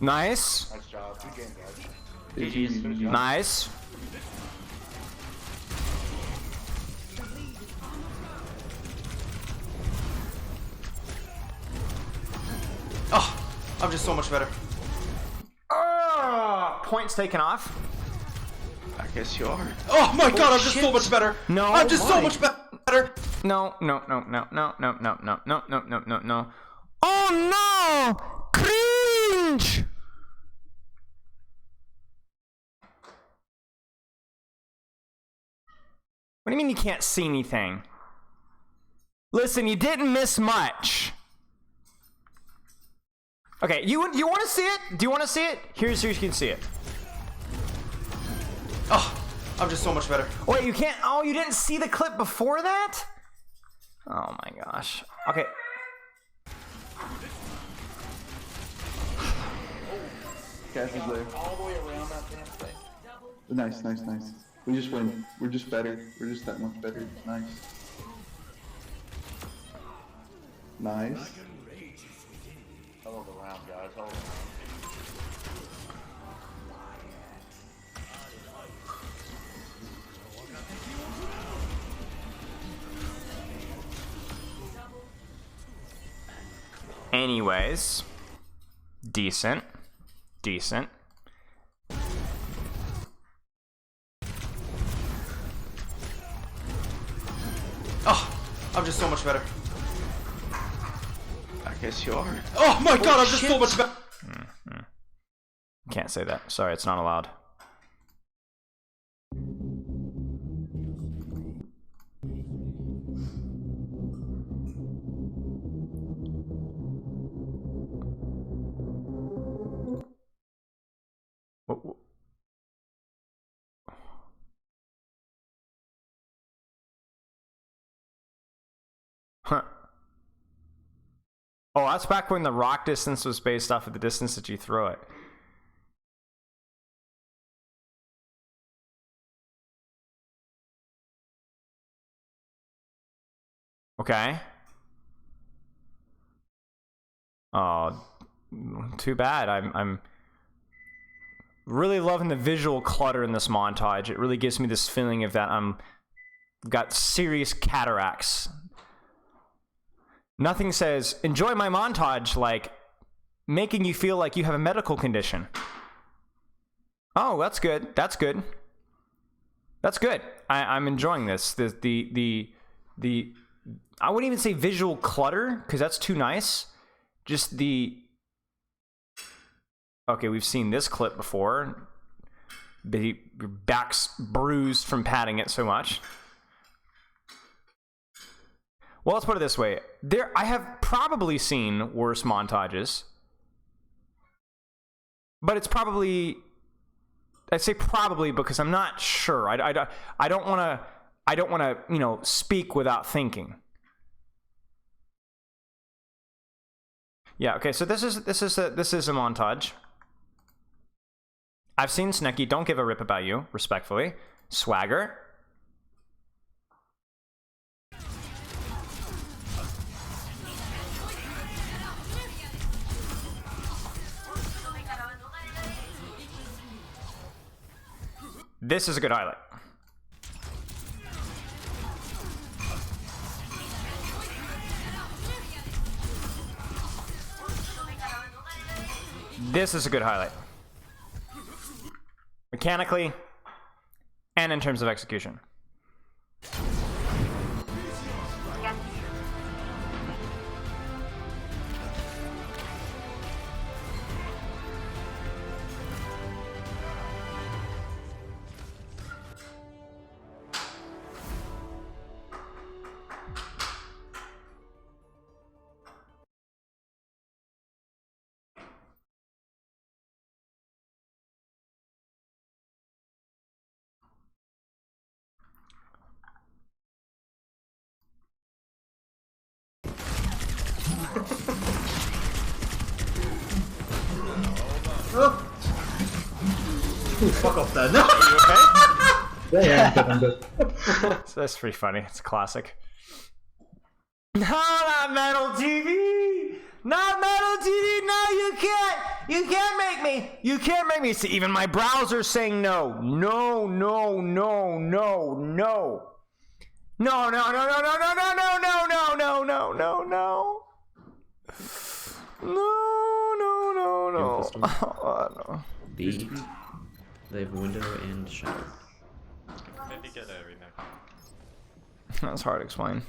Nice. Nice job. Good game, guys. Nice. Oh, I'm just so much better. Oh, points taken off. I guess you are. Oh my god, I'm just so much better. No, I'm just so much better. No. Oh no! Cringe! What do you mean you can't see anything? Listen, you didn't miss much. Okay, you want to see it? Do you want to see it? Here's so you can see it. Oh, I'm just so much better. Wait, you can't. Oh, you didn't see the clip before that? Oh my gosh. Okay. Cass is there. All the way around that damn thing. Nice, nice, nice. We just win. We're just better. We're just that much better. Nice. Nice. Hold around, guys. Hold on. Anyways, decent. Oh, I'm just so much better. I guess you are. Oh my god, I'm just so much better. Can't say that. Sorry, it's not allowed. Huh. Oh, that's back when the rock distance was based off of the distance that you throw it. Okay. Oh, too bad. I'm really loving the visual clutter in this montage. It really gives me this feeling of that I've got serious cataracts. Nothing says, enjoy my montage, like making you feel like you have a medical condition. Oh, that's good. That's good. That's good. I'm enjoying this. The I wouldn't even say visual clutter, because that's too nice. Just the... Okay, we've seen this clip before. Your back's bruised from patting it so much. Well, let's put it this way. I have probably seen worse montages. But it's probably... I say probably because I'm not sure. I don't want to, you know, speak without thinking. Yeah, okay, so this is a montage. I've seen Snecky, don't give a rip about you, respectfully. Swagger. This is a good highlight. This is a good highlight. Mechanically, and in terms of execution. Ooh, fuck off then. Are you okay? Yeah, I'm good. So that's pretty funny. It's a classic. No, not Metal TV! Not Metal TV! No, you can't! You can't make me! You can't make me! See, even my browser's saying no. No, no, no, no, no. No, no, no, no, no, no, no, no, no, no, no, no, no, no. No, no, no, no. B. They have window and shadow. Maybe get a remake. That's hard to explain.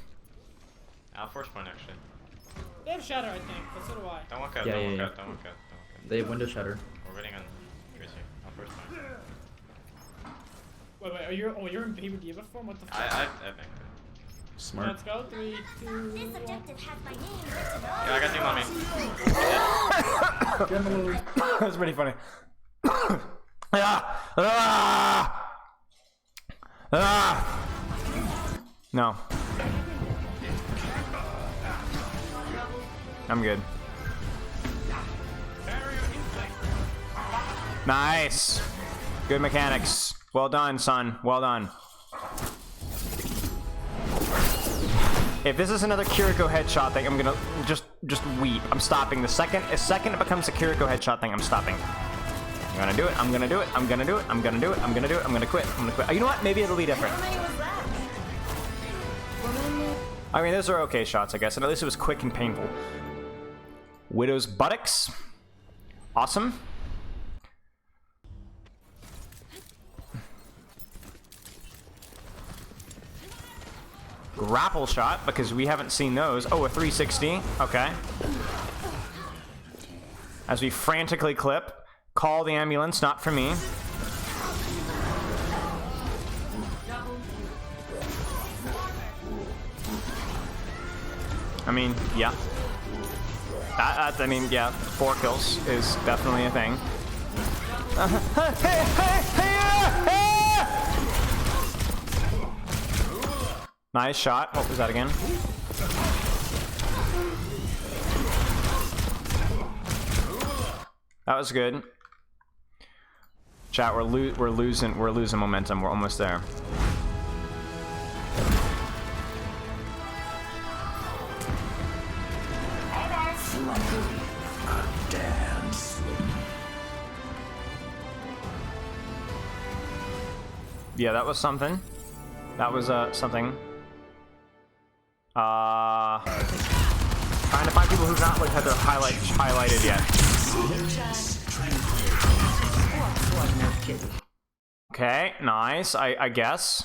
I'll force point actually. They have shatter, I think, but so do I. Don't walk out, Yeah, don't yeah, walk yeah. out, don't walk out, don't walk out. They have window shatter. We're waiting on Tracy. I'll force point. Wait, are you? Oh, you're in Baby Diva form? What the fuck? I think. Smart. Let's go. 3, 2, 1. Yeah, I got team on me. That's pretty funny. No. I'm good. Nice. Good mechanics. Well done, son. Well done. If this is another Kiriko headshot thing, I'm gonna just weep. I'm stopping. The second it becomes a Kiriko headshot thing, I'm stopping. I'm gonna do it. I'm gonna do it. I'm gonna do it. I'm gonna do it. I'm gonna do it. I'm gonna quit. I'm gonna quit. Oh, you know what? Maybe it'll be different. I mean, those are okay shots, I guess. And at least it was quick and painful. Widow's buttocks. Awesome. Grapple shot, because we haven't seen those. Oh, a 360. Okay. As we frantically clip. Call the ambulance, not for me. I mean, yeah. I mean, yeah, 4 kills is definitely a thing. Nice shot. What was that again? That was good. Chat, we're losing momentum. We're almost there. Yeah, that was something. That was something. Trying to find people who've not had their highlights highlighted yet. Okay, nice. I guess.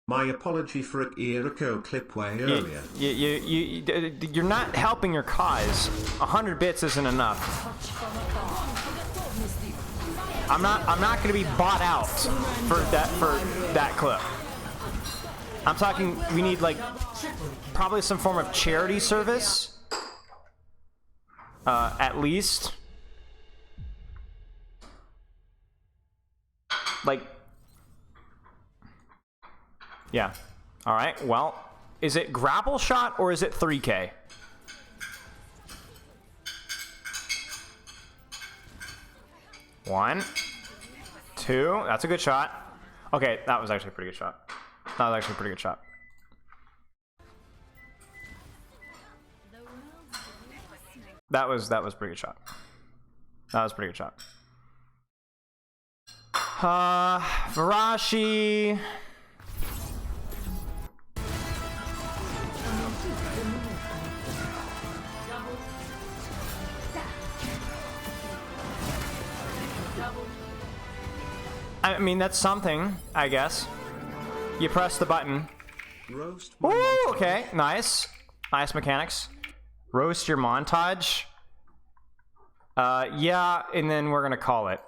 My apology for a Kiriko clip way earlier. You're not helping your cause. 100 bits isn't enough. I'm not gonna be bought out for that clip. I'm talking. We need like probably some form of charity service. At least. Like. Yeah. All right. Well, is it grapple shot or is it 3K? One, two. That's a good shot. Okay, that was actually a pretty good shot. That was actually a pretty good shot. That was a pretty good shot. That was a pretty good shot. Varashi. I mean, that's something, I guess. You press the button. Roast. Ooh, okay, nice. Nice mechanics. Roast your montage. Yeah, and then we're gonna call it.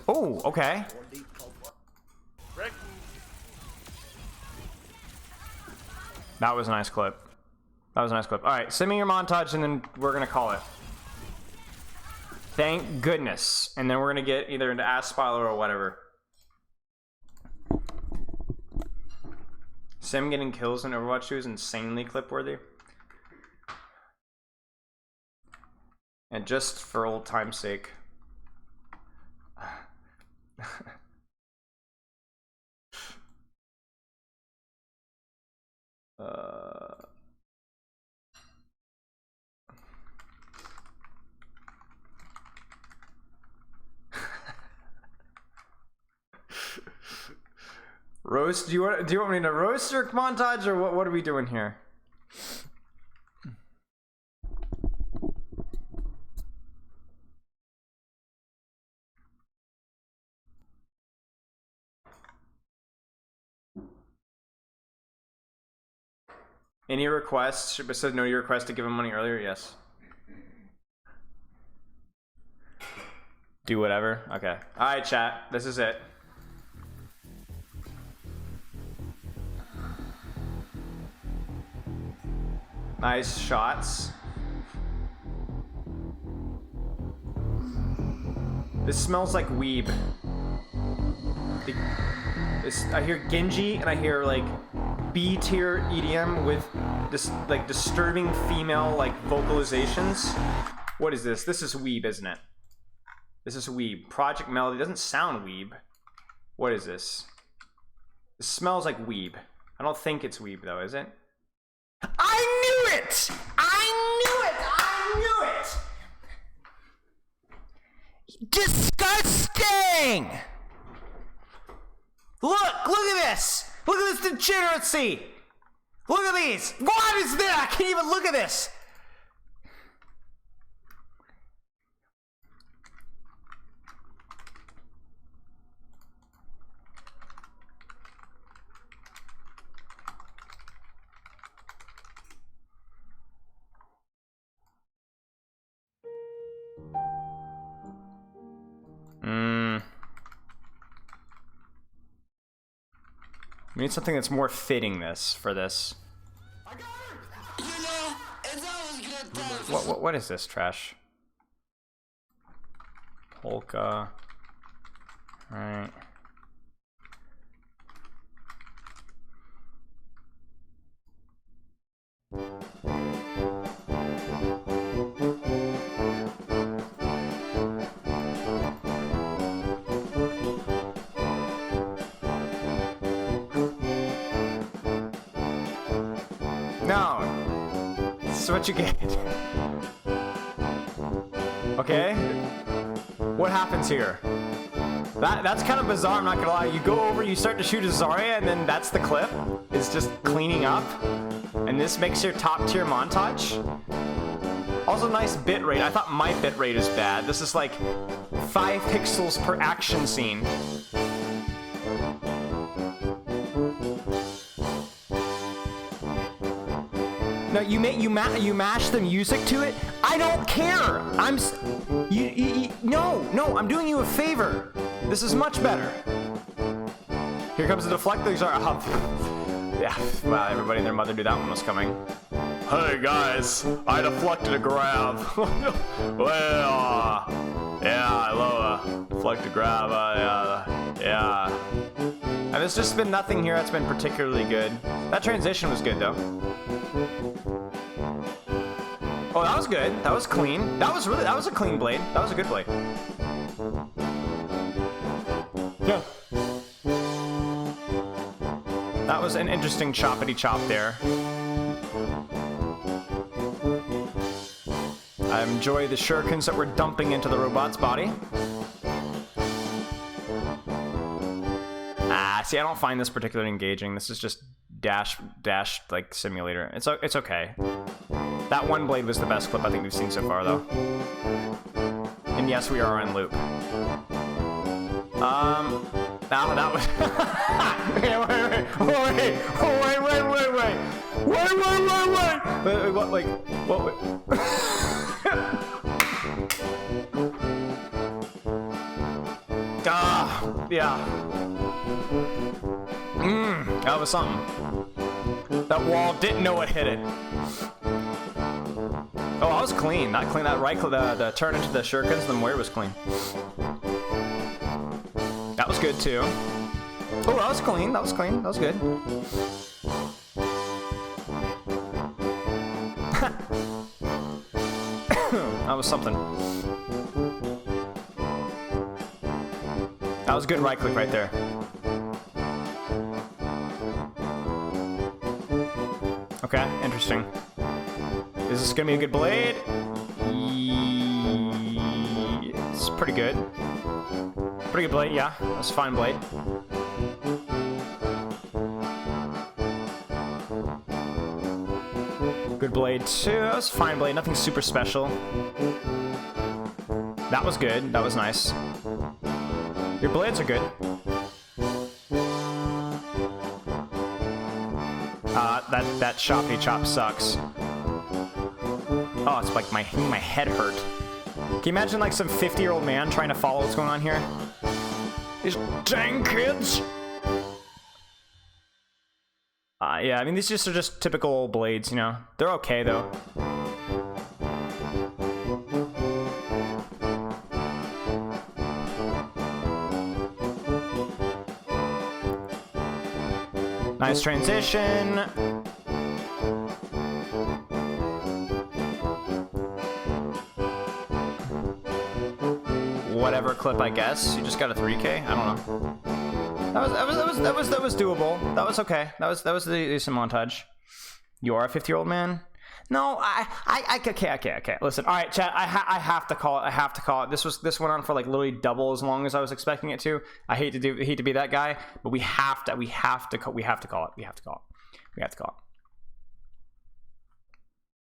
Oh, okay. That was a nice clip. That was a nice clip. All right, send me your montage, and then we're gonna call it. Thank goodness. And then we're gonna get either into Spilo or whatever. Sim getting kills in Overwatch 2 is insanely clip-worthy. And just for old time's sake. Roast? Do you want me to roast or montage, or what are we doing here? Any requests? Should have said no to your request to give him money earlier? Yes. Do whatever? Okay. Alright, chat. This is it. Nice shots. This smells like weeb. I hear Genji and I hear like B-tier EDM with this like disturbing female like vocalizations. What is this? This is weeb, isn't it? This is weeb. Project Melody doesn't sound weeb. What is this? This smells like weeb. I don't think it's weeb though, is it? I knew it! I knew it! I knew it! Disgusting! Look at this! Look at this degeneracy! Look at these! What is that? I can't even look at this! We need something that's more fitting for this. What is this trash? Polka. Alright. No, this is what you get. Okay, what happens here? That's kind of bizarre, I'm not gonna lie. You go over, you start to shoot a Zarya, and then that's the clip. It's just cleaning up, and this makes your top tier montage. Also nice bitrate. I thought my bitrate is bad. This is like 5 pixels per action scene. No, you mash the music to it. I don't care. No, I'm doing you a favor. This is much better. Here comes the deflector. Sorry, yeah. Wow, everybody and their mother knew that one was coming. Hey guys, I deflected a grab. Well, yeah, I love a deflected grab. Yeah. And there's just been nothing here that's been particularly good. That transition was good though. Oh, that was good. That was clean. That was a clean blade. That was a good blade. Yeah. That was an interesting choppity chop there. I enjoy the shurikens that we're dumping into the robot's body. See, I don't find this particularly engaging. This is just dash like simulator. It's okay. That one blade was the best clip I think we've seen so far, though. And yes, we are on loop. Now that was. Wait. What? Like what? Yeah. That was something. That wall didn't know it hit it. Oh, I was clean. Not clean. That right, the turn into the shurikens, the Moira was clean. That was good too. Oh, that was clean. That was clean. That was good. That was something. That was good right click right there. Okay, interesting. Is this gonna be a good blade? It's pretty good. Pretty good blade, yeah. That's a fine blade. Good blade too. That was a fine blade. Nothing super special. That was good. That was nice. Your blades are good. That choppy chop sucks. Oh, it's like my head hurt. Can you imagine like some 50-year-old man trying to follow what's going on here? These dang kids. Yeah, I mean these are just typical old blades, you know. They're okay though. Nice transition. Whatever clip, I guess. You just got a 3K? I don't know. That was doable. That was okay. That was the decent montage. You are a 50-year-old man? No, okay. Listen, all right, chat. I have to call it. This went on for like literally double as long as I was expecting it to. I hate to be that guy, but we have to call it.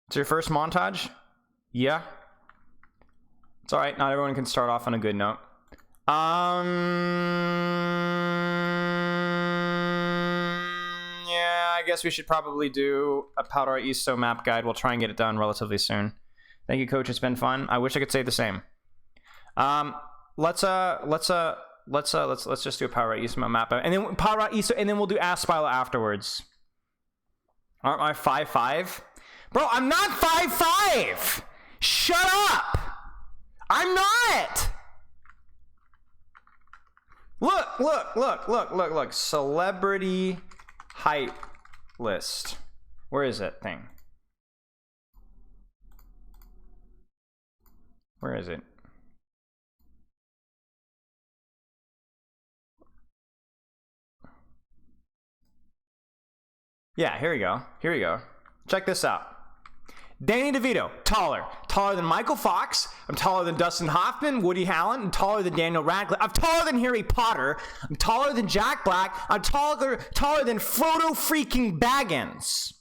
It's your first montage? Yeah. It's all right. Not everyone can start off on a good note. Yeah, I guess we should probably do a Paraiso map guide. We'll try and get it done relatively soon. Thank you, coach. It's been fun. I wish I could say the same. Let's just do a Paraiso map, and then Paraiso, and then we'll do Ask Spilo afterwards. Aren't I 5'5"? Bro, I'm not 5'5". Shut up. I'm not. Look. Celebrity height list. Where is that thing? Where is it? Yeah, here we go. Check this out. Danny DeVito, taller than Michael Fox. I'm taller than Dustin Hoffman, Woody Allen. I'm taller than Daniel Radcliffe. I'm taller than Harry Potter. I'm taller than Jack Black. I'm taller than Frodo freaking Baggins.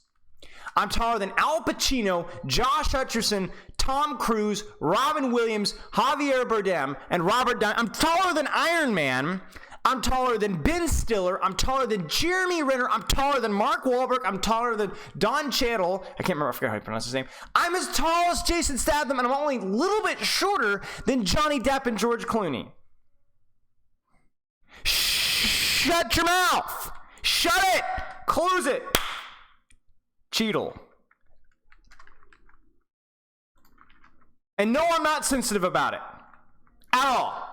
I'm taller than Al Pacino, Josh Hutcherson, Tom Cruise, Robin Williams, Javier Bardem, and Robert Downey. I'm taller than Iron Man. I'm taller than Ben Stiller. I'm taller than Jeremy Renner. I'm taller than Mark Wahlberg. I'm taller than Don Cheadle. I forgot how to pronounce his name. I'm as tall as Jason Statham, and I'm only a little bit shorter than Johnny Depp and George Clooney. Shut your mouth. Shut it. Close it. Cheadle. And no, I'm not sensitive about it. At all.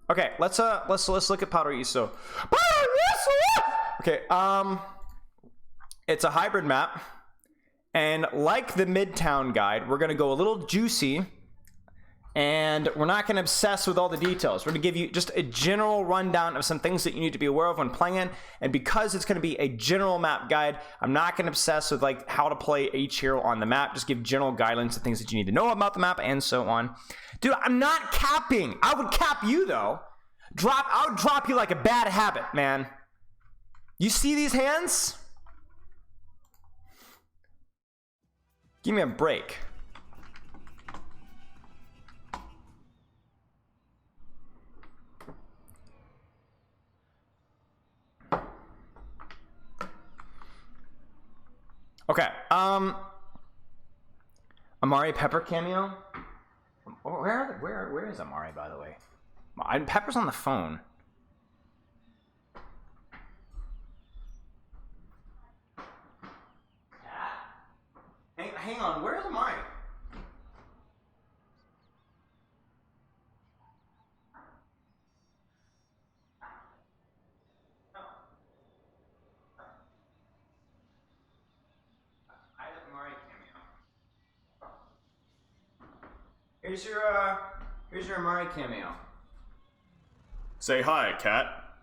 Okay, let's look at Paraiso. Okay, it's a hybrid map, and like the Midtown guide, we're gonna go a little juicy, and we're not gonna obsess with all the details. We're gonna give you just a general rundown of some things that you need to be aware of when playing it, and because it's gonna be a general map guide, I'm not gonna obsess with like how to play each hero on the map. Just give general guidelines and things that you need to know about the map and so on. Dude, I'm not capping. I would cap you though. I would drop you like a bad habit, man. You see these hands? Give me a break. Okay, Amari Pepper cameo? Where is Amari, by the way? Pepper's on the phone. hang on, where am I? Here's your Amari cameo. Say hi, cat.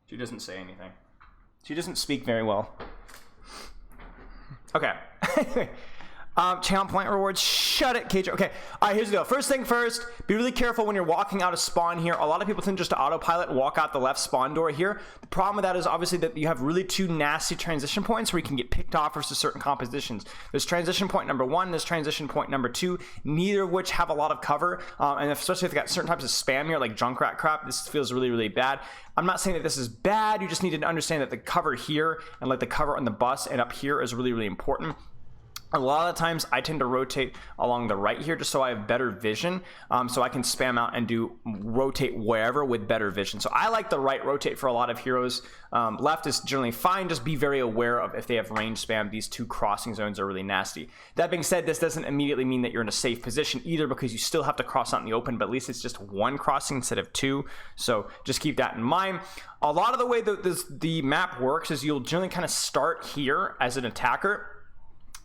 She doesn't say anything. She doesn't speak very well. Okay. Channel point rewards. Shut it, Cage. Okay. All right, here's the deal. First thing first, be really careful when you're walking out of spawn here. A lot of people tend just to autopilot walk out the left spawn door here. The problem with that is obviously that you have really two nasty transition points where you can get picked off versus certain compositions. There's transition point number 1, there's transition point number 2, neither of which have a lot of cover. And especially if you got certain types of spam here, like Junkrat crap, this feels really, really bad. I'm not saying that this is bad. You just need to understand that the cover here and like the cover on the bus and up here is really, really important. A lot of times I tend to rotate along the right here just so I have better vision, so I can spam out and do rotate wherever with better vision. So I like the right rotate for a lot of heroes. Left is generally fine. Just be very aware of if they have range spam. These two crossing zones are really nasty. That being said, this doesn't immediately mean that you're in a safe position either, because you still have to cross out in the open, but at least it's just one crossing instead of two. So just keep that in mind. A lot of the way that the map works is you'll generally kind of start here as an attacker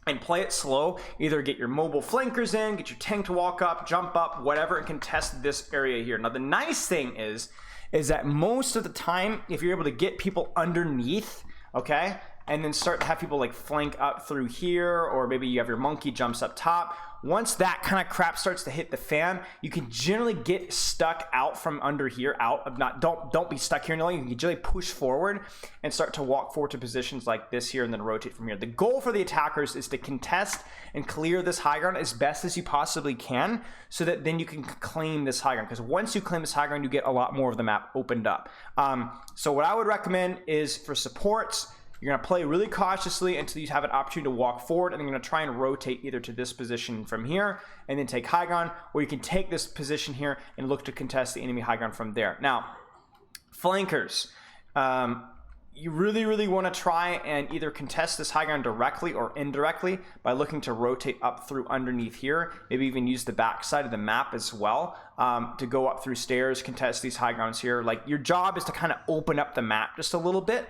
and play it slow. Either get your mobile flankers in, get your tank to walk up, jump up, whatever, and contest this area here. Now the nice thing is that most of the time, if you're able to get people underneath, okay, and then start to have people like flank up through here, or maybe you have your monkey jumps up top. Once that kind of crap starts to hit the fan, you can generally get stuck out from under here, don't be stuck here. You can generally push forward and start to walk forward to positions like this here and then rotate from here. The goal for the attackers is to contest and clear this high ground as best as you possibly can, so that then you can claim this high ground, because once you claim this high ground, you get a lot more of the map opened up. So what I would recommend is for supports, you're going to play really cautiously until you have an opportunity to walk forward, and then you're going to try and rotate either to this position from here and then take high ground, or you can take this position here and look to contest the enemy high ground from there. Now, flankers. You really want to try and either contest this high ground directly or indirectly by looking to rotate up through underneath here. Maybe even use the back side of the map as well to go up through stairs, contest these high grounds here. Like, your job is to kind of open up the map just a little bit,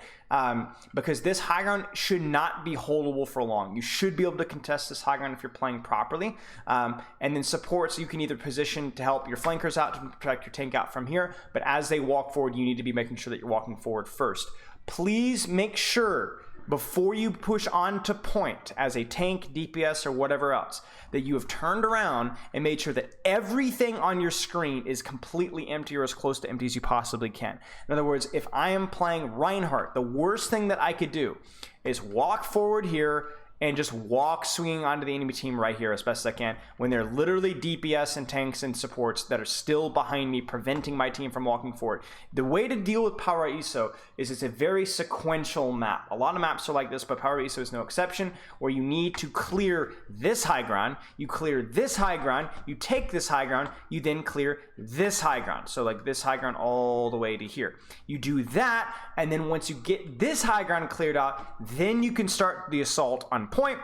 because this high ground should not be holdable for long. You should be able to contest this high ground if you're playing properly. And then supports, you can either position to help your flankers out, to protect your tank out from here, but as they walk forward, you need to be making sure that you're walking forward first. Please make sure before you push on to point as a tank, DPS, or whatever else, that you have turned around and made sure that everything on your screen is completely empty or as close to empty as you possibly can. In other words, if I am playing Reinhardt, the worst thing that I could do is walk forward here and just walk swinging onto the enemy team right here as best as I can, when they're literally DPS and tanks and supports that are still behind me, preventing my team from walking forward. The way to deal with Paraiso is it's a very sequential map. A lot of maps are like this, but Paraiso is no exception, where you need to clear this high ground, you clear this high ground, you take this high ground, you then clear this high ground. So like this high ground all the way to here. You do that, and then once you get this high ground cleared out, then you can start the assault on point,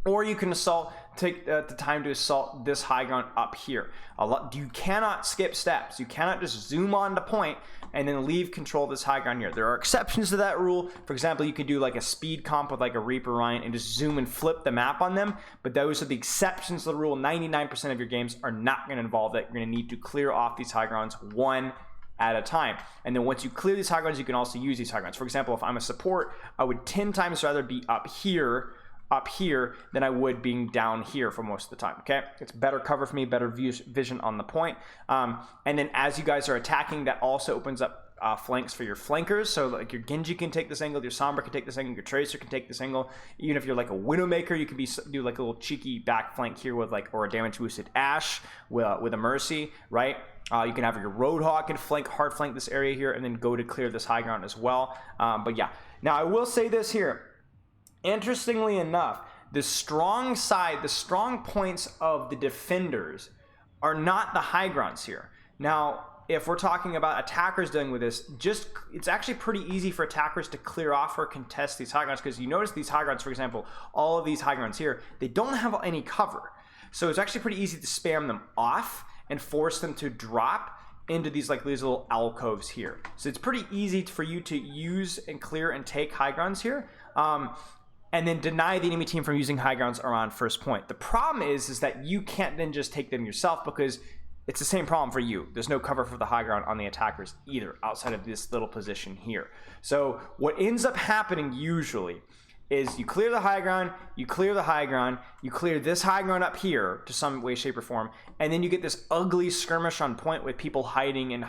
or you can take the time to assault this high ground up here. You cannot skip steps. You cannot just zoom on to point and then leave control of this high ground here. There are exceptions to that rule. For example, you can do like a speed comp with like a Reaper Ryan and just zoom and flip the map on them, but those are the exceptions to the rule. 99% of your games are not going to involve that. You're going to need to clear off these high grounds one at a time. And then once you clear these high grounds, you can also use these high grounds. For example, if I'm a support, I would 10 times rather be up here than I would being down here for most of the time. Okay, it's better cover for me, better vision on the point. And then as you guys are attacking, that also opens up flanks for your flankers. So like your Genji can take this angle, your Sombra can take this angle, your Tracer can take this angle. Even if you're like a Widowmaker, you can do like a little cheeky back flank here with like, or a damage boosted Ashe with a Mercy, right? You can have your Roadhog and hard flank this area here, and then go to clear this high ground as well. But yeah, now I will say this here. Interestingly enough, the strong side, the strong points of the defenders are not the high grounds here. Now, if we're talking about attackers dealing with this, it's actually pretty easy for attackers to clear off or contest these high grounds, because you notice these high grounds, for example, all of these high grounds here, they don't have any cover. So it's actually pretty easy to spam them off and force them to drop into these little alcoves here. So it's pretty easy for you to use and clear and take high grounds here. And then deny the enemy team from using high grounds around first point. The problem is that you can't then just take them yourself, because it's the same problem for you. There's no cover for the high ground on the attackers either, outside of this little position here. So what ends up happening usually is you clear the high ground, you clear the high ground, you clear this high ground up here to some way, shape, or form, and then you get this ugly skirmish on point with people hiding and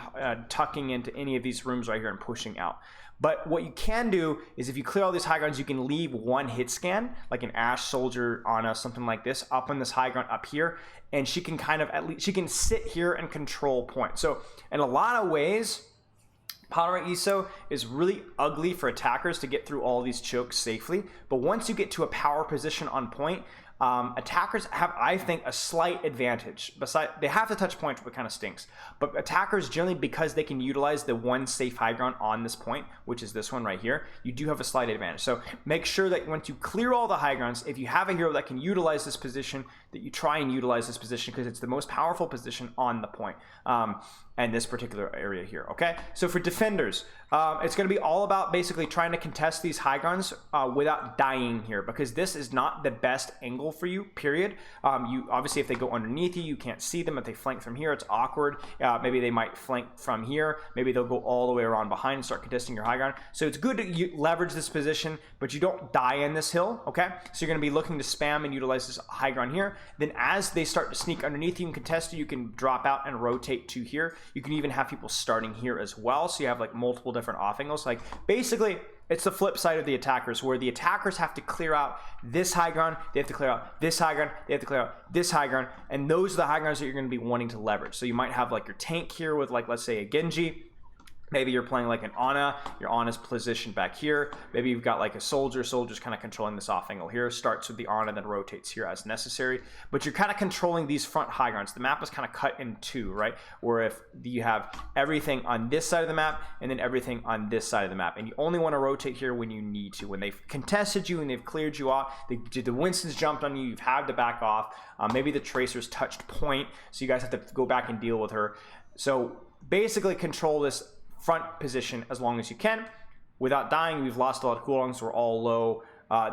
tucking into any of these rooms right here and pushing out. But what you can do is, if you clear all these high grounds, you can leave one hit scan, like an Ashe soldier on us, something like this, up on this high ground up here, and she can kind of, at least, she can sit here and control point. So in a lot of ways, Paraiso is really ugly for attackers to get through all these chokes safely. But once you get to a power position on point, attackers have, I think, a slight advantage. Besides, they have to touch point, which kind of stinks. But attackers generally, because they can utilize the one safe high ground on this point, which is this one right here, you do have a slight advantage. So make sure that once you clear all the high grounds, if you have a hero that can utilize this position, that you try and utilize this position, because it's the most powerful position on the point. And this particular area here, okay? So for defenders, it's going to be all about basically trying to contest these high grounds without dying here, because this is not the best angle for you, period. You obviously, if they go underneath you, you can't see them. If they flank from here, it's awkward. Maybe they might flank from here. Maybe they'll go all the way around behind and start contesting your high ground. So it's good to leverage this position, but you don't die in this hill, okay? So you're going to be looking to spam and utilize this high ground here. Then as they start to sneak underneath you and contest you, you can drop out and rotate to here. You can even have people starting here as well, so you have like multiple different off angles. Like basically, it's the flip side of the attackers, where the attackers have to clear out this high ground, they have to clear out this high ground, they have to clear out this high ground, and those are the high grounds that you're going to be wanting to leverage. So you might have like your tank here with, like, let's say a Genji. Maybe you're playing like an Ana, your Ana's positioned back here. Maybe you've got like a soldier's kind of controlling this off angle here. Starts with the Ana, then rotates here as necessary. But you're kind of controlling these front high grounds. The map is kind of cut in two, right? Where if you have everything on this side of the map and then everything on this side of the map. And you only want to rotate here when you need to. When they've contested you and they've cleared you off, the Winston's jumped on you, you've had to back off. Maybe the Tracer's touched point, so you guys have to go back and deal with her. So basically control this front position as long as you can without dying. We've lost a lot of cooldowns, we're all low,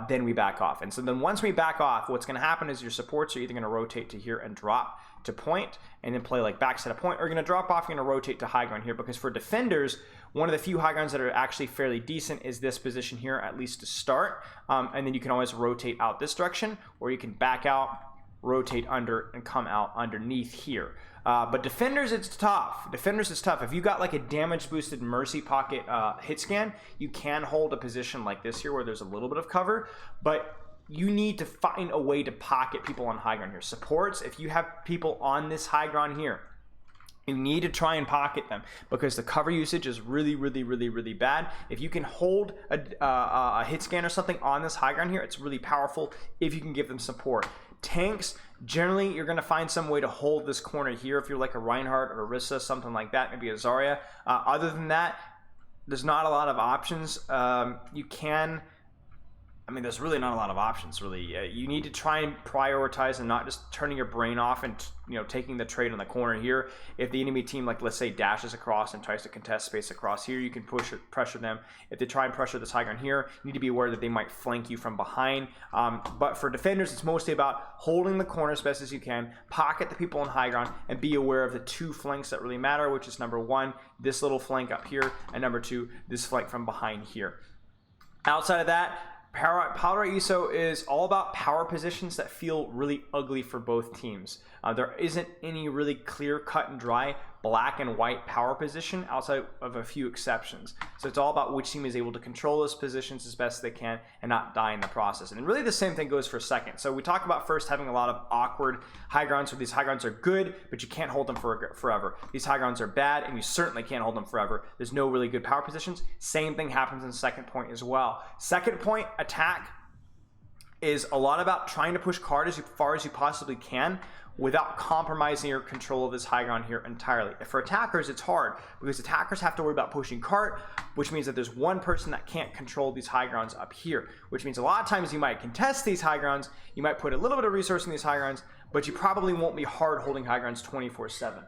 then we back off. And so then once we back off, what's going to happen is your supports are either going to rotate to here and drop to point and then play like backside of point, or you're going to drop off, you're going to rotate to high ground here, because for defenders, one of the few high grounds that are actually fairly decent is this position here, at least to start. And then you can always rotate out this direction, or you can back out, rotate under, and come out underneath here. But defenders, it's tough. Defenders, it's tough. If you got like a damage boosted Mercy Pocket hit scan, you can hold a position like this here where there's a little bit of cover, but you need to find a way to pocket people on high ground here. Supports, if you have people on this high ground here, you need to try and pocket them, because the cover usage is really, really, really, really bad. If you can hold a hit scan or something on this high ground here, it's really powerful if you can give them support. Tanks, generally, you're going to find some way to hold this corner here if you're like a Reinhardt or Orisa, something like that, maybe a Zarya. Other than that, there's not a lot of options. You can... I mean, there's really not a lot of options, really. You need to try and prioritize and not just turning your brain off and, you know, taking the trade on the corner here. If the enemy team, like, let's say, dashes across and tries to contest space across here, you can pressure them. If they try and pressure this high ground here, you need to be aware that they might flank you from behind. But for defenders, it's mostly about holding the corner as best as you can, pocket the people on high ground, and be aware of the two flanks that really matter, which is number one, this little flank up here, and number two, this flank from behind here. Outside of that, Paraiso is all about power positions that feel really ugly for both teams. There isn't any really clear cut and dry black and white power position outside of a few exceptions. So it's all about which team is able to control those positions as best they can and not die in the process. And really the same thing goes for second. So we talk about first having a lot of awkward high grounds. So these high grounds are good, but you can't hold them forever. These high grounds are bad, and you certainly can't hold them forever. There's no really good power positions. Same thing happens in second point as well. Second point, attack. is a lot about trying to push card as far as you possibly can without compromising your control of this high ground here entirely. For attackers, it's hard because attackers have to worry about pushing cart, which means that there's one person that can't control these high grounds up here, which means a lot of times you might contest these high grounds, you might put a little bit of resource in these high grounds, but you probably won't be hard holding high grounds 24/7.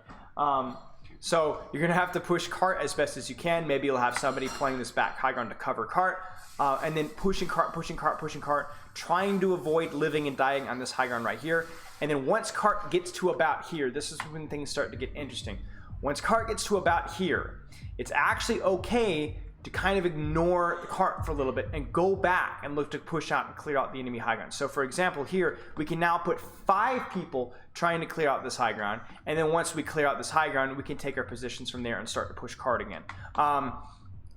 So you're gonna have to push cart as best as you can. Maybe you'll have somebody playing this back high ground to cover cart, and then pushing cart, trying to avoid living and dying on this high ground right here. And then once cart gets to about here, this is when things start to get interesting. Once cart gets to about here, it's actually okay to kind of ignore the cart for a little bit and go back and look to push out and clear out the enemy high ground. So for example, here we can now put 5 people trying to clear out this high ground, and then once we clear out this high ground, we can take our positions from there and start to push cart again.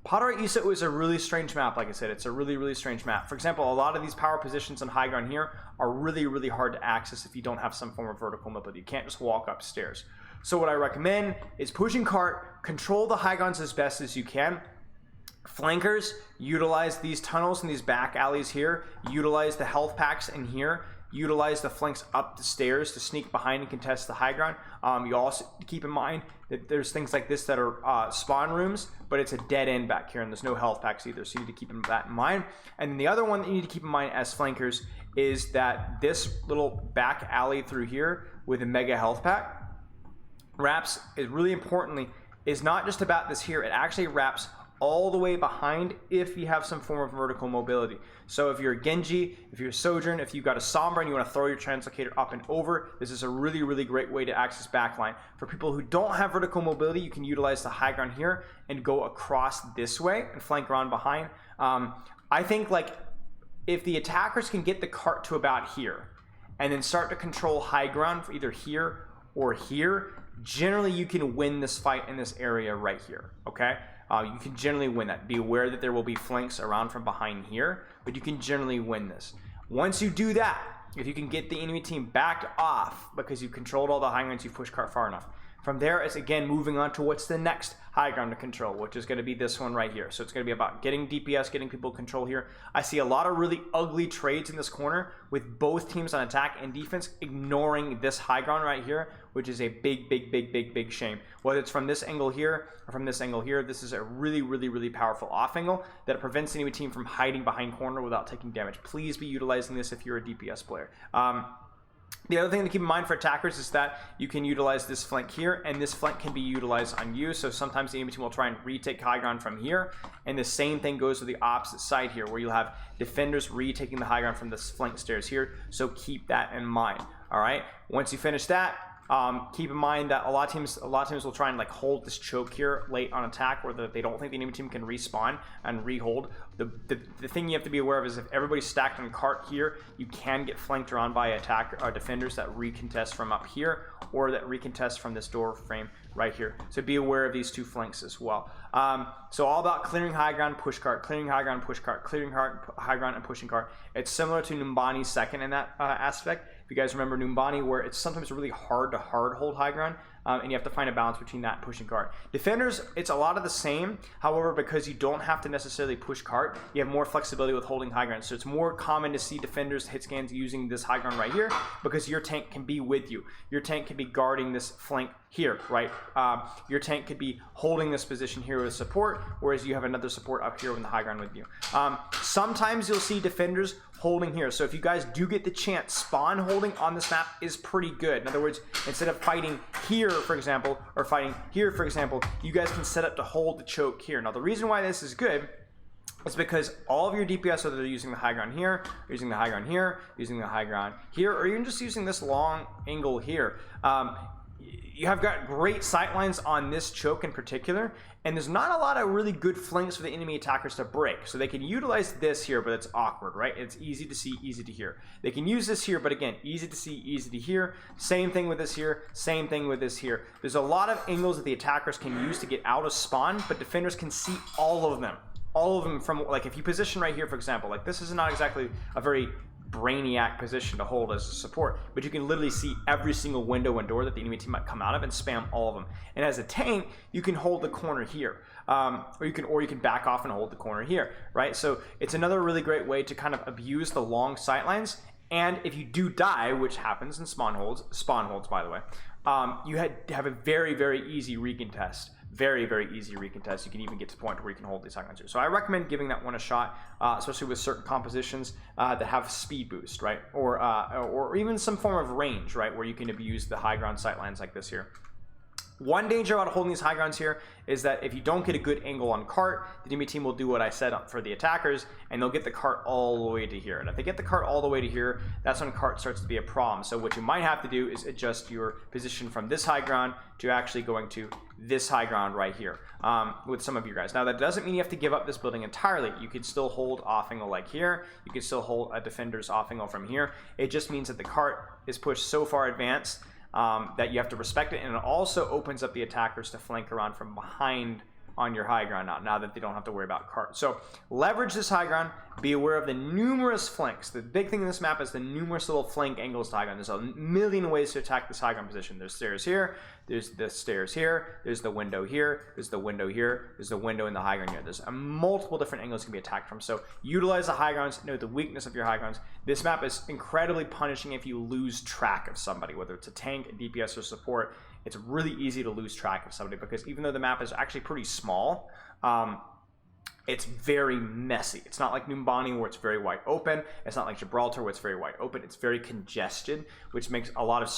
Paraiso is a really strange map. Like I said, it's a really strange map. For example, a lot of these power positions on high ground here are really hard to access if you don't have some form of vertical mobility. You can't just walk upstairs. So what I recommend is pushing cart, control the high grounds as best as you can. Flankers, utilize these tunnels and these back alleys here, utilize the health packs in here, utilize the flanks up the stairs to sneak behind and contest the high ground. You also keep in mind that there's things like this that are spawn rooms, but it's a dead end back here and there's no health packs either, so you need to keep that in mind. And then the other one that you need to keep in mind as flankers is that this little back alley through here with a mega health pack wraps, is really importantly, is not just about this here, it actually wraps all the way behind if you have some form of vertical mobility. So if you're a Genji, if you're a Sojourn, if you've got a Sombra and you want to throw your translocator up and over, this is a really great way to access backline. For people who don't have vertical mobility, you can utilize the high ground here and go across this way and flank around behind. I think like if the attackers can get the cart to about here and then start to control high ground for either here or here, generally you can win this fight in this area right here, okay? You can generally win that. Be aware that there will be flanks around from behind here, but you can generally win this. Once you do that, if you can get the enemy team backed off because you've controlled all the high grounds, you've pushed cart far enough. From there, it's again moving on to what's the next high ground to control, which is going to be this one right here. So it's going to be about getting DPS, getting people control here. I see a lot of really ugly trades in this corner with both teams on attack and defense ignoring this high ground right here, which is a big shame. Whether it's from this angle here or from this angle here, this is a really powerful off angle that prevents the enemy team from hiding behind corner without taking damage. Please be utilizing this if you're a DPS player. The other thing to keep in mind for attackers is that you can utilize this flank here, and this flank can be utilized on you. So sometimes the enemy team will try and retake high ground from here, and the same thing goes to the opposite side here, where you'll have defenders retaking the high ground from this flank stairs here. So keep that in mind. All right. Once you finish that, keep in mind that a lot of teams will try and like hold this choke here late on attack, where they don't think the enemy team can respawn and rehold. The thing you have to be aware of is if everybody's stacked on cart here, you can get flanked around by defenders that recontest from up here or that recontest from this door frame right here. So be aware of these two flanks as well. So all about clearing high ground, push cart, clearing high ground, push cart, clearing high ground, and pushing cart. It's similar to Numbani's second in that aspect. If you guys remember Numbani, where it's sometimes really hard to hold high ground, and you have to find a balance between that and pushing cart. Defenders, it's a lot of the same. However, because you don't have to necessarily push cart, you have more flexibility with holding high ground. So it's more common to see defenders hit scans using this high ground right here because your tank can be with you. Your tank can be guarding this flank here, right? Your tank could be holding this position here with support, whereas you have another support up here on the high ground with you. Sometimes you'll see defenders holding here. So if you guys do get the chance, spawn holding on this map is pretty good. In other words, instead of fighting here, for example, or fighting here, for example, you guys can set up to hold the choke here. Now, the reason why this is good is because all of your DPS, whether they're using the high ground here, using the high ground here, using the high ground here, or even just using this long angle here, you have got great sightlines on this choke in particular, and there's not a lot of really good flanks for the enemy attackers to break. So they can utilize this here, but it's awkward, right? It's easy to see, easy to hear. They can use this here, but again, easy to see, easy to hear. Same thing with this here, same thing with this here. There's a lot of angles that the attackers can use to get out of spawn, but defenders can see all of them. All of them from, like, if you position right here, for example, like this is not exactly a very brainiac position to hold as a support, but you can literally see every single window and door that the enemy team might come out of and spam all of them. And as a tank, you can hold the corner here, or you can back off and hold the corner here, right? So it's another really great way to kind of abuse the long sightlines. And if you do die, which happens in spawn holds by the way, you have a very, very easy recontest. Very, very easy recontest. You can even get to the point where you can hold these high grounds here. So I recommend giving that one a shot, especially with certain compositions that have speed boost, right? Or even some form of range, right? Where you can abuse the high ground sightlines like this here. One danger about holding these high grounds here is that if you don't get a good angle on cart, the enemy team will do what I said for the attackers, and they'll get the cart all the way to here. And if they get the cart all the way to here, that's when cart starts to be a problem. So what you might have to do is adjust your position from this high ground to actually going to this high ground right here with some of you guys. Now that doesn't mean you have to give up this building entirely. You could still hold off angle like here. You can still hold a defender's off angle from here. It just means that the cart is pushed so far advanced that you have to respect it, and it also opens up the attackers to flank around from behind on your high ground now that they don't have to worry about cart. So leverage this high ground, be aware of the numerous flanks. The big thing in this map is the numerous little flank angles to high ground. There's a million ways to attack this high ground position. There's stairs here, there's the stairs here, there's the window here, there's the window here, there's the window in the high ground here. There's multiple different angles can be attacked from. So utilize the high grounds, know the weakness of your high grounds. This map is incredibly punishing if you lose track of somebody, whether it's a tank, a DPS, or support. It's really easy to lose track of somebody because even though the map is actually pretty small, it's very messy. It's not like Numbani where it's very wide open. It's not like Gibraltar where it's very wide open. It's very congested, which makes a lot of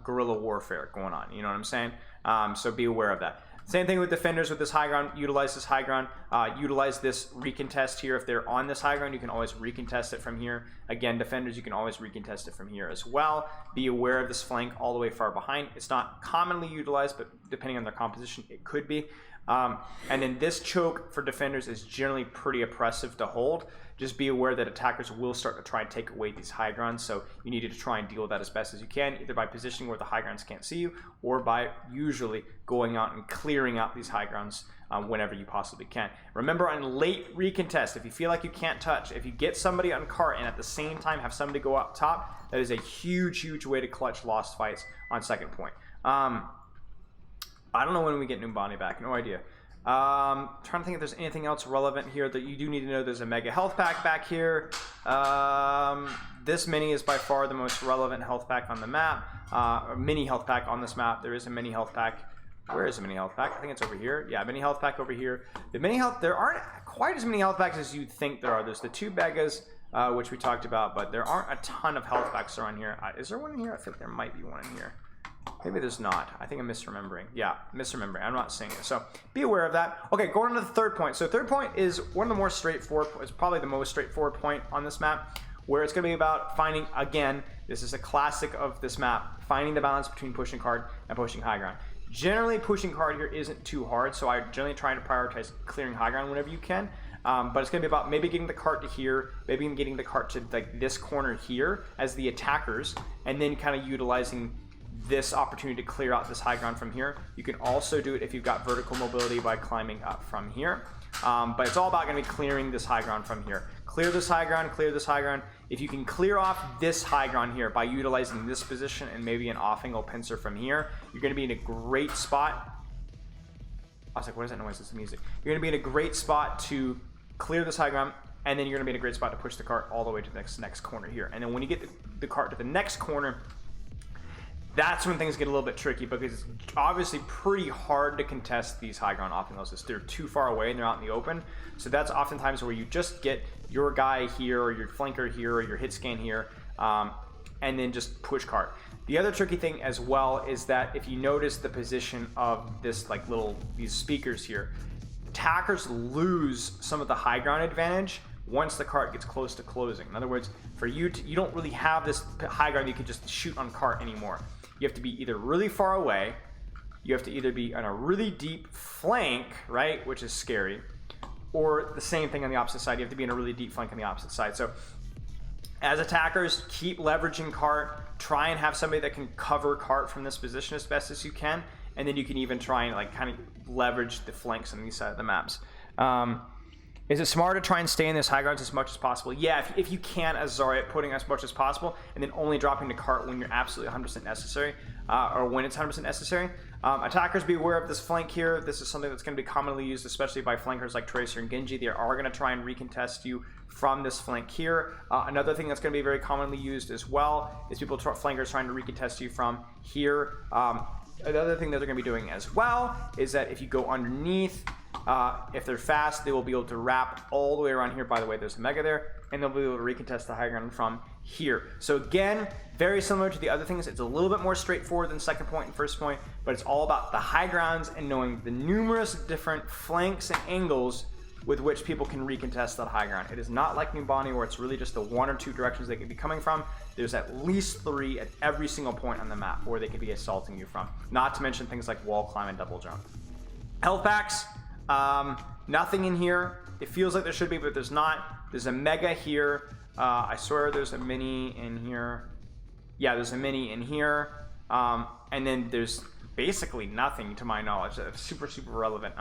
guerrilla warfare going on. You know what I'm saying? So be aware of that. Same thing with defenders with this high ground. Utilize this high ground. Utilize this recontest here. If they're on this high ground, you can always recontest it from here. Again, defenders, you can always recontest it from here as well. Be aware of this flank all the way far behind. It's not commonly utilized, but depending on their composition, it could be. And then this choke for defenders is generally pretty oppressive to hold. Just be aware that attackers will start to try and take away these high grounds, so you need to try and deal with that as best as you can, either by positioning where the high grounds can't see you, or by usually going out and clearing out these high grounds whenever you possibly can. Remember, on late recontest, if you feel like you can't touch, if you get somebody on cart and at the same time have somebody go up top, that is a huge, huge way to clutch lost fights on second point. I don't know when we get Numbani back, no idea. Trying to think if there's anything else relevant here that you do need to know. There's a mega health pack back here. This mini is by far the most relevant health pack on the map, or mini health pack on this map. There is a mini health pack. Where is the mini health pack? I think it's over here. Yeah, mini health pack over here. The mini health, there aren't quite as many health packs as you'd think there are. There's the two Begas, which we talked about, but there aren't a ton of health packs around here. Is there one in here? I feel like there might be one in here. Maybe there's not. I think I'm misremembering. Yeah, misremembering. I'm not seeing it. So be aware of that. Okay, going on to the third point. So third point is one of the more straightforward, it's probably the most straightforward point on this map, where it's going to be about finding, again, this is a classic of this map, finding the balance between pushing card and pushing high ground. Generally, pushing card here isn't too hard, so I generally try to prioritize clearing high ground whenever you can. But it's going to be about maybe getting the cart to here, maybe getting the cart to like this corner here as the attackers, and then kind of utilizing this opportunity to clear out this high ground from here. You can also do it if you've got vertical mobility by climbing up from here. But it's all about going to be clearing this high ground from here. Clear this high ground, clear this high ground. If you can clear off this high ground here by utilizing this position and maybe an off-angle pincer from here, you're going to be in a great spot. I was like, what is that noise? It's the music. You're going to be in a great spot to clear this high ground, and then you're going to be in a great spot to push the cart all the way to the next corner here. And then when you get the cart to the next corner, that's when things get a little bit tricky, because it's obviously pretty hard to contest these high ground off-angles. They're too far away and they're out in the open. So that's oftentimes where you just get your guy here or your flanker here or your hit scan here, and then just push cart. The other tricky thing as well is that if you notice the position of this like these speakers here, attackers lose some of the high ground advantage once the cart gets close to closing. In other words, for you don't really have this high ground you can just shoot on cart anymore. You have to be either really far away, you have to either be on a really deep flank, right, which is scary, or the same thing on the opposite side. You have to be in a really deep flank on the opposite side. So as attackers, keep leveraging cart, try and have somebody that can cover cart from this position as best as you can, and then you can even try and like kind of leverage the flanks on these side of the maps. Is it smarter to try and stay in this high grounds as much as possible? Yeah, if you can, as Zarya, putting as much as possible, and then only dropping the cart when you're absolutely 100% necessary, or when it's 100% necessary. Attackers, be aware of this flank here. This is something that's going to be commonly used, especially by flankers like Tracer and Genji. They are going to try and recontest you from this flank here. Another thing that's going to be very commonly used as well is flankers trying to recontest you from here. Another thing that they're going to be doing as well is that if you go underneath, if they're fast, they will be able to wrap all the way around here. By the way, there's a Mega there, and they'll be able to recontest the high ground from here. So again, very similar to the other things. It's a little bit more straightforward than second point and first point, but it's all about the high grounds and knowing the numerous different flanks and angles with which people can recontest that high ground. It is not like Numbani where it's really just the one or two directions they could be coming from. There's at least 3 at every single point on the map where they could be assaulting you from. Not to mention things like wall climb and double jump. Health packs, nothing in here. It feels like there should be, but there's not. There's a Mega here. I swear there's a mini in here. Yeah, there's a mini in here. And then there's basically nothing to my knowledge that's super relevant.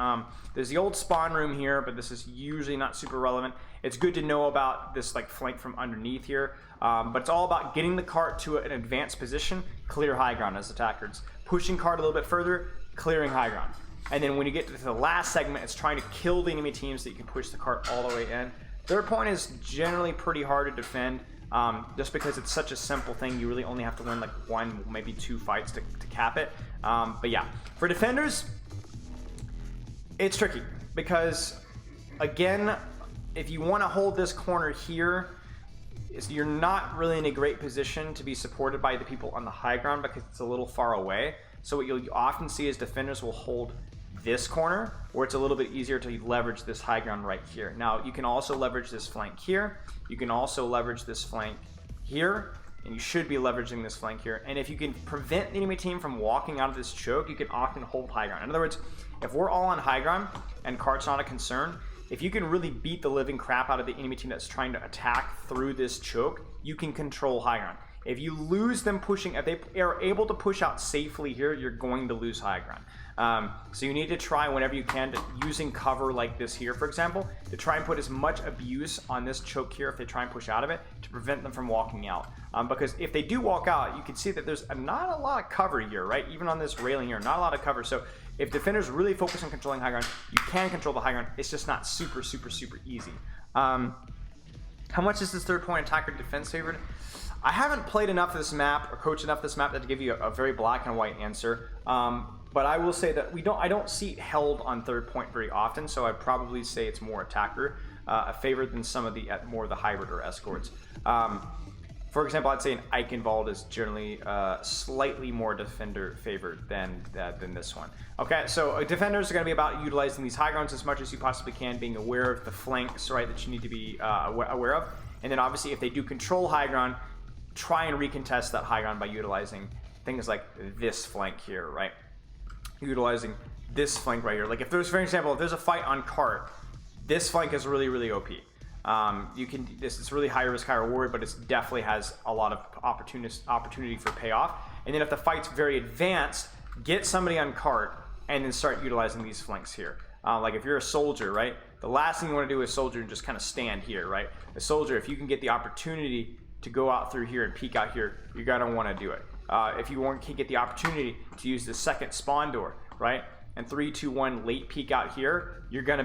There's the old spawn room here, but this is usually not super relevant. It's good to know about this like flank from underneath here, but it's all about getting the cart to an advanced position, clear high ground as attackers, pushing cart a little bit further, clearing high ground, and then when you get to the last segment, it's trying to kill the enemy team so that you can push the cart all the way in. Third point is generally pretty hard to defend. Just because it's such a simple thing, you really only have to win like 1, maybe 2 fights to cap it. But yeah, for defenders, it's tricky because, again, if you want to hold this corner here, you're not really in a great position to be supported by the people on the high ground because it's a little far away. So what you'll often see is defenders will hold this corner where it's a little bit easier to leverage this high ground right here. Now you can also leverage this flank here. You can also leverage this flank here, and you should be leveraging this flank here. And if you can prevent the enemy team from walking out of this choke, you can often hold high ground. In other words, if we're all on high ground and cart's not a concern, if you can really beat the living crap out of the enemy team that's trying to attack through this choke, you can control high ground. If you lose them pushing, if they are able to push out safely here, you're going to lose high ground. So you need to try whenever you can, using cover like this here, for example, to try and put as much abuse on this choke here if they try and push out of it to prevent them from walking out. Because if they do walk out, you can see that there's not a lot of cover here, right? Even on this railing here, not a lot of cover. So if defenders really focus on controlling high ground, you can control the high ground. It's just not super easy. How much is this third point attacker defense favored? I haven't played enough of this map or coached enough of this map to give you a very black and white answer. But I will say that I don't see it held on third point very often, so I'd probably say it's more attacker favored than some of the more of the hybrid or escorts. For example, I'd say an Eichenwald is generally slightly more defender favored than this one. Okay, so defenders are going to be about utilizing these high grounds as much as you possibly can, being aware of the flanks, right, that you need to be aware of. And then obviously if they do control high ground, try and recontest that high ground by utilizing things like this flank here, right? Utilizing this flank right here. Like if there's, for example, if there's a fight on cart, this flank is really OP. It's really high risk, high reward, but it definitely has a lot of opportunity for payoff. And then if the fight's very advanced, get somebody on cart and then start utilizing these flanks here. Like if you're a soldier, right? The last thing you want to do as a soldier is just kind of stand here, right? A soldier, if you can get the opportunity to go out through here and peek out here, you're gonna want to do it. If you can get the opportunity to use the second spawn door, right? And 3, 2, 1 late peek out here, you're gonna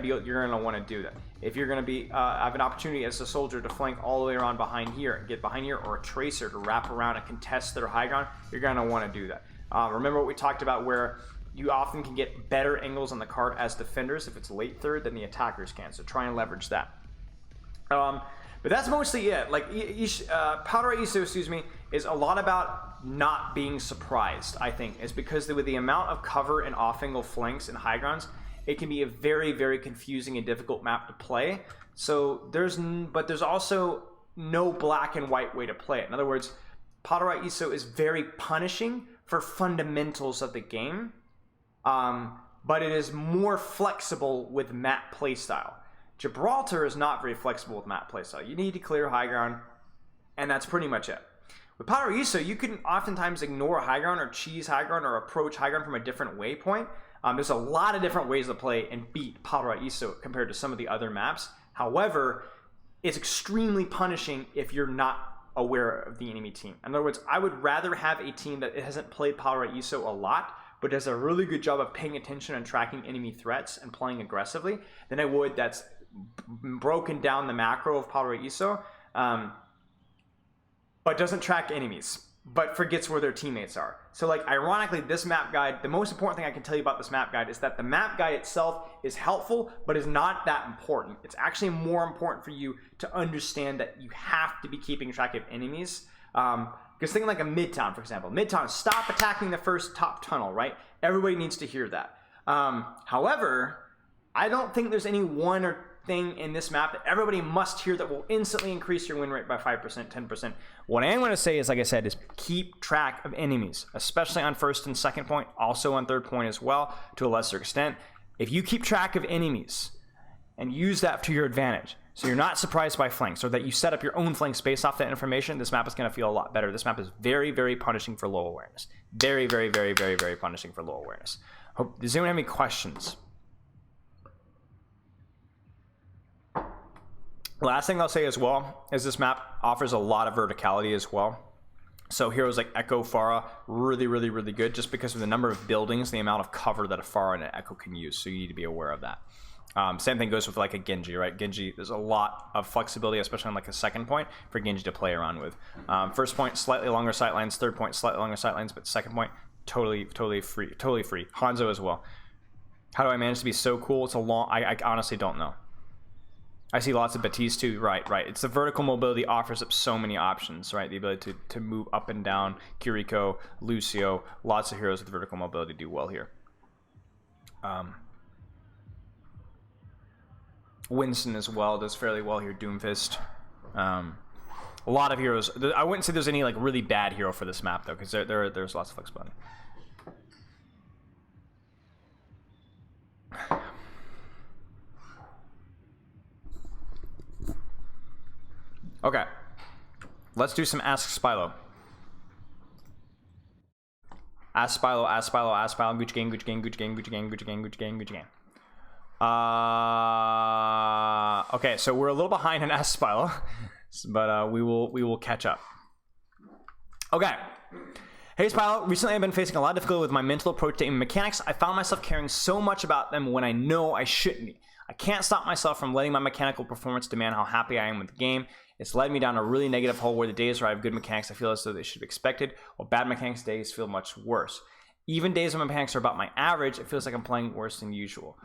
want to do that. If you're gonna have an opportunity as a soldier to flank all the way around behind here and get behind here, or a tracer to wrap around and contest their high ground, you're gonna want to do that. Remember what we talked about, where you often can get better angles on the card as defenders if it's late third than the attackers can. So try and leverage that. But that's mostly it. Like Paraiso, excuse me, is a lot about not being surprised. I think is because with the amount of cover and off-angle flanks and high grounds, it can be a very confusing and difficult map to play. So there's also no black and white way to play it. In other words, Paraiso is very punishing for fundamentals of the game, but it is more flexible with map playstyle. Gibraltar is not very flexible with map playstyle. You need to clear high ground, and that's pretty much it. With Paraiso, you can oftentimes ignore high ground or cheese high ground or approach high ground from a different waypoint. There's a lot of different ways to play and beat Paraiso compared to some of the other maps However, it's extremely punishing if you're not aware of the enemy team. In other words, I would rather have a team that hasn't played Paraiso a lot, but does a really good job of paying attention and tracking enemy threats and playing aggressively, than I would that's broken down the macro of Paraiso, but doesn't track enemies, but forgets where their teammates are. So like, ironically, this map guide, the most important thing I can tell you about this map guide is that the map guide itself is helpful, but is not that important. It's actually more important for you to understand that you have to be keeping track of enemies. Because think like a Midtown, for example. Midtown, stop attacking the first top tunnel, right? Everybody needs to hear that. However, I don't think there's any one or thing in this map that everybody must hear that will instantly increase your win rate by 5%, 10%. What I am going to say is, like I said, is keep track of enemies, especially on first and second point, also on third point as well, to a lesser extent. If you keep track of enemies and use that to your advantage, so you're not surprised by flanks, or that you set up your own flanks based off that information, this map is going to feel a lot better. This map is very, very punishing for low awareness. Very, very, very, very, very punishing for low awareness. Does anyone have any questions? Last thing I'll say as well is this map offers a lot of verticality as well. So heroes like Echo, Pharah, really, really, really good, just because of the number of buildings, the amount of cover that a Pharah and an Echo can use. So you need to be aware of that. Same thing goes with like a Genji, right? Genji, there's a lot of flexibility, especially on like a second point, for Genji to play around with. First point, slightly longer sightlines. Third point, slightly longer sightlines. But second point, totally free. Hanzo as well. How do I manage to be so cool? It's a long. I honestly don't know. I see lots of Batiste too. Right. It's the vertical mobility offers up so many options, right? The ability to move up and down. Kiriko, Lucio, lots of heroes with vertical mobility do well here. Winston as well does fairly well here. Doomfist. A lot of heroes. I wouldn't say there's any like really bad hero for this map though, because there's lots of flexibility. Okay, let's do some Ask Spilo. Ask Spilo, Gucci gang. Okay, so we're a little behind in Ask Spilo, but we will catch up. Okay. Hey Spilo, recently I've been facing a lot of difficulty with my mental approach to aim mechanics. I found myself caring so much about them when I know I shouldn't be. I can't stop myself from letting my mechanical performance demand how happy I am with the game. It's led me down a really negative hole where the days where I have good mechanics I feel as though they should be expected, while bad mechanics days feel much worse. Even days when my mechanics are about my average, it feels like I'm playing worse than usual.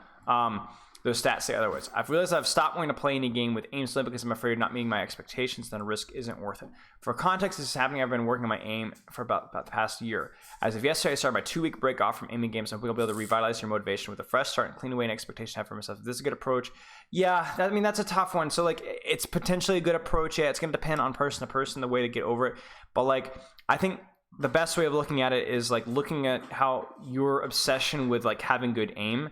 Those stats say otherwise. I've realized I've stopped wanting to play any game with aim slip because I'm afraid of not meeting my expectations, then a risk isn't worth it. For context, this is happening. I've been working on my aim for about the past year. As of yesterday, I started my 2-week break off from aiming games, and we'll be able to revitalize your motivation with a fresh start and clean away an expectation I have for myself. Is this a good approach? Yeah, that's a tough one. So like, it's potentially a good approach. Yeah, it's going to depend on person to person, the way to get over it. But like, I think the best way of looking at it is like looking at how your obsession with like having good aim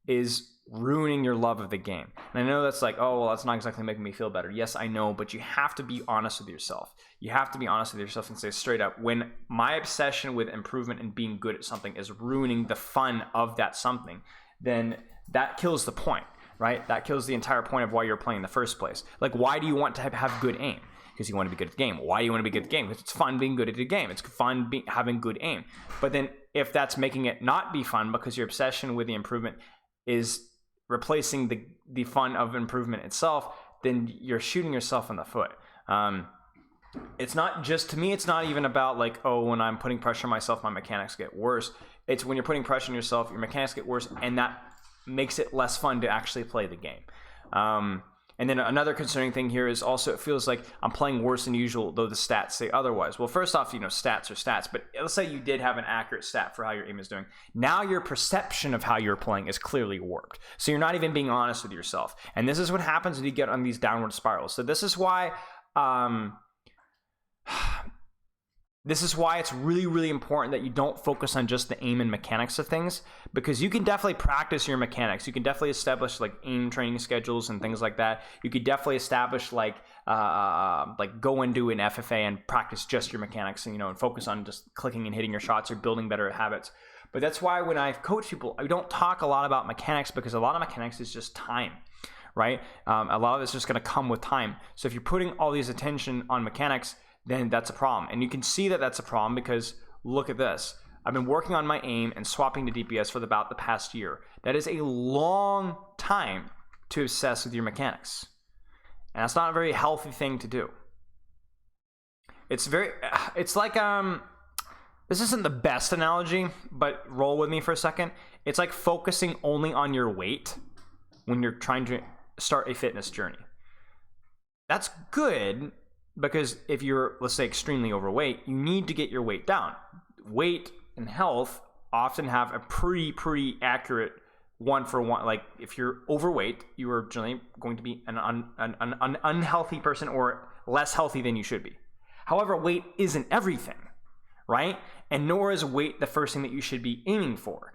is ruining your love of the game. And I know that's like, oh, well, that's not exactly making me feel better. Yes, I know, but you have to be honest with yourself. You have to be honest with yourself and say straight up, when my obsession with improvement and being good at something is ruining the fun of that something, then that kills the point, right? That kills the entire point of why you're playing in the first place. Like, why do you want to have good aim? Because you want to be good at the game. Why do you want to be good at the game? Because it's fun being good at the game. It's fun having good aim. But then if that's making it not be fun because your obsession with the improvement is replacing the fun of improvement itself, then you're shooting yourself in the foot. It's not just, to me, it's not even about like, oh, when I'm putting pressure on myself, my mechanics get worse. It's when you're putting pressure on yourself, your mechanics get worse, and that makes it less fun to actually play the game. And then another concerning thing here is also it feels like I'm playing worse than usual, though the stats say otherwise. Well, first off, stats are stats, but let's say you did have an accurate stat for how your aim is doing. Now your perception of how you're playing is clearly warped. So you're not even being honest with yourself. And this is what happens when you get on these downward spirals. So this is why it's really, really important that you don't focus on just the aim and mechanics of things, because you can definitely practice your mechanics. You can definitely establish like aim training schedules and things like that. You could definitely establish like go and do an FFA and practice just your mechanics and focus on just clicking and hitting your shots or building better habits. But that's why when I coach people, I don't talk a lot about mechanics, because a lot of mechanics is just time. right? A lot of it's just going to come with time. So if you're putting all these attention on mechanics, then that's a problem. And you can see that that's a problem because look at this. I've been working on my aim and swapping to DPS for about the past year. That is a long time to obsess with your mechanics. And that's not a very healthy thing to do. It's like, this isn't the best analogy, but roll with me for a second. It's like focusing only on your weight when you're trying to start a fitness journey. That's good because if you're, let's say, extremely overweight, you need to get your weight down. Weight and health often have a pretty accurate one-for-one. Like if you're overweight, you are generally going to be an unhealthy person or less healthy than you should be. However, weight isn't everything, right? And nor is weight the first thing that you should be aiming for.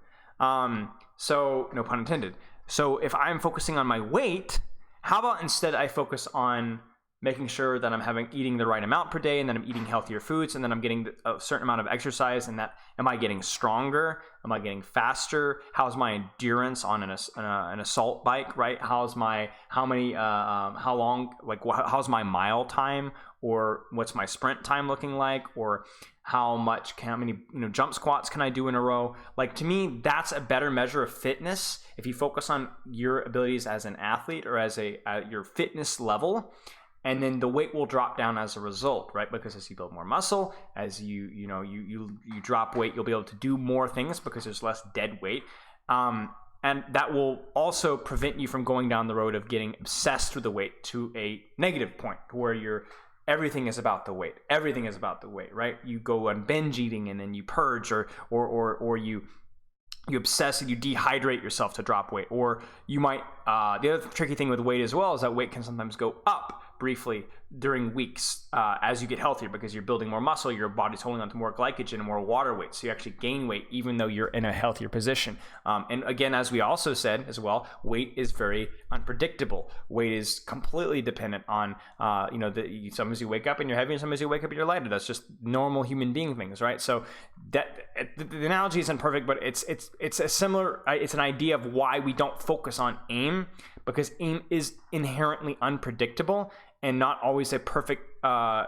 So no pun intended. So if I'm focusing on my weight, how about instead I focus on making sure that I'm eating the right amount per day, and then I'm eating healthier foods, and then I'm getting a certain amount of exercise, and that, am I getting stronger? Am I getting faster? How's my endurance on an assault bike, right? How's my my mile time, or what's my sprint time looking like, or how many jump squats can I do in a row? Like, to me, that's a better measure of fitness. If you focus on your abilities as an athlete or as your fitness level, and then the weight will drop down as a result, right? Because as you build more muscle, as you drop weight, you'll be able to do more things because there's less dead weight. And that will also prevent you from going down the road of getting obsessed with the weight to a negative point where everything is about the weight. Everything is about the weight, right? You go on binge eating and then you purge, or you obsess and you dehydrate yourself to drop weight. Or you might, the other tricky thing with weight as well is that weight can sometimes go up briefly during weeks as you get healthier, because you're building more muscle, your body's holding on to more glycogen and more water weight, so you actually gain weight even though you're in a healthier position. And again, as we also said as well, weight is very unpredictable. Weight is completely dependent on sometimes you wake up and you're heavy and sometimes you wake up and you're lighter. That's just normal human being things, right? So that the analogy isn't perfect, but it's a similar, it's an idea of why we don't focus on aim, because aim is inherently unpredictable and not always a perfect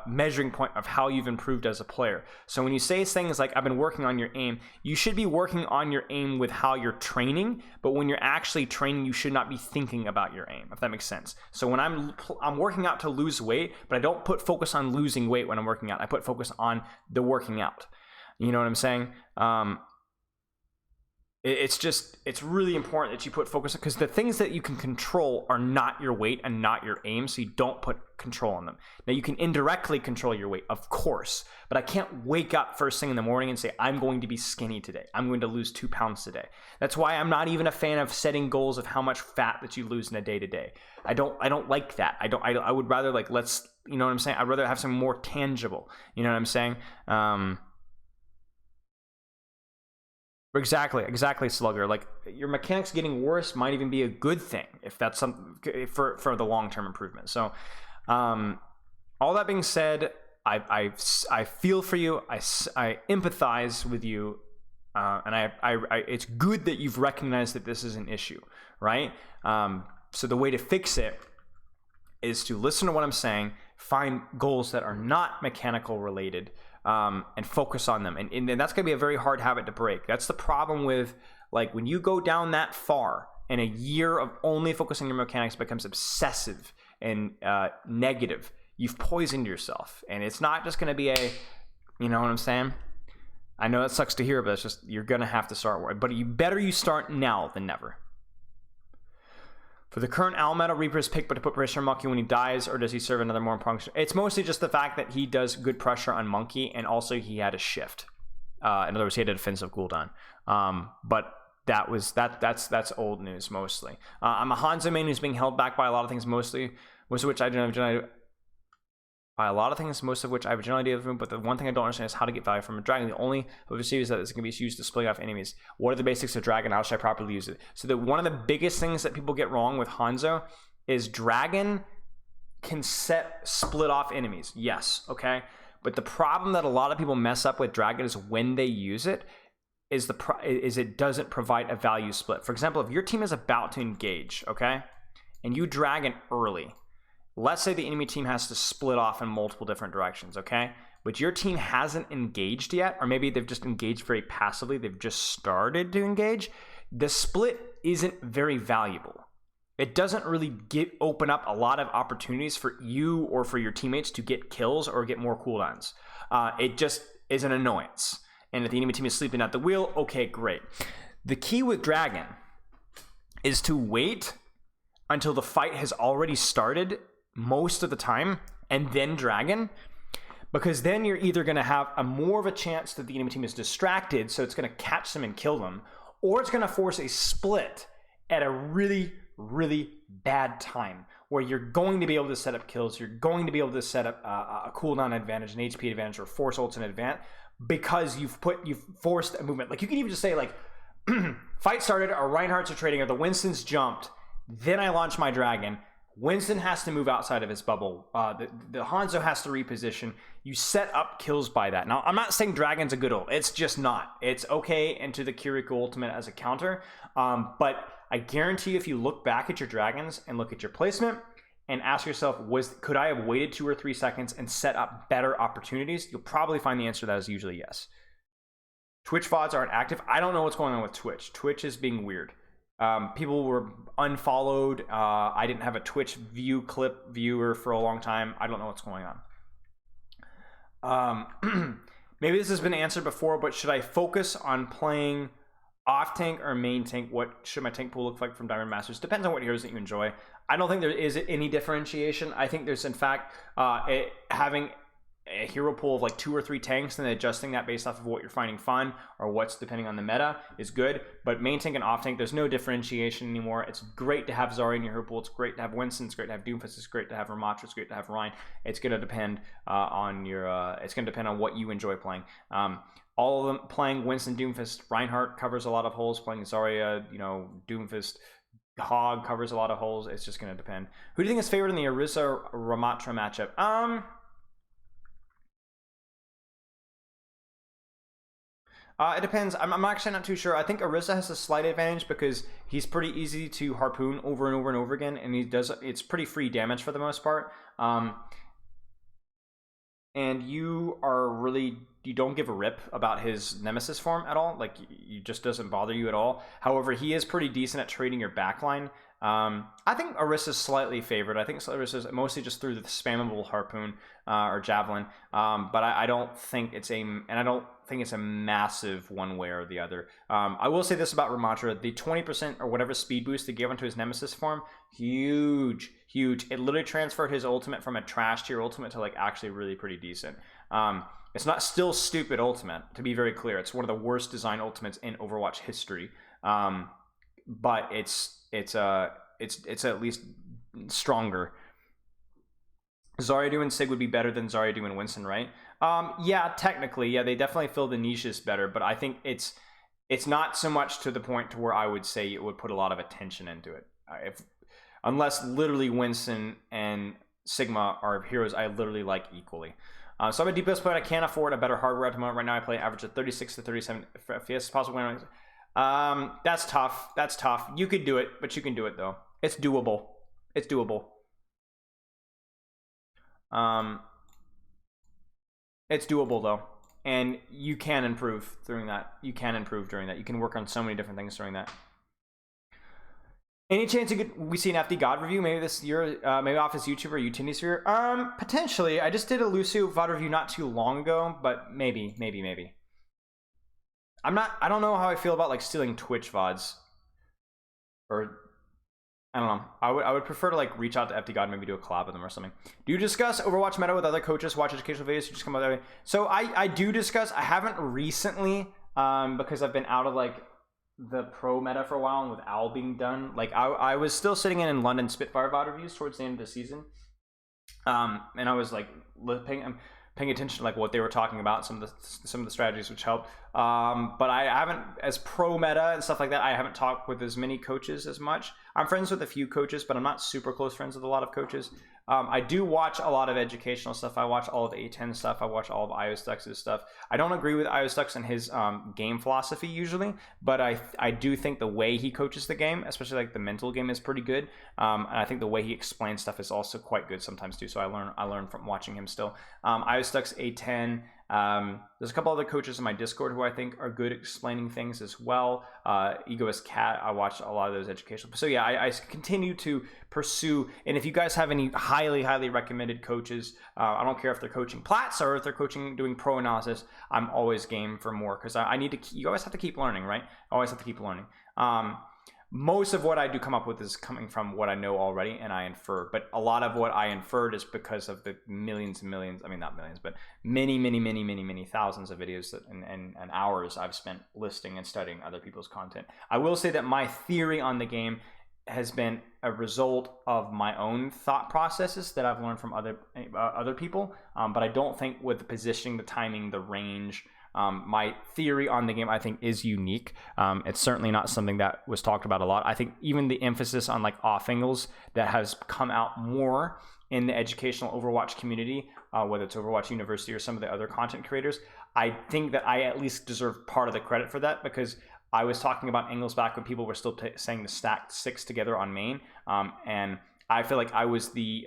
measuring point of how you've improved as a player. So when you say things like, I've been working on your aim, you should be working on your aim with how you're training, but when you're actually training, you should not be thinking about your aim, if that makes sense. So when I'm working out to lose weight, but I don't put focus on losing weight when I'm working out. I put focus on the working out. You know what I'm saying? It's really important that you put focus, because the things that you can control are not your weight and not your aim, so you don't put control on them. Now, you can indirectly control your weight, of course, but I can't wake up first thing in the morning and say, I'm going to be skinny today. I'm going to lose 2 pounds today. That's why I'm not even a fan of setting goals of how much fat that you lose in a day to day. I don't like that. I would rather, like, let's, you know what I'm saying? I'd rather have something more tangible. You know what I'm saying? Exactly, Slugger. Like, your mechanics getting worse might even be a good thing if that's something for the long-term improvement. So, all that being said, I feel for you. I empathize with you, and it's good that you've recognized that this is an issue, right? So the way to fix it is to listen to what I'm saying, find goals that are not mechanical related, and focus on them. And that's going to be a very hard habit to break. That's the problem with, like, when you go down that far and a year of only focusing on your mechanics becomes obsessive and negative, you've poisoned yourself. And it's not just going to be you know what I'm saying? I know that sucks to hear, but it's just, you're going to have to start working. But you start now than never. For the current Owl Metal, Reaper is picked but to put pressure on Monkey when he dies, or does he serve another more function? It's mostly just the fact that he does good pressure on Monkey, and also he had a shift. In other words, he had a defensive cooldown. But that's old news mostly. I'm a Hanzo main who's being held back by a lot of things, most of which I have a general idea of, but the one thing I don't understand is how to get value from a dragon. The only overview is that it's going to be used to split off enemies. What are the basics of dragon? How should I properly use it? So one of the biggest things that people get wrong with Hanzo is dragon can split off enemies. Yes, okay? But the problem that a lot of people mess up with dragon is when they use it, is it doesn't provide a value split. For example, if your team is about to engage, okay? and you dragon early, let's say the enemy team has to split off in multiple different directions, okay? But your team hasn't engaged yet, or maybe they've just engaged very passively, they've just started to engage, the split isn't very valuable. It doesn't really open up a lot of opportunities for you or for your teammates to get kills or get more cooldowns. It just is an annoyance. And if the enemy team is sleeping at the wheel, okay, great. The key with Dragon is to wait until the fight has already started most of the time, and then Dragon, because then you're either going to have more of a chance that the enemy team is distracted, so it's going to catch them and kill them, or it's going to force a split at a really, really bad time, where you're going to be able to set up kills, you're going to be able to set up a cooldown advantage, an HP advantage, or force ults in advance, because you've forced a movement. Like, you can even just say, like, fight started, our Reinhardts are trading, or the Winston's jumped, then I launch my Dragon. Winston has to move outside of his bubble. The Hanzo has to reposition. You set up kills by that. Now, I'm not saying Dragon's a good ult. It's just not. It's okay into the Kiriko ultimate as a counter. But I guarantee you, if you look back at your Dragons and look at your placement and ask yourself, could I have waited 2 or 3 seconds and set up better opportunities? You'll probably find the answer to that is usually yes. Twitch VODs aren't active. I don't know what's going on with Twitch. Twitch is being weird. People were unfollowed. I didn't have a Twitch viewer for a long time. I don't know what's going on. Maybe this has been answered before, but should I focus on playing off tank or main tank? What should my tank pool look like from Diamond Masters? Depends on what heroes that you enjoy. I don't think there is any differentiation. I think there's, in fact, having a hero pool of like 2 or 3 tanks and then adjusting that based off of what you're finding fun or what's depending on the meta is good. But main tank and off tank, there's no differentiation anymore. It's great to have Zarya in your hero pool. It's great to have Winston. It's great to have Doomfist. It's great to have Ramattra. It's great to have Rein. It's going to depend on your. It's going to depend on what you enjoy playing. All of them playing Winston, Doomfist, Reinhardt covers a lot of holes. Playing Zarya, Doomfist, Hog covers a lot of holes. It's just going to depend. Who do you think is favored in the Orisa Ramattra matchup? It depends. I'm actually not too sure. I think Orisa has a slight advantage because he's pretty easy to harpoon over and over and over again, and it's pretty free damage for the most part. And you don't give a rip about his Nemesis form at all. Like, it just doesn't bother you at all. However, he is pretty decent at trading your backline. I think Orisa's slightly favored. I think Orisa's mostly just through the spammable harpoon or javelin. But I don't think it's a massive one way or the other. I will say this about Ramattra: the 20% or whatever speed boost they gave onto his Nemesis form, huge. It literally transferred his ultimate from a trash tier ultimate to like actually really pretty decent. It's not still stupid ultimate, to be very clear. It's one of the worst design ultimates in Overwatch history. But it's at least stronger. Zarya and Sig would be better than Zarya and Winston, right? Yeah, technically, yeah, they definitely fill the niches better, but I think it's not so much to the point to where I would say it would put a lot of attention into it. Unless literally Winston and Sigma are heroes I literally like equally. So I'm a DPS player. I can't afford a better hardware at the moment. Right now I play average of 36 to 37 FPS. Possible win. That's tough. You could do it, but you can do it though. It's doable. It's doable. It's doable though, and you can improve during that. You can work on so many different things during that. Any chance we see an FD God review maybe this year, maybe off his YouTuber Utini Sphere? Potentially. I just did a Lucio VOD review not too long ago, but maybe. I don't know how I feel about like stealing Twitch VODs, or I don't know. I would prefer to like reach out to FD God, maybe do a collab with them or something. Do you discuss Overwatch meta with other coaches? Watch educational videos? You just come out that way. So I do discuss. I haven't recently, because I've been out of like the pro meta for a while, and with Owl being done, like I was still sitting in London Spitfire VOD reviews towards the end of the season, and I was like paying attention to like what they were talking about, some of the strategies which helped. But I haven't, as pro meta and stuff like that, I haven't talked with as many coaches as much. I'm friends with a few coaches, but I'm not super close friends with a lot of coaches. I do watch a lot of educational stuff. I watch all of A10 stuff. I watch all of IOStux's stuff. I don't agree with IOStux and his game philosophy usually, but I do think the way he coaches the game, especially like the mental game, is pretty good. And I think the way he explains stuff is also quite good sometimes too. So I learn from watching him still. IOStux, A10. There's a couple other coaches in my Discord who I think are good at explaining things as well. Egoist Cat, I watch a lot of those educational. So yeah, I continue to pursue. And if you guys have any highly recommended coaches, I don't care if they're coaching plats or if they're coaching doing pro analysis, I'm always game for more, because I need to. You always have to keep learning, right? Always have to keep learning. Most of what I do come up with is coming from what I know already, and I infer. But a lot of what I inferred is because of the millions and millions, I mean not millions, but many thousands of videos and hours I've spent listening and studying other people's content. I will say that my theory on the game has been a result of my own thought processes that I've learned from other people, but I don't think with the positioning, the timing, the range, my theory on the game, I think, is unique. It's certainly not something that was talked about a lot. I think even the emphasis on like off angles that has come out more in the educational Overwatch community, whether it's Overwatch University or some of the other content creators, I think that I at least deserve part of the credit for that, because I was talking about angles back when people were still saying the stacked 6 together on main, and I feel like I was the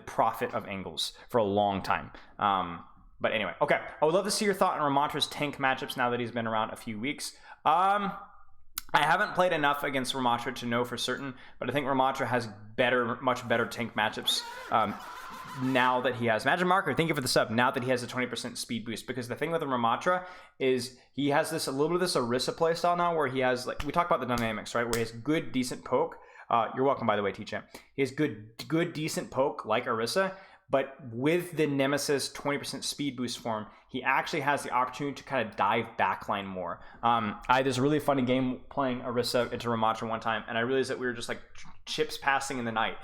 prophet of angles for a long time. But anyway, okay. I would love to see your thought on Ramontra's tank matchups now that he's been around a few weeks. I haven't played enough against Ramontra to know for certain, but I think Ramontra has much better tank matchups now that he has Magic Marker. Thank you for the sub. Now that he has a 20% speed boost, because the thing with Ramontra is he has a little bit of this Orisa playstyle now, where he has, like, we talk about the dynamics, right? Where he has good, decent poke. You're welcome, by the way, T-Champ. He has good, decent poke like Orisa. But with the Nemesis 20% speed boost form, he actually has the opportunity to kind of dive backline more. I had this really funny game playing Orisa into Ramontra one time, and I realized that we were just like chips passing in the night.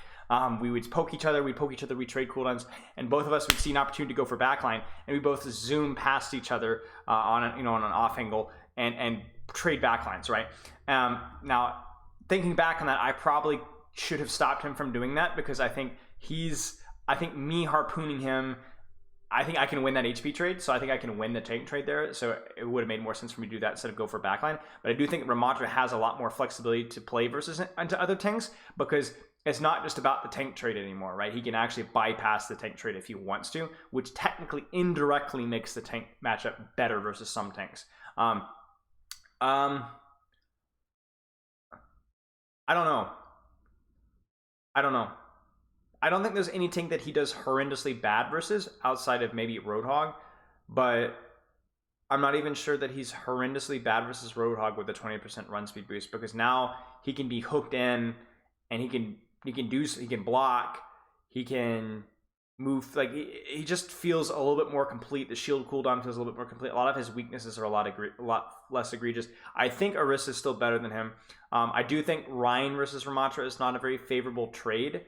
We would poke each other, we'd trade cooldowns, and both of us would see an opportunity to go for backline, and we both zoom past each other on an off angle and trade backlines, right? Now, thinking back on that, I probably should have stopped him from doing that, because I think me harpooning him, I think I can win that HP trade, so I think I can win the tank trade there, so it would have made more sense for me to do that instead of go for backline. But I do think Ramontra has a lot more flexibility to play versus into other tanks, because it's not just about the tank trade anymore, right? He can actually bypass the tank trade if he wants to, which technically indirectly makes the tank matchup better versus some tanks. I don't know. I don't think there's any tank that he does horrendously bad versus, outside of maybe Roadhog, but I'm not even sure that he's horrendously bad versus Roadhog with the 20% run speed boost, because now he can be hooked in, and he can block, he can move, like he just feels a little bit more complete. The shield cooldown feels a little bit more complete. A lot of his weaknesses are a lot less egregious. I think Orisa is still better than him. I do think Ryan versus Ramontra is not a very favorable trade.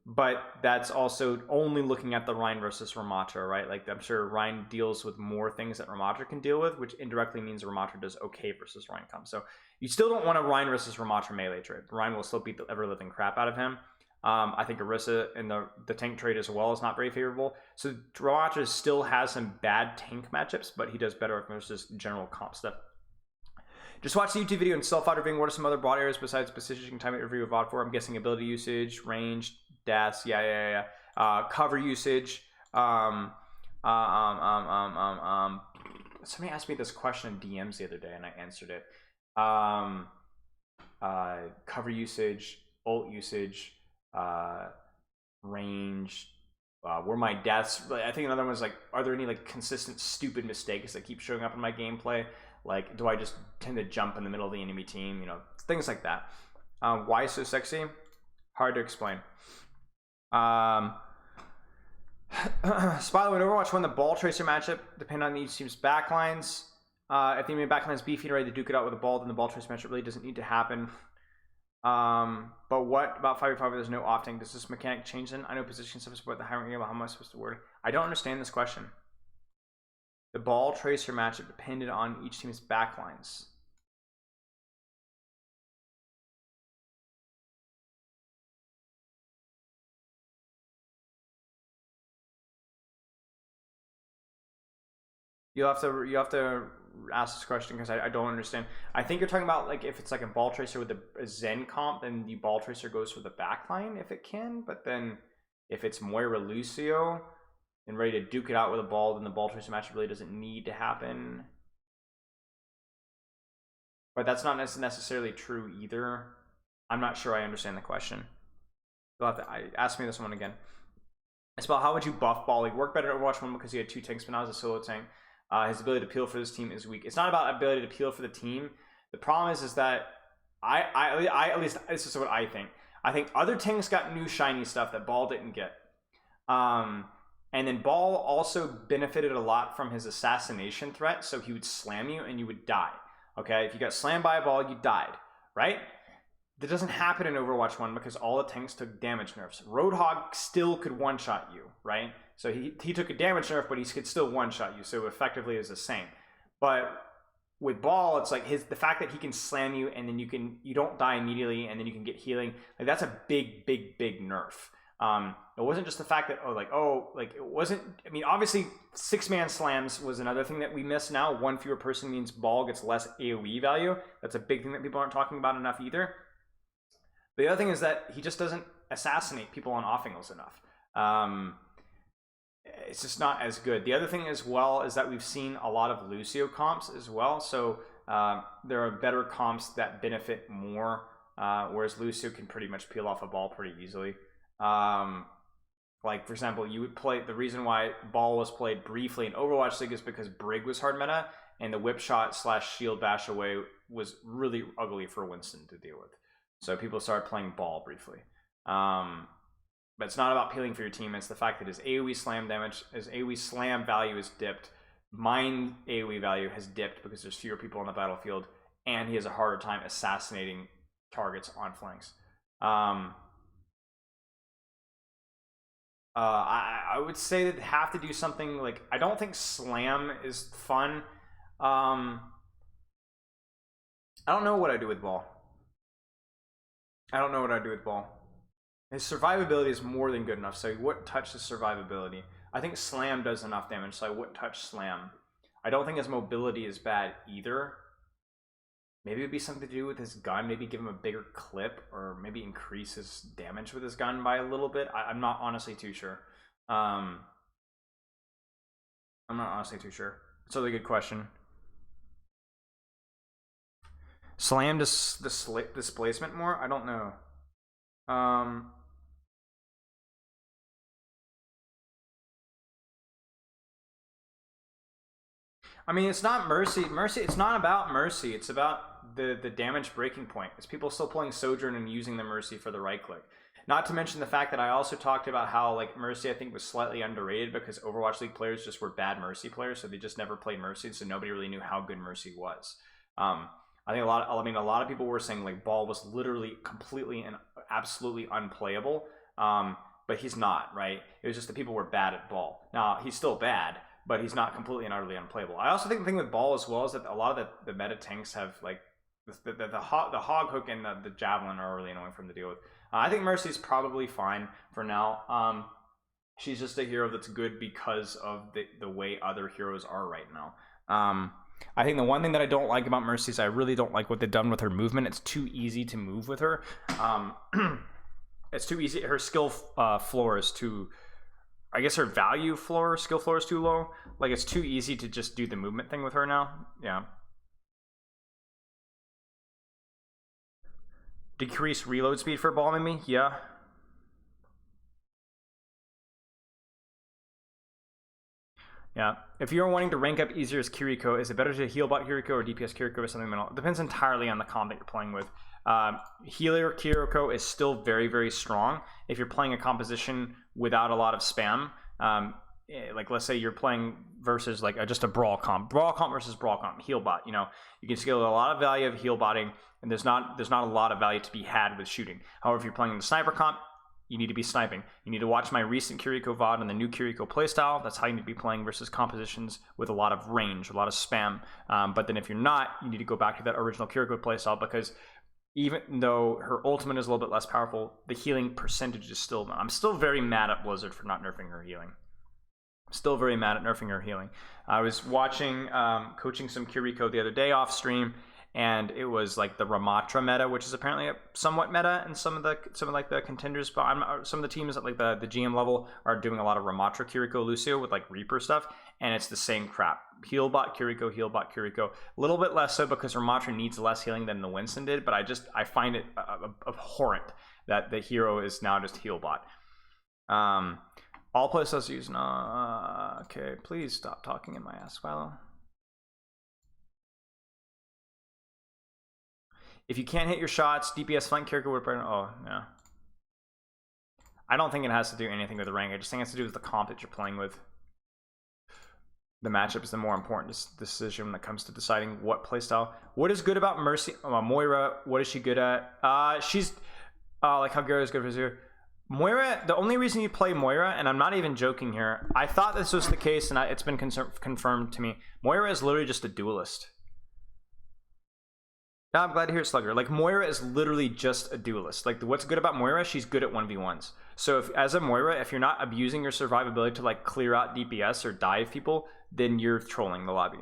But that's also only looking at the Ryan versus Ramontra, right? Like, I'm sure Ryan deals with more things that Ramontra can deal with, which indirectly means Ramontra does okay versus Ryan comes. So you still don't want a Ryan versus Ramontra melee trade. Ryan will still beat the ever-living crap out of him. I think Orisa in the tank trade as well is not very favorable. So Ramontra still has some bad tank matchups, but he does better versus general comp stuff. Just watch the YouTube video and self-out reviewing. What are some other broad areas besides positioning, time review of VOD for? I'm guessing ability usage, range, DAS, cover usage. Somebody asked me this question in DMs the other day, and I answered it. Cover usage, ult usage, range. Were my deaths? I think another one was like, are there any like consistent stupid mistakes that keep showing up in my gameplay? Like, do I just tend to jump in the middle of the enemy team? You know, things like that. Why so sexy? Hard to explain. Spilo in Overwatch won the ball tracer matchup, depending on each team's backlines. If the enemy backline is beefy and ready to duke it out with a ball, then the ball tracer matchup really doesn't need to happen. But what about 5v5 where there's no off-tank? Does this mechanic change then? I know position stuff is about the high rank game, but how am I supposed to word it? I don't understand this question. The ball tracer matchup depended on each team's backlines. You have to ask this question because I don't understand. I think you're talking about like if it's like a ball tracer with a Zen comp, then the ball tracer goes for the backline if it can. But then if it's Moira Lucio and ready to duke it out with a ball, then the ball tracer match really doesn't need to happen. But that's not necessarily true either. I'm not sure I understand the question. You'll have to ask me this one again. It's about how would you buff Ball? He worked better at Overwatch 1 because he had 2 tanks, but now he's a solo tank. His ability to peel for this team is weak. It's not about ability to peel for the team. The problem is that I at least this is what I think. I think other tanks got new shiny stuff that Ball didn't get. And then Ball also benefited a lot from his assassination threat, so he would slam you and you would die. Okay, if you got slammed by a ball, you died, right? That doesn't happen in Overwatch 1 because all the tanks took damage nerfs. Roadhog still could one-shot you, right? So he took a damage nerf, but he could still one-shot you, so effectively it's the same. But with Ball, it's like the fact that he can slam you and then you don't die immediately and then you can get healing, like that's a big nerf. It wasn't just the fact that it wasn't. I mean, obviously 6-man slams was another thing that we miss now. 1 fewer person means Ball gets less AoE value. That's a big thing that people aren't talking about enough either. But the other thing is that he just doesn't assassinate people on off angles enough. It's just not as good. The other thing as well is that we've seen a lot of Lucio comps as well. So there are better comps that benefit more, whereas Lucio can pretty much peel off a ball pretty easily. Like for example, you would play, the reason why Ball was played briefly in Overwatch League is because Brig was hard meta and the whip shot / shield bash away was really ugly for Winston to deal with. So people started playing Ball briefly. But it's not about peeling for your team, it's the fact that his AoE slam value is dipped. Mine AoE value has dipped because there's fewer people on the battlefield and he has a harder time assassinating targets on flanks. I would say that they have to do something like, I don't think slam is fun. I don't know what I do with Ball. His survivability is more than good enough, so he wouldn't touch his survivability. I think slam does enough damage, so I wouldn't touch slam. I don't think his mobility is bad either. Maybe it would be something to do with his gun, maybe give him a bigger clip, or maybe increase his damage with his gun by a little bit. I'm not honestly too sure. It's a really good question. Slam displacement more? I don't know. I mean, it's not Mercy. It's not about Mercy. It's about the damage breaking point. It's people still playing Sojourn and using the Mercy for the right click. Not to mention the fact that I also talked about how like Mercy I think was slightly underrated because Overwatch League players just were bad Mercy players, so they just never played Mercy, so nobody really knew how good Mercy was. I think a lot of people were saying like Ball was literally completely and absolutely unplayable, but he's not, right? It was just that people were bad at Ball. Now he's still bad, but he's not completely and utterly unplayable. I also think the thing with Ball as well is that a lot of the meta tanks have like the hog hook and the javelin are really annoying for him to deal with. I think Mercy's probably fine for now. She's just a hero that's good because of the way other heroes are right now. I think the one thing that I don't like about Mercy is I really don't like what they've done with her movement. It's too easy to move with her. It's too easy. Her skill floor is too... I guess her skill floor is too low. Like, it's too easy to just do the movement thing with her now. Yeah. Decrease reload speed for Ball maybe? Yeah. Yeah. If you're wanting to rank up easier as Kiriko, is it better to heal bot Kiriko or DPS Kiriko or something middle? It depends entirely on the comp that you're playing with. Healer Kiriko is still very, very strong. If you're playing a composition without a lot of spam, like let's say you're playing versus like just a brawl comp versus brawl comp, heal bot, you know, you can scale a lot of value of heal botting, and there's not a lot of value to be had with shooting. However, if you're playing the sniper comp, you need to be sniping. You need to watch my recent Kiriko VOD and the new Kiriko playstyle. That's how you need to be playing versus compositions with a lot of range, a lot of spam. But then if you're not, you need to go back to that original Kiriko playstyle, because even though her ultimate is a little bit less powerful, the healing percentage is still... I'm still very mad at Blizzard for not nerfing her healing. Still very mad at nerfing her healing. I was watching, coaching some Kiriko the other day off stream, and it was like the Ramatra meta, which is apparently a somewhat meta in some of like the contenders, but some of the teams at like the GM level are doing a lot of Ramatra Kiriko Lucio with like Reaper stuff, and it's the same crap. Heal bot Kiriko, heal bot Kiriko. A little bit less so because Ramatra needs less healing than the Winston did, but I find it abhorrent that the hero is now just heal bot. All playstyle use okay, please stop talking in my ass, Spilo. If you can't hit your shots, DPS flank character would burn. Oh, no. I don't think it has to do anything with the rank. I just think it has to do with the comp that you're playing with. The matchup is the more important decision when it comes to deciding what playstyle. What is good about Mercy? Moira, what is she good at? She's like how Gary is good for here. Moira, the only reason you play Moira, and I'm not even joking here, I thought this was the case, and it's been confirmed to me. Moira is literally just a duelist. No, I'm glad to hear it, Slugger. Like, Moira is literally just a duelist. Like, what's good about Moira? She's good at 1v1s. So, as a Moira, if you're not abusing your survivability to, like, clear out DPS or dive people, then you're trolling the lobby.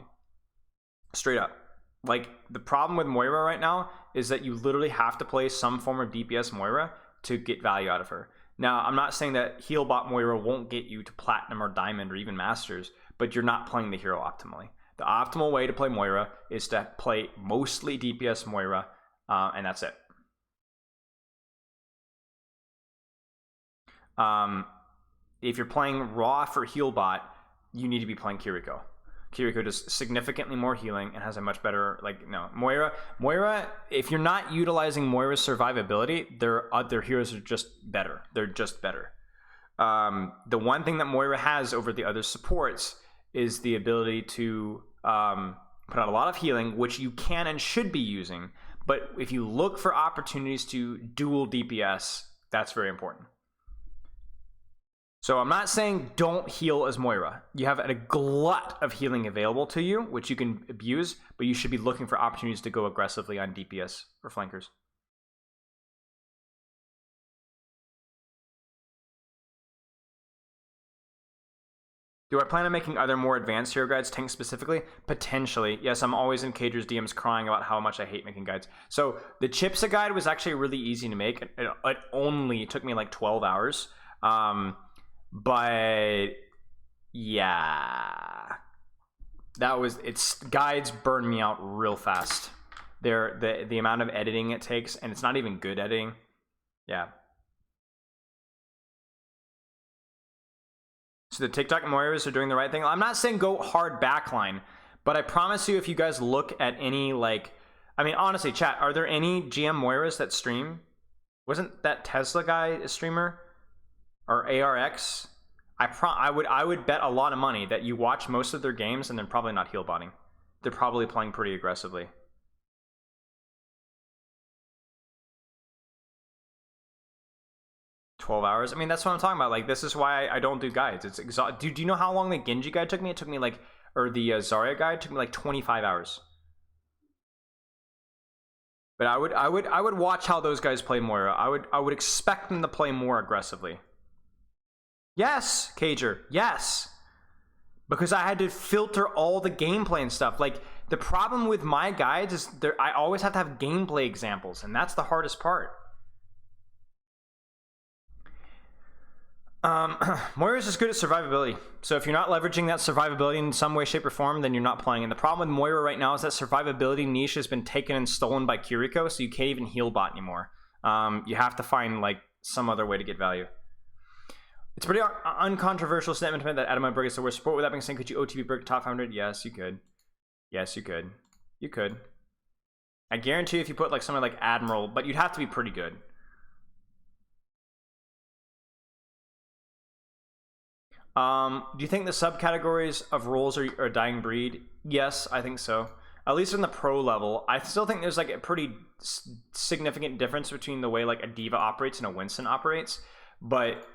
Straight up. Like, the problem with Moira right now is that you literally have to play some form of DPS Moira to get value out of her. Now, I'm not saying that Healbot Moira won't get you to Platinum or Diamond or even Masters, but you're not playing the hero optimally. The optimal way to play Moira is to play mostly DPS Moira, and that's it. If you're playing raw for Healbot, you need to be playing Kiriko. Kiriko does significantly more healing and has a much better, like, no. Moira, if you're not utilizing Moira's survivability, their heroes are just better. They're just better. The one thing that Moira has over the other supports is the ability to put out a lot of healing, which you can and should be using. But if you look for opportunities to dual DPS, that's very important. So I'm not saying don't heal as Moira. You have a glut of healing available to you, which you can abuse, but you should be looking for opportunities to go aggressively on DPS or flankers. Do I plan on making other more advanced hero guides, tanks specifically? Potentially. Yes, I'm always in Cager's DMs crying about how much I hate making guides. So the Chipsa guide was actually really easy to make. It only took me like 12 hours. But yeah, guides burn me out real fast. The amount of editing it takes, and it's not even good editing. Yeah. So the TikTok Moiras are doing the right thing. I'm not saying go hard backline, but I promise you, if you guys look at any, like, I mean, honestly, chat, are there any GM Moiras that stream? Wasn't that Tesla guy a streamer? Or ARX? I would bet a lot of money that you watch most of their games and they're probably not heal botting. They're probably playing pretty aggressively. $12 hours. I mean, that's what I'm talking about. Like, this is why I don't do guides. It's do you know how long the Genji guide took me? It took me like, or the Zarya guide took me like 25 hours. But I would watch how those guys play Moira. I would expect them to play more aggressively. Yes, Cager, yes. Because I had to filter all the gameplay and stuff. Like, the problem with my guides is I always have to have gameplay examples, and that's the hardest part. Moira's just good at survivability. So if you're not leveraging that survivability in some way, shape, or form, then you're not playing. And the problem with Moira right now is that survivability niche has been taken and stolen by Kiriko, so you can't even heal bot anymore. You have to find, like, some other way to get value. It's a pretty uncontroversial statement that Adamant Brick is the worst support. With that being said, could you OTB Brick top 500? Yes, you could. Yes, you could. You could. I guarantee if you put like something like Admiral, but you'd have to be pretty good. Do you think the subcategories of roles are a dying breed? Yes, I think so. At least in the pro level. I still think there's like a pretty significant difference between the way like a Diva operates and a Winston operates, but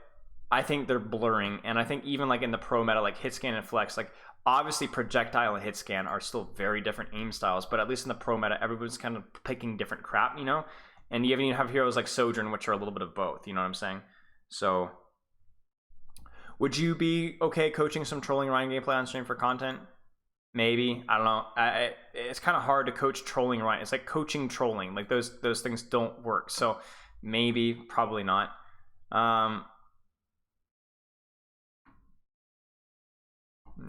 I think they're blurring. And I think even like in the pro meta, like hit scan and flex, like obviously projectile and hit scan are still very different aim styles, but at least in the pro meta, everyone's kind of picking different crap, you know? And you even have heroes like Sojourn, which are a little bit of both, you know what I'm saying? So Would you be okay coaching some trolling Ryan gameplay on stream for content? Maybe. I don't know. It's kind of hard to coach trolling Ryan. It's like coaching trolling. Like those things don't work. So maybe, probably not.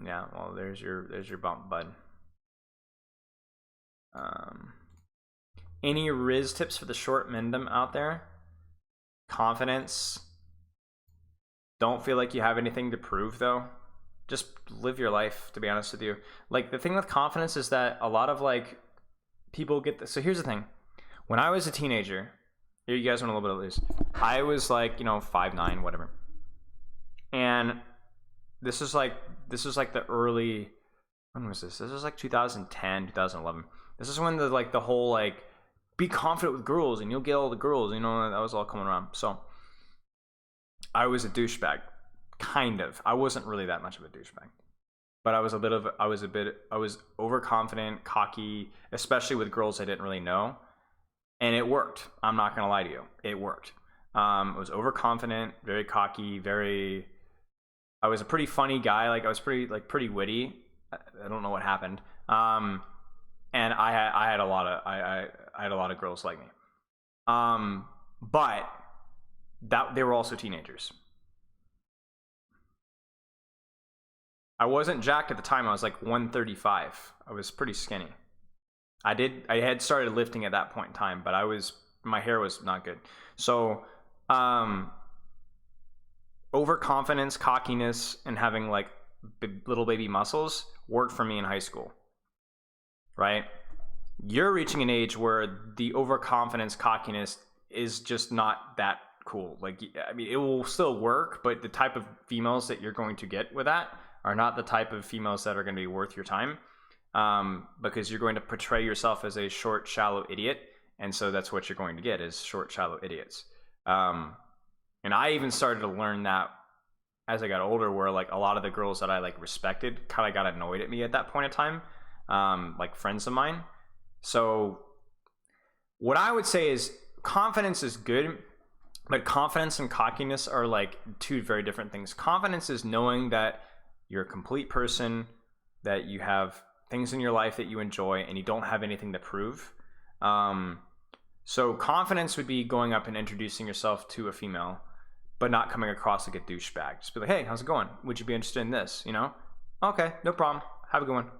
Yeah, well, there's your bump, bud. Any Riz tips for the short Mendem out there? Confidence. Don't feel like you have anything to prove, though. Just live your life, to be honest with you. Like, the thing with confidence is that a lot of, like, people get this. So here's the thing. When I was a teenager, here you guys want a little bit of this. I was, like, 5'9", whatever. And this is like the early, when was this? This was like 2010, 2011. This is when the whole, like, be confident with girls and you'll get all the girls, that was all coming around. So I was a douchebag, kind of. I wasn't really that much of a douchebag, but I was overconfident, cocky, especially with girls I didn't really know, and it worked. I'm not gonna lie to you, it worked. I was overconfident, very cocky, I was a pretty funny guy. Like, I was pretty witty. I don't know what happened. And I had a lot of girls like me. But they were also teenagers. I wasn't jacked at the time. I was like 135. I was pretty skinny. I had started lifting at that point in time, but my hair was not good. So, overconfidence, cockiness, and having like little baby muscles worked for me in high school, right? You're reaching an age where the overconfidence, cockiness is just not that cool. Like, I mean, it will still work, but the type of females that you're going to get with that are not the type of females that are going to be worth your time, because you're going to portray yourself as a short, shallow idiot, and so that's what you're going to get, is short, shallow idiots. And I even started to learn that as I got older, where like a lot of the girls that I like respected kind of got annoyed at me at that point in time, like friends of mine. So what I would say is confidence is good, but confidence and cockiness are like two very different things. Confidence is knowing that you're a complete person, that you have things in your life that you enjoy, and you don't have anything to prove. So confidence would be going up and introducing yourself to a female, but not coming across like a douchebag. Just be like, hey, how's it going? Would you be interested in this? Okay, no problem. Have a good one.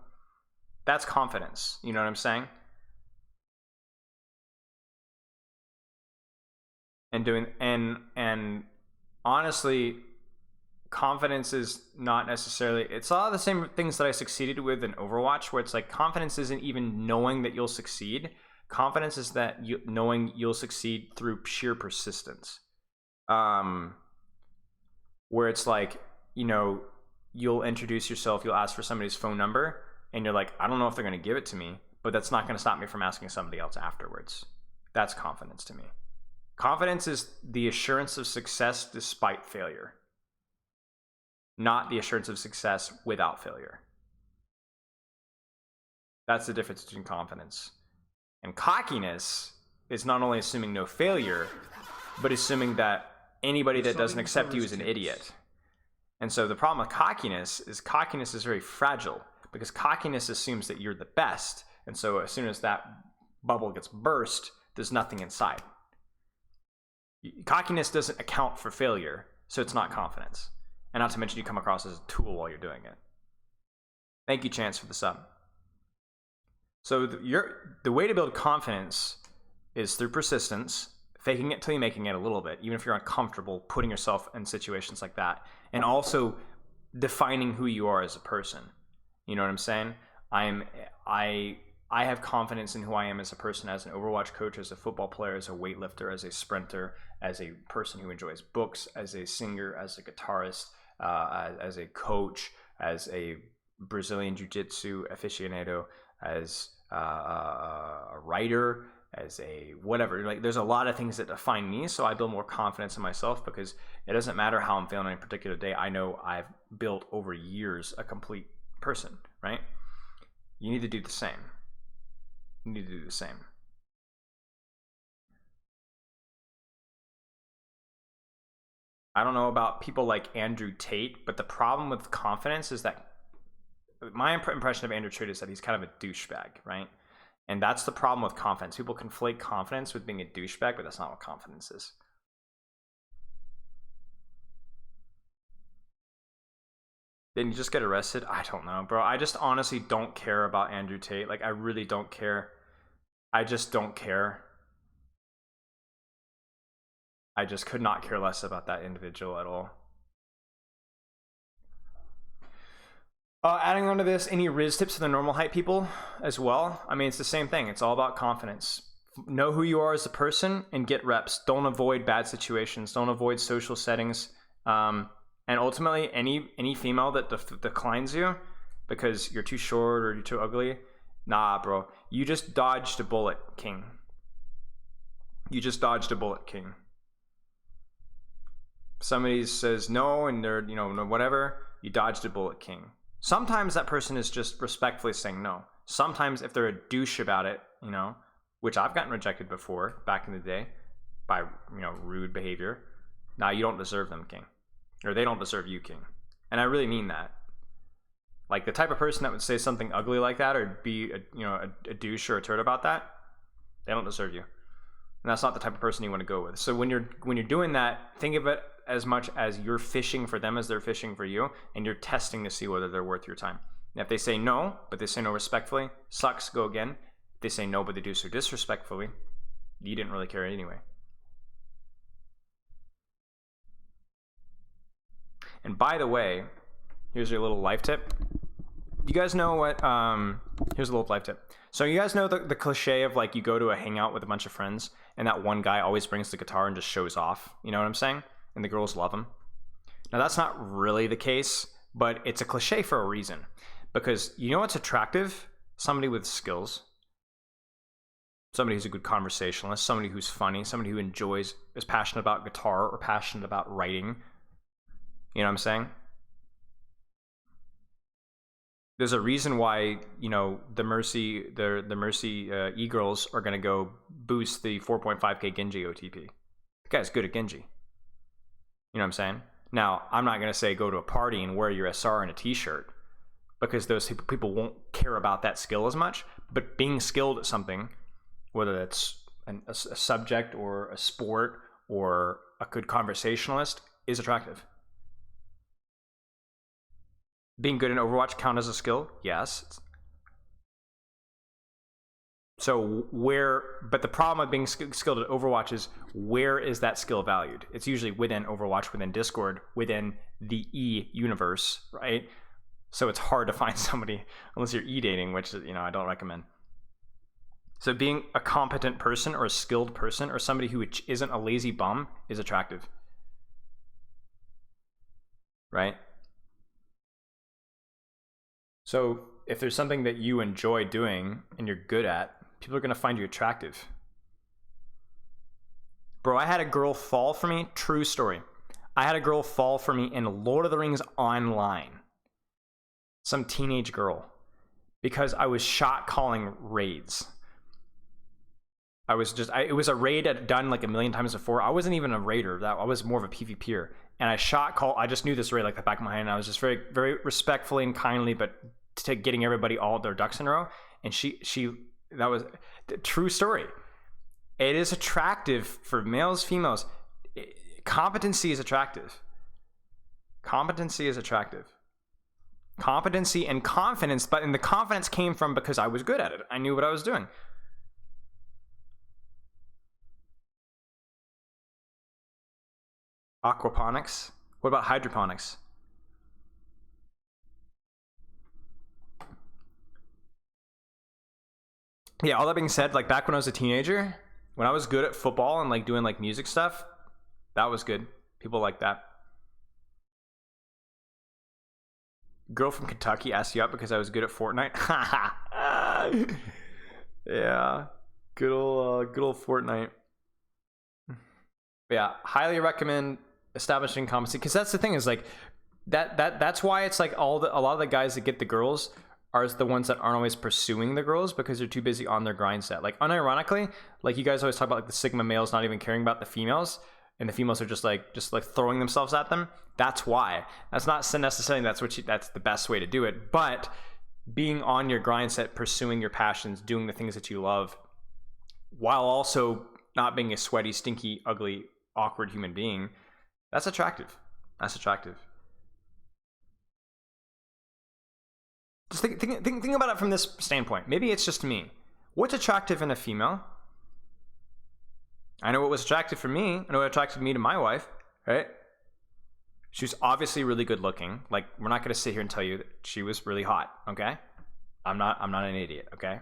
That's confidence. You know what I'm saying? And honestly, confidence is not necessarily, it's a lot of the same things that I succeeded with in Overwatch, where it's like confidence isn't even knowing that you'll succeed. Confidence is that knowing you'll succeed through sheer persistence. Where it's like, you'll introduce yourself, you'll ask for somebody's phone number, and you're like, I don't know if they're going to give it to me, but that's not going to stop me from asking somebody else afterwards. That's confidence to me. Confidence is the assurance of success despite failure, not the assurance of success without failure. That's the difference between confidence. And cockiness is not only assuming no failure, but assuming that anybody that doesn't accept you is an idiot. And so the problem with cockiness is very fragile, because cockiness assumes that you're the best. And so as soon as that bubble gets burst, there's nothing inside. Cockiness doesn't account for failure, so it's not confidence. And not to mention you come across as a tool while you're doing it. Thank you, Chance, for the sub. So the way to build confidence is through persistence, faking it till you're making it a little bit, even if you're uncomfortable putting yourself in situations like that, and also defining who you are as a person. You know what I'm saying? I have confidence in who I am as a person, as an Overwatch coach, as a football player, as a weightlifter, as a sprinter, as a person who enjoys books, as a singer, as a guitarist, as a coach, as a Brazilian Jiu-Jitsu aficionado, as a writer, as a whatever. Like, there's a lot of things that define me, so I build more confidence in myself, because it doesn't matter how I'm feeling on a particular day. I know I've built over years a complete person, right? You need to do the same. You need to do the same. I don't know about people like Andrew Tate, but the problem with confidence is that my impression of Andrew Tate is that he's kind of a douchebag, right? And that's the problem with confidence. People conflate confidence with being a douchebag, but that's not what confidence is. Didn't you just get arrested? I don't know, bro. I just honestly don't care about Andrew Tate. Like, I really don't care. I just don't care. I just could not care less about that individual at all. Adding on to this, any Riz tips for the normal height people as well? I mean, it's the same thing. It's all about confidence. Know who you are as a person and get reps. Don't avoid bad situations. Don't avoid social settings. And ultimately, any female that declines you because you're too short or you're too ugly, nah, bro. You just dodged a bullet, king. You just dodged a bullet, king. Somebody says no and they're, you know, whatever, you dodged a bullet, king. Sometimes that person is just respectfully saying no. Sometimes if they're a douche about it, you know, which I've gotten rejected before back in the day by, you know, rude behavior. Nah, you don't deserve them, king. Or they don't deserve you, king. And I really mean that. Like, the type of person that would say something ugly like that or be a douche or a turd about that, they don't deserve you. And that's not the type of person you want to go with. So when you're doing that, think of it as much as you're fishing for them as they're fishing for you, and you're testing to see whether they're worth your time. And if they say no, but they say no respectfully, sucks, go again. If they say no, but they do so disrespectfully, you didn't really care anyway. And by the way, here's your little life tip. You guys know what, here's a little life tip. So you guys know the cliche of, like, you go to a hangout with a bunch of friends and that one guy always brings the guitar and just shows off. You know what I'm saying? And the girls love him. Now, that's not really the case, but it's a cliche for a reason. Because you know what's attractive? Somebody with skills. Somebody who's a good conversationalist. Somebody who's funny. Somebody who is passionate about guitar or passionate about writing. You know what I'm saying? There's a reason why, you know, the Mercy e-girls are going to go boost the 4.5k Genji OTP. The guy's good at Genji. You know what I'm saying? Now, I'm not going to say go to a party and wear your SR in a t-shirt, because those people won't care about that skill as much. But being skilled at something, whether that's a subject or a sport or a good conversationalist, is attractive. Being good in Overwatch count as a skill? Yes. So but the problem with being skilled at Overwatch is, where is that skill valued? It's usually within Overwatch, within Discord, within the E universe, right? So it's hard to find somebody, unless you're E-dating, which, you know, I don't recommend. So being a competent person or a skilled person or somebody who isn't a lazy bum is attractive. Right? So if there's something that you enjoy doing and you're good at, people are going to find you attractive. Bro, I had a girl fall for me. True story. I had a girl fall for me in Lord of the Rings Online. Some teenage girl. Because I was shot calling raids. It was a raid I'd done like a million times before. I wasn't even a raider. I was more of a PvPer. And I just knew this raid like the back of my hand. And I was just very, very respectfully and kindly, but to getting everybody all their ducks in a row. And that was the true story. It is attractive for males, females. Competency is attractive. Competency is attractive. Competency and confidence, and the confidence came from because I was good at it. I knew what I was doing. Aquaponics? What about hydroponics? Yeah, all that being said, like back when I was a teenager, when I was good at football and like doing like music stuff, that was good. People like that. Girl from Kentucky asked you out because I was good at Fortnite. Yeah, good old Fortnite. Yeah, highly recommend establishing competency, because that's the thing, is like that's why it's like a lot of the guys that get the girls are the ones that aren't always pursuing the girls, because they're too busy on their grind set. Like, unironically, like you guys always talk about like the Sigma males not even caring about the females. and the females are just like throwing themselves at them. That's why. That's not necessarily that's the best way to do it, but being on your grind set, pursuing your passions, doing the things that you love, while also not being a sweaty, stinky, ugly, awkward human being, that's attractive. That's attractive. Just think about it from this standpoint. Maybe it's just me. What's attractive in a female? I know what was attractive for me. I know what attracted me to my wife, right? She was obviously really good looking. Like, we're not going to sit here and tell you that she was really hot, okay? I'm not an idiot, okay?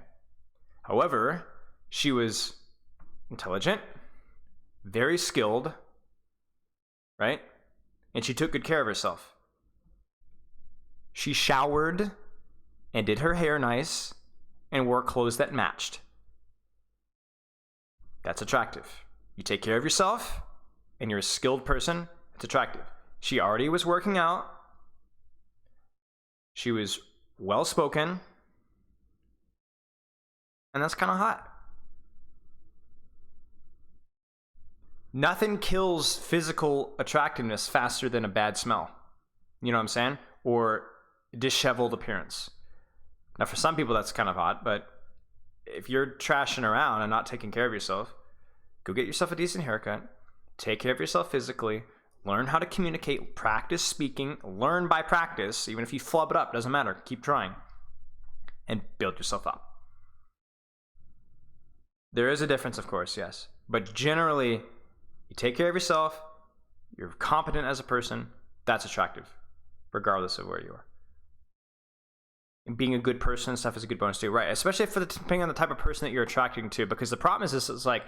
However, she was intelligent, very skilled, right? And she took good care of herself. She showered and did her hair nice and wore clothes that matched. That's attractive. You take care of yourself and you're a skilled person, it's attractive. She already was working out. She was well-spoken. And that's kind of hot. Nothing kills physical attractiveness faster than a bad smell. You know what I'm saying? Or disheveled appearance. Now, for some people, that's kind of hot, but if you're trashing around and not taking care of yourself, go get yourself a decent haircut, take care of yourself physically, learn how to communicate, practice speaking, learn by practice. Even if you flub it up, doesn't matter. Keep trying and build yourself up. There is a difference, of course, yes. But generally, you take care of yourself, you're competent as a person, that's attractive, regardless of where you are. And being a good person and stuff is a good bonus too, right? Especially depending on the type of person that you're attracting to, because the problem is this is like,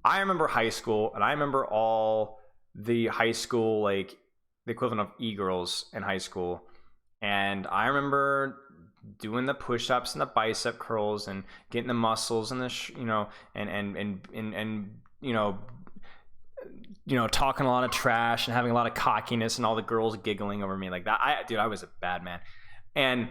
I remember high school, and I remember all the high school, like the equivalent of e-girls in high school, and I remember doing the push-ups and the bicep curls and getting the muscles and the talking a lot of trash and having a lot of cockiness and all the girls giggling over me like that. I was a bad man.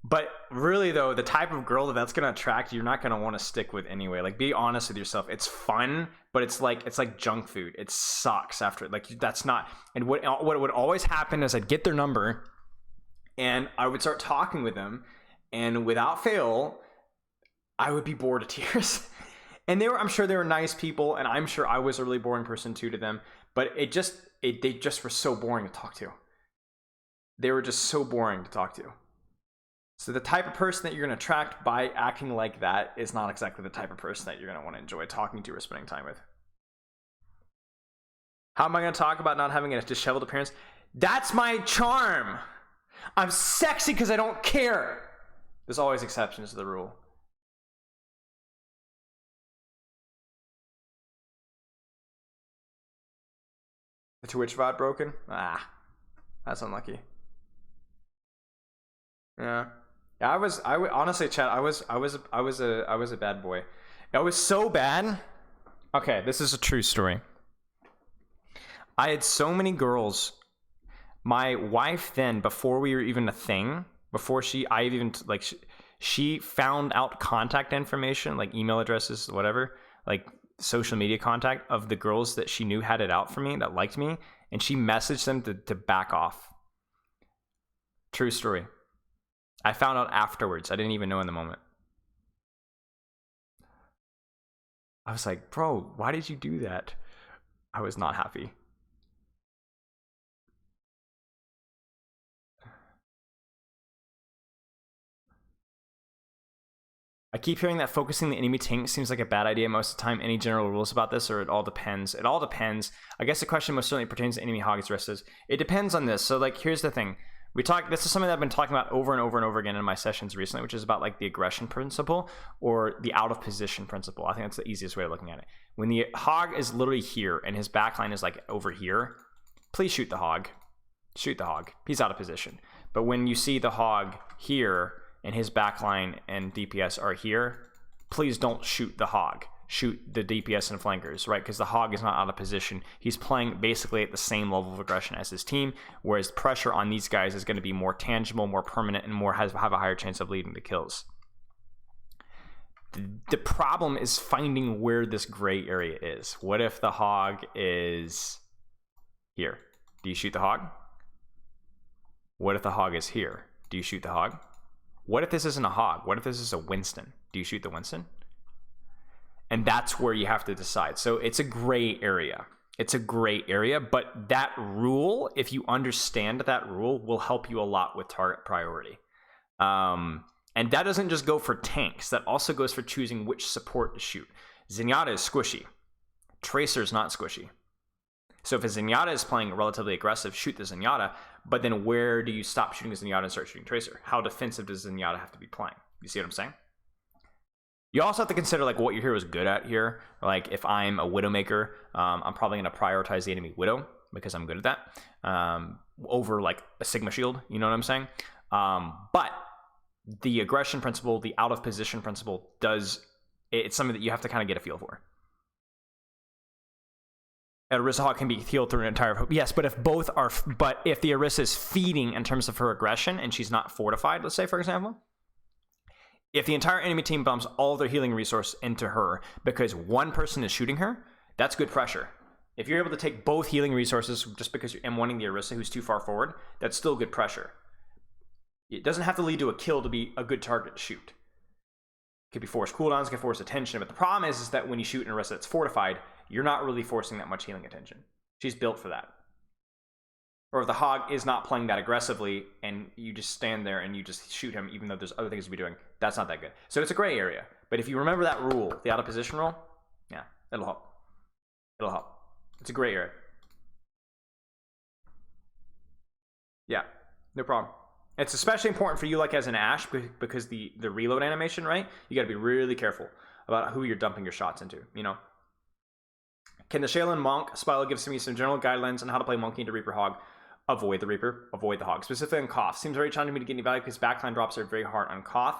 But really though, the type of girl that's gonna attract you, you're not gonna want to stick with anyway. Like, be honest with yourself. It's fun, but it's like junk food. It sucks after, like, that's not. And what would always happen is I'd get their number and I would start talking with them, and without fail, I would be bored to tears. And I'm sure they were nice people, and I'm sure I was a really boring person too to them, but they just were so boring to talk to. They were just so boring to talk to. So the type of person that you're going to attract by acting like that is not exactly the type of person that you're going to want to enjoy talking to or spending time with. How am I going to talk about not having a disheveled appearance? That's my charm. I'm sexy because I don't care. There's always exceptions to the rule. The Twitch VOD broken? That's unlucky. Yeah. Yeah, honestly, chat, I was a bad boy. I was so bad. Okay, this is a true story. I had so many girls. My wife then, before we were even a thing, before she found out contact information, like email addresses, whatever, like social media contact of the girls that she knew had it out for me, that liked me, and she messaged them to back off. True story. I found out afterwards. I didn't even know in the moment. I was like, bro, why did you do that? I was not happy. I keep hearing that focusing the enemy tank seems like a bad idea most of the time. Any general rules about this, or it all depends? It all depends. I guess the question most certainly pertains to enemy hogs versus. It depends on this. So, like, here's the thing. This is something that I've been talking about over and over and over again in my sessions recently, which is about like the aggression principle or the out of position principle. I think that's the easiest way of looking at it. When the hog is literally here and his backline is like over here, please shoot the hog. Shoot the hog. He's out of position. But when you see the hog here and his backline and DPS are here, please don't shoot the hog. Shoot the DPS and flankers, right? Because the hog is not out of position. He's playing basically at the same level of aggression as his team, whereas pressure on these guys is going to be more tangible, more permanent, and have a higher chance of leading to kills. The problem is finding where this gray area is. What if the hog is here? Do you shoot the hog? What if the hog is here? Do you shoot the hog? What if this isn't a hog? What if this is a Winston? Do you shoot the Winston? And that's where you have to decide. So it's a gray area. It's a gray area, but that rule, if you understand that rule, will help you a lot with target priority. And that doesn't just go for tanks. That also goes for choosing which support to shoot. Zenyatta is squishy. Tracer is not squishy. So if a Zenyatta is playing relatively aggressive, shoot the Zenyatta. But then where do you stop shooting Zenyatta and start shooting Tracer? How defensive does Zenyatta have to be playing? You see what I'm saying? You also have to consider like what your hero is good at here. Like if I'm a Widowmaker, I'm probably going to prioritize the enemy Widow because I'm good at that over like a Sigma Shield. You know what I'm saying? But the aggression principle, the out of position principle, it's something that you have to kind of get a feel for. An Orisa Hawk can be healed through an entire... Yes, but if both are... But if the Orisa is feeding in terms of her aggression and she's not fortified, let's say, for example, if the entire enemy team bumps all their healing resource into her because one person is shooting her, that's good pressure. If you're able to take both healing resources just because you're M1ing the Orisa who's too far forward, that's still good pressure. It doesn't have to lead to a kill to be a good target to shoot. It could be forced cooldowns, it could force attention, but the problem is that when you shoot an Orisa that's fortified, you're not really forcing that much healing attention. She's built for that. Or if the hog is not playing that aggressively and you just stand there and you just shoot him even though there's other things to be doing, that's not that good. So it's a gray area. But if you remember that rule, the out of position rule, yeah, it'll help. It'll help. It's a gray area. Yeah, no problem. It's especially important for you like as an Ashe because the reload animation, right? You got to be really careful about who you're dumping your shots into, you know? Can the Shaylin Monk Spilo gives me some general guidelines on how to play Monkey into Reaper Hog? Avoid the Reaper, avoid the Hog. Specifically on Koth. Seems very challenging to me to get any value because backline drops are very hard on Koth.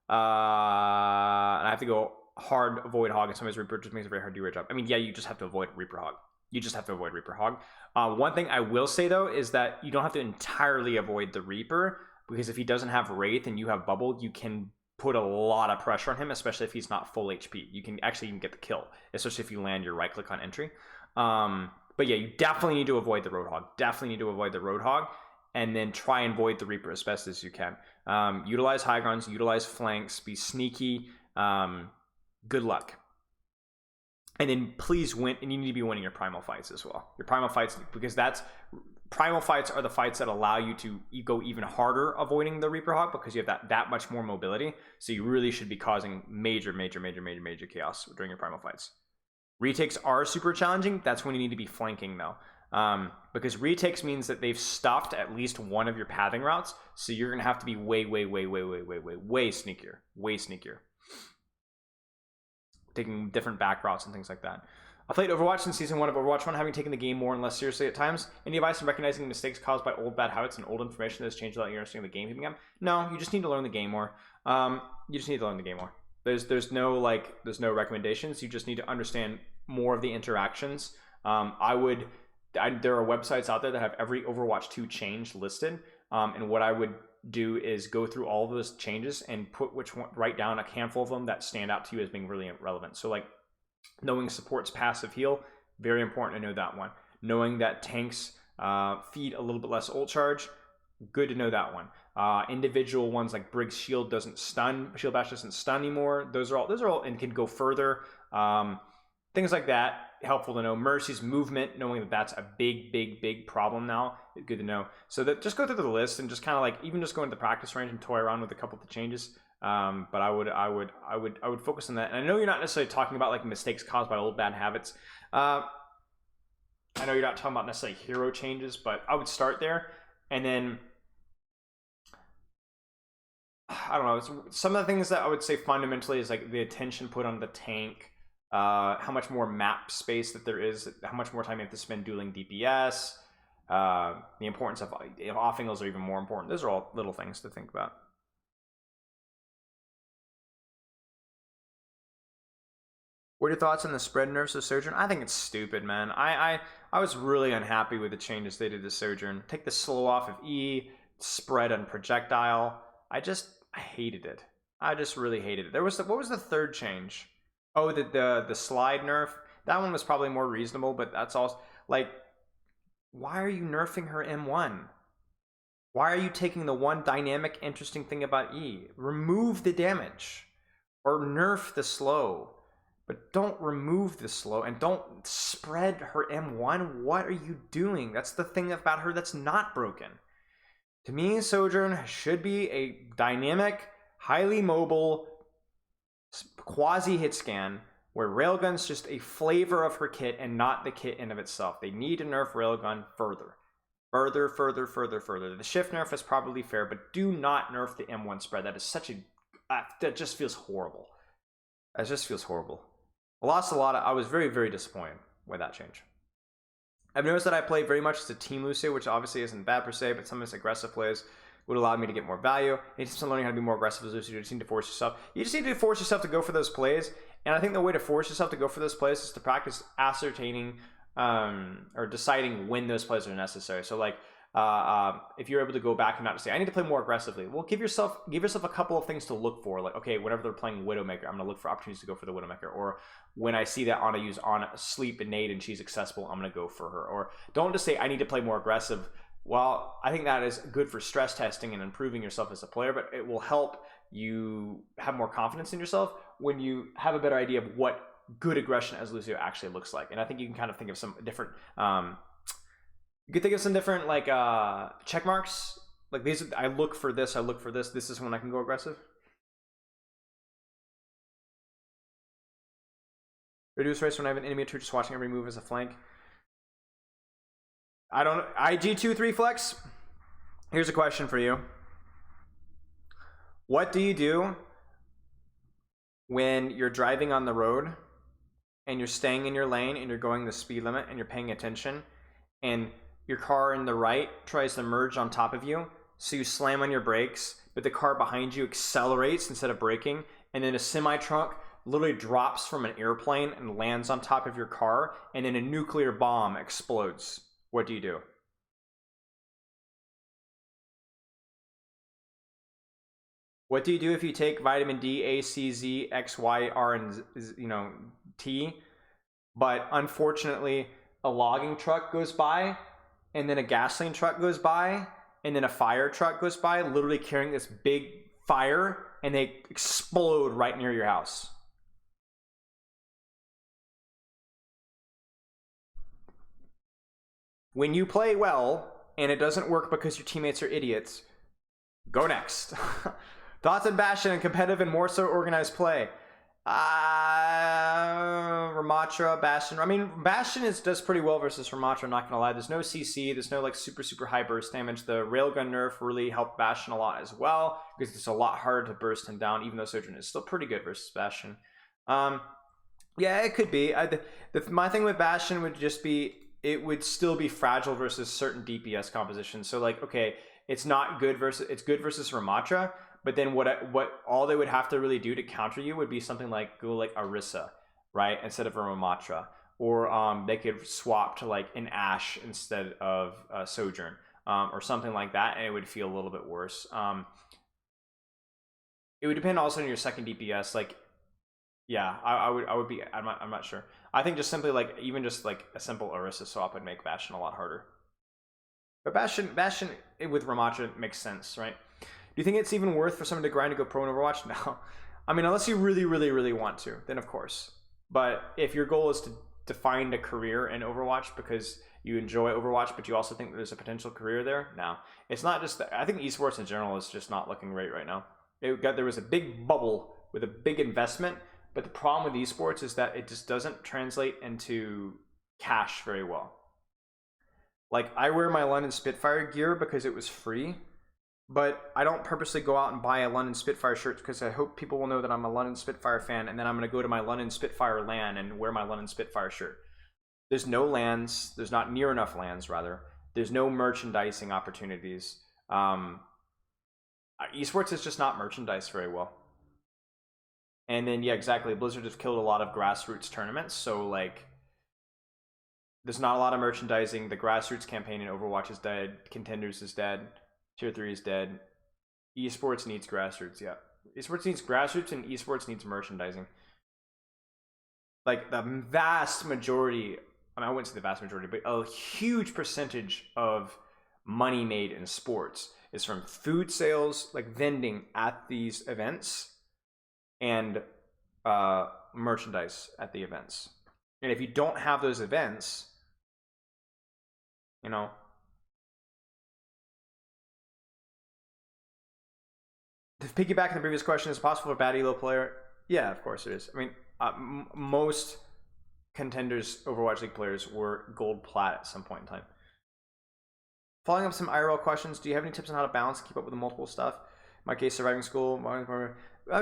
And I have to go hard avoid Hog and sometimes Reaper just makes it very hard to do your job. I mean, yeah, you just have to avoid Reaper Hog. You just have to avoid Reaper Hog. One thing I will say though is that you don't have to entirely avoid the Reaper because if he doesn't have Wraith and you have Bubble, you can put a lot of pressure on him, especially if he's not full HP. You can actually even get the kill, especially if you land your right click on entry. But yeah, you definitely need to avoid the Roadhog. Definitely need to avoid the Roadhog, and then try and avoid the Reaper as best as you can. Utilize high grounds, utilize flanks, be sneaky. Good luck. And then please win, and you need to be winning your primal fights as well. Your primal fights, because primal fights are the fights that allow you to go even harder avoiding the Reaper Hog because you have that much more mobility. So you really should be causing major chaos during your primal fights. Retakes are super challenging. That's when you need to be flanking though. Because retakes means that they've stuffed at least one of your pathing routes. So you're going to have to be way sneakier. Way sneakier. Taking different back routes and things like that. I played Overwatch since Season 1 of Overwatch 1, having taken the game more and less seriously at times. Any advice on recognizing mistakes caused by old bad habits and old information that has changed without you understanding the game keeping up? No, you just need to learn the game more. There's no recommendations. You just need to understand more of the interactions. There are websites out there that have every Overwatch 2 change listed. And what I would do is go through all of those changes and write down a handful of them that stand out to you as being really relevant. So like knowing support's passive heal, very important to know that one. Knowing that tanks feed a little bit less ult charge, good to know that one. Individual ones like Briggs shield doesn't stun, shield bash doesn't stun anymore. Those are all and can go further. Things like that, helpful to know. Mercy's movement, knowing that that's a big problem now, good to know. So that just go through the list and just kind of like even just go into the practice range and toy around with a couple of the changes. But I would focus on that. And I know you're not necessarily talking about like mistakes caused by old bad habits. I know you're not talking about necessarily hero changes, but I would start there. And then I don't know, some of the things that I would say fundamentally is like the attention put on the tank, how much more map space that there is, how much more time you have to spend dueling DPS, the importance of off angles are even more important. Those are all little things to think about. What are your thoughts on the spread nerfs of Sojourn? I think it's stupid, man. I was really unhappy with the changes they did to Sojourn. Take the slow off of E, spread on projectile. I hated it. I just really hated it. There was what was the third change? Oh, the slide nerf. That one was probably more reasonable, but that's also like, why are you nerfing her M1? Why are you taking the one dynamic, interesting thing about E? Remove the damage, or nerf the slow, but don't remove the slow and don't spread her M1. What are you doing? That's the thing about her that's not broken. To me, Sojourn should be a dynamic, highly mobile, quasi-hit scan, where Railgun's just a flavor of her kit and not the kit in of itself. They need to nerf Railgun further. Further. The shift nerf is probably fair, but do not nerf the M1 spread. That is such a... that just feels horrible. That just feels horrible. I lost a lot of... I was very, very disappointed with that change. I've noticed that I play very much as a team Lucio, which obviously isn't bad per se, but some of his aggressive plays would allow me to get more value. You need to learning how to be more aggressive as Lucio. You just need to force yourself. You just need to force yourself to go for those plays. And I think the way to force yourself to go for those plays is to practice ascertaining or deciding when those plays are necessary. So like if you're able to go back and not to say, I need to play more aggressively. Well, give yourself a couple of things to look for. Like, okay, whenever they're playing Widowmaker, I'm going to look for opportunities to go for the Widowmaker. Or when I see that Ana use on sleep and nade and she's accessible, I'm going to go for her. Or don't just say, I need to play more aggressive. Well, I think that is good for stress testing and improving yourself as a player, but it will help you have more confidence in yourself when you have a better idea of what good aggression as Lucio actually looks like. And I think you can kind of think of some different you could think of some different like check marks. Like these, I look for this, this is when I can go aggressive. Reduce race when I have an enemy or just watching every move as a flank. I don't... IG2-3 flex? Here's a question for you. What do you do when you're driving on the road and you're staying in your lane and you're going the speed limit and you're paying attention and your car in the right tries to merge on top of you, so you slam on your brakes, but the car behind you accelerates instead of braking, and then a semi-truck literally drops from an airplane and lands on top of your car, and then a nuclear bomb explodes? What do you do? What do you do if you take vitamin D, A, C, Z, X, Y, R, and T, but unfortunately a logging truck goes by, and then a gasoline truck goes by, and then a fire truck goes by, literally carrying this big fire, and they explode right near your house? When you play well, and it doesn't work because your teammates are idiots, go next. Thoughts on Bastion and competitive and more so organized play? Ramatra, Bastion. I mean, Bastion does pretty well versus Ramatra, I'm not gonna lie. There's no CC, there's no like super high burst damage. The railgun nerf really helped Bastion a lot as well, because it's a lot harder to burst him down, even though Sojourn is still pretty good versus Bastion. Yeah, it could be. My thing with Bastion would just be, it would still be fragile versus certain DPS compositions. So like, okay, it's good versus Ramatra, but then what all they would have to really do to counter you would be something like go like Orisa, right, instead of a Ramatra, or they could swap to like an Ashe instead of Sojourn, or something like that, and it would feel a little bit worse. It would depend also on your second DPS. Like, yeah, I would be. I'm not sure. I think just simply like even just like a simple Orisa swap would make Bastion a lot harder. But Bastion with Ramatra makes sense, right? Do you think it's even worth for someone to grind to go pro in Overwatch? No. I mean, unless you really want to, then of course. But if your goal is to find a career in Overwatch because you enjoy Overwatch, but you also think there's a potential career there, no. It's not just that. I think esports in general is just not looking great right now. There was a big bubble with a big investment, but the problem with esports is that it just doesn't translate into cash very well. Like, I wear my London Spitfire gear because it was free, but I don't purposely go out and buy a London Spitfire shirt because I hope people will know that I'm a London Spitfire fan, and then I'm going to go to my London Spitfire LAN and wear my London Spitfire shirt. There's no LANs. There's not near enough LANs, rather. There's no merchandising opportunities. Esports is just not merchandised very well. And then, yeah, exactly. Blizzard has killed a lot of grassroots tournaments, so, like, there's not a lot of merchandising. The grassroots campaign in Overwatch is dead. Contenders is dead. Tier 3 is dead. Esports needs grassroots, yeah. Esports needs grassroots, and esports needs merchandising. Like the vast majority, I wouldn't say the vast majority, but a huge percentage of money made in sports is from food sales, like vending at these events, and merchandise at the events. And if you don't have those events, you know, to piggyback on the previous question, is it possible for a bad elo player? Yeah, of course it is. I mean, most contenders Overwatch League players were gold plat at some point in time. Following up some IRL questions, do you have any tips on how to balance, keep up with the multiple stuff? In my case, surviving school,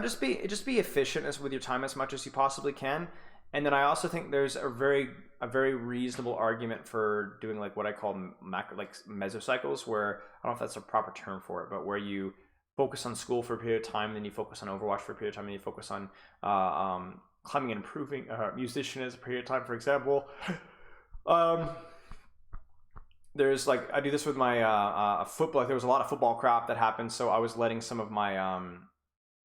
just be efficient with your time as much as you possibly can. And then I also think there's a very reasonable argument for doing like what I call mesocycles, where I don't know if that's a proper term for it, but where you focus on school for a period of time, then you focus on Overwatch for a period of time, then you focus on climbing and improving musician as a period of time, for example. There's like, I do this with my football. Like, there was a lot of football crap that happened, so I was letting some of my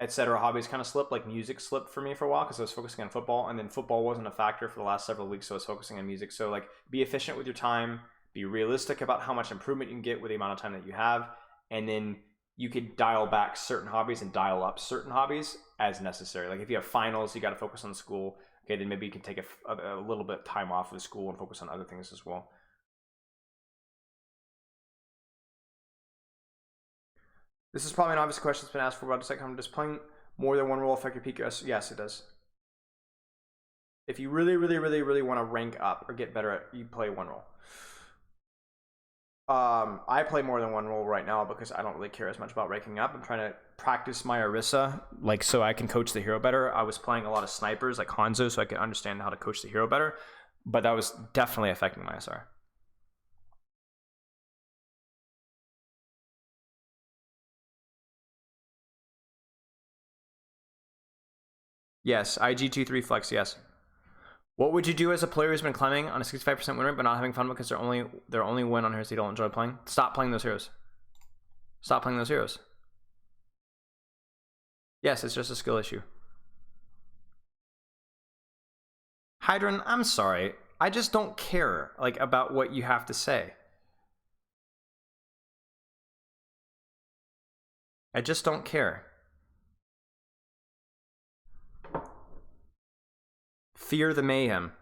etc. hobbies kind of slip. Like music slipped for me for a while because I was focusing on football, and then football wasn't a factor for the last several weeks, so I was focusing on music. So like, be efficient with your time, be realistic about how much improvement you can get with the amount of time that you have, and then you could dial back certain hobbies and dial up certain hobbies as necessary. Like if you have finals, you got to focus on school. Okay, then maybe you can take a little bit of time off of school and focus on other things as well. This is probably an obvious question that's been asked for, but does playing more than one role affect your peak? Yes, it does. If you really want to rank up or get better at, you play one role. I play more than one role right now because I don't really care as much about ranking up. I'm trying to practice my Orisa, like, so I can coach the hero better. I was playing a lot of snipers like Hanzo, so I could understand how to coach the hero better, but that was definitely affecting my SR. Yes, IG23 flex, yes. What would you do as a player who's been climbing on a 65% win rate but not having fun because they're only win on heroes they don't enjoy playing? Stop playing those heroes. Stop playing those heroes. Yes, it's just a skill issue. Hydron, I'm sorry. I just don't care like about what you have to say. I just don't care. Fear the mayhem.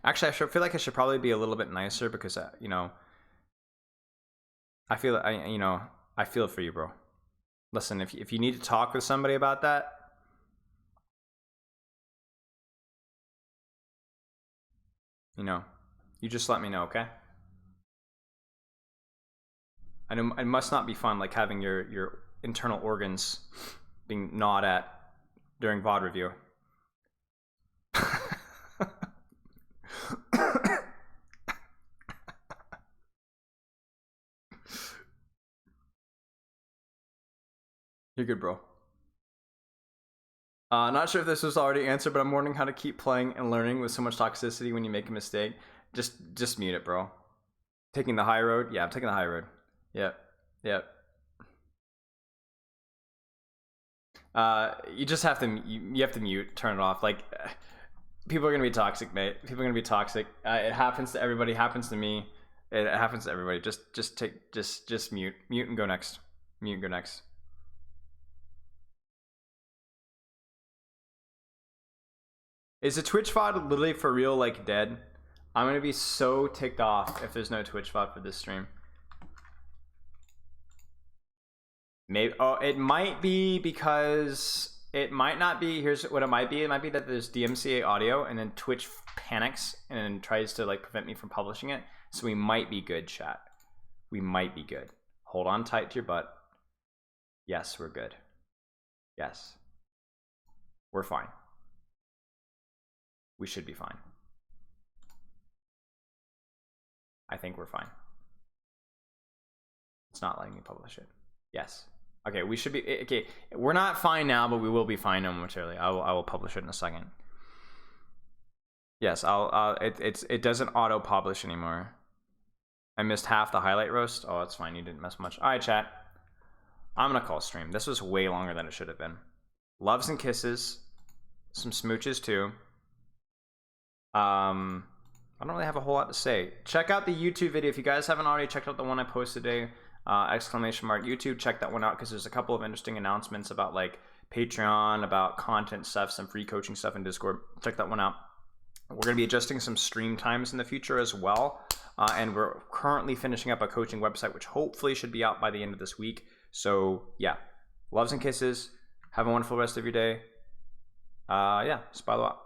Actually, I feel like I should probably be a little bit nicer because, you know, I feel for you, bro. Listen, if you need to talk with somebody about that, you know, you just let me know, okay? I know it must not be fun, like having your internal organs being gnawed at during VOD review. You're good, bro. Not sure if this was already answered, but I'm wondering how to keep playing and learning with so much toxicity when you make a mistake. Just mute it, bro. Taking the high road? Yeah, I'm taking the high road. Yep. You just have to you have to mute, turn it off. Like, people are gonna be toxic, mate. People are gonna be toxic. It happens to everybody. It happens to me. It happens to everybody. Just mute and go next. Mute and go next. Is the Twitch VOD literally for real, like, dead? I'm gonna be so ticked off if there's no Twitch VOD for this stream. Maybe, oh, it might be because it might not be. Here's what it might be. It might be that there's DMCA audio and then Twitch panics and then tries to like prevent me from publishing it. So we might be good, chat. We might be good. Hold on tight to your butt. Yes, we're good. Yes. We're fine. We should be fine. I think we're fine. It's not letting me publish it. Yes. Okay, we should be okay. We're not fine now, but we will be fine momentarily. I will publish it in a second. Yes, I'll. It doesn't auto publish anymore. I missed half the highlight roast. Oh, that's fine. You didn't miss much. All right, chat. I'm gonna call stream. This was way longer than it should have been. Loves and kisses, some smooches too. I don't really have a whole lot to say. Check out the YouTube video if you guys haven't already checked out the one I posted today. Exclamation mark YouTube. Check that one out because there's a couple of interesting announcements about like Patreon, about content stuff, some free coaching stuff in Discord. Check that one out. We're going to be adjusting some stream times in the future as well. And we're currently finishing up a coaching website, which hopefully should be out by the end of this week. So yeah, loves and kisses. Have a wonderful rest of your day. Yeah, Spilo out.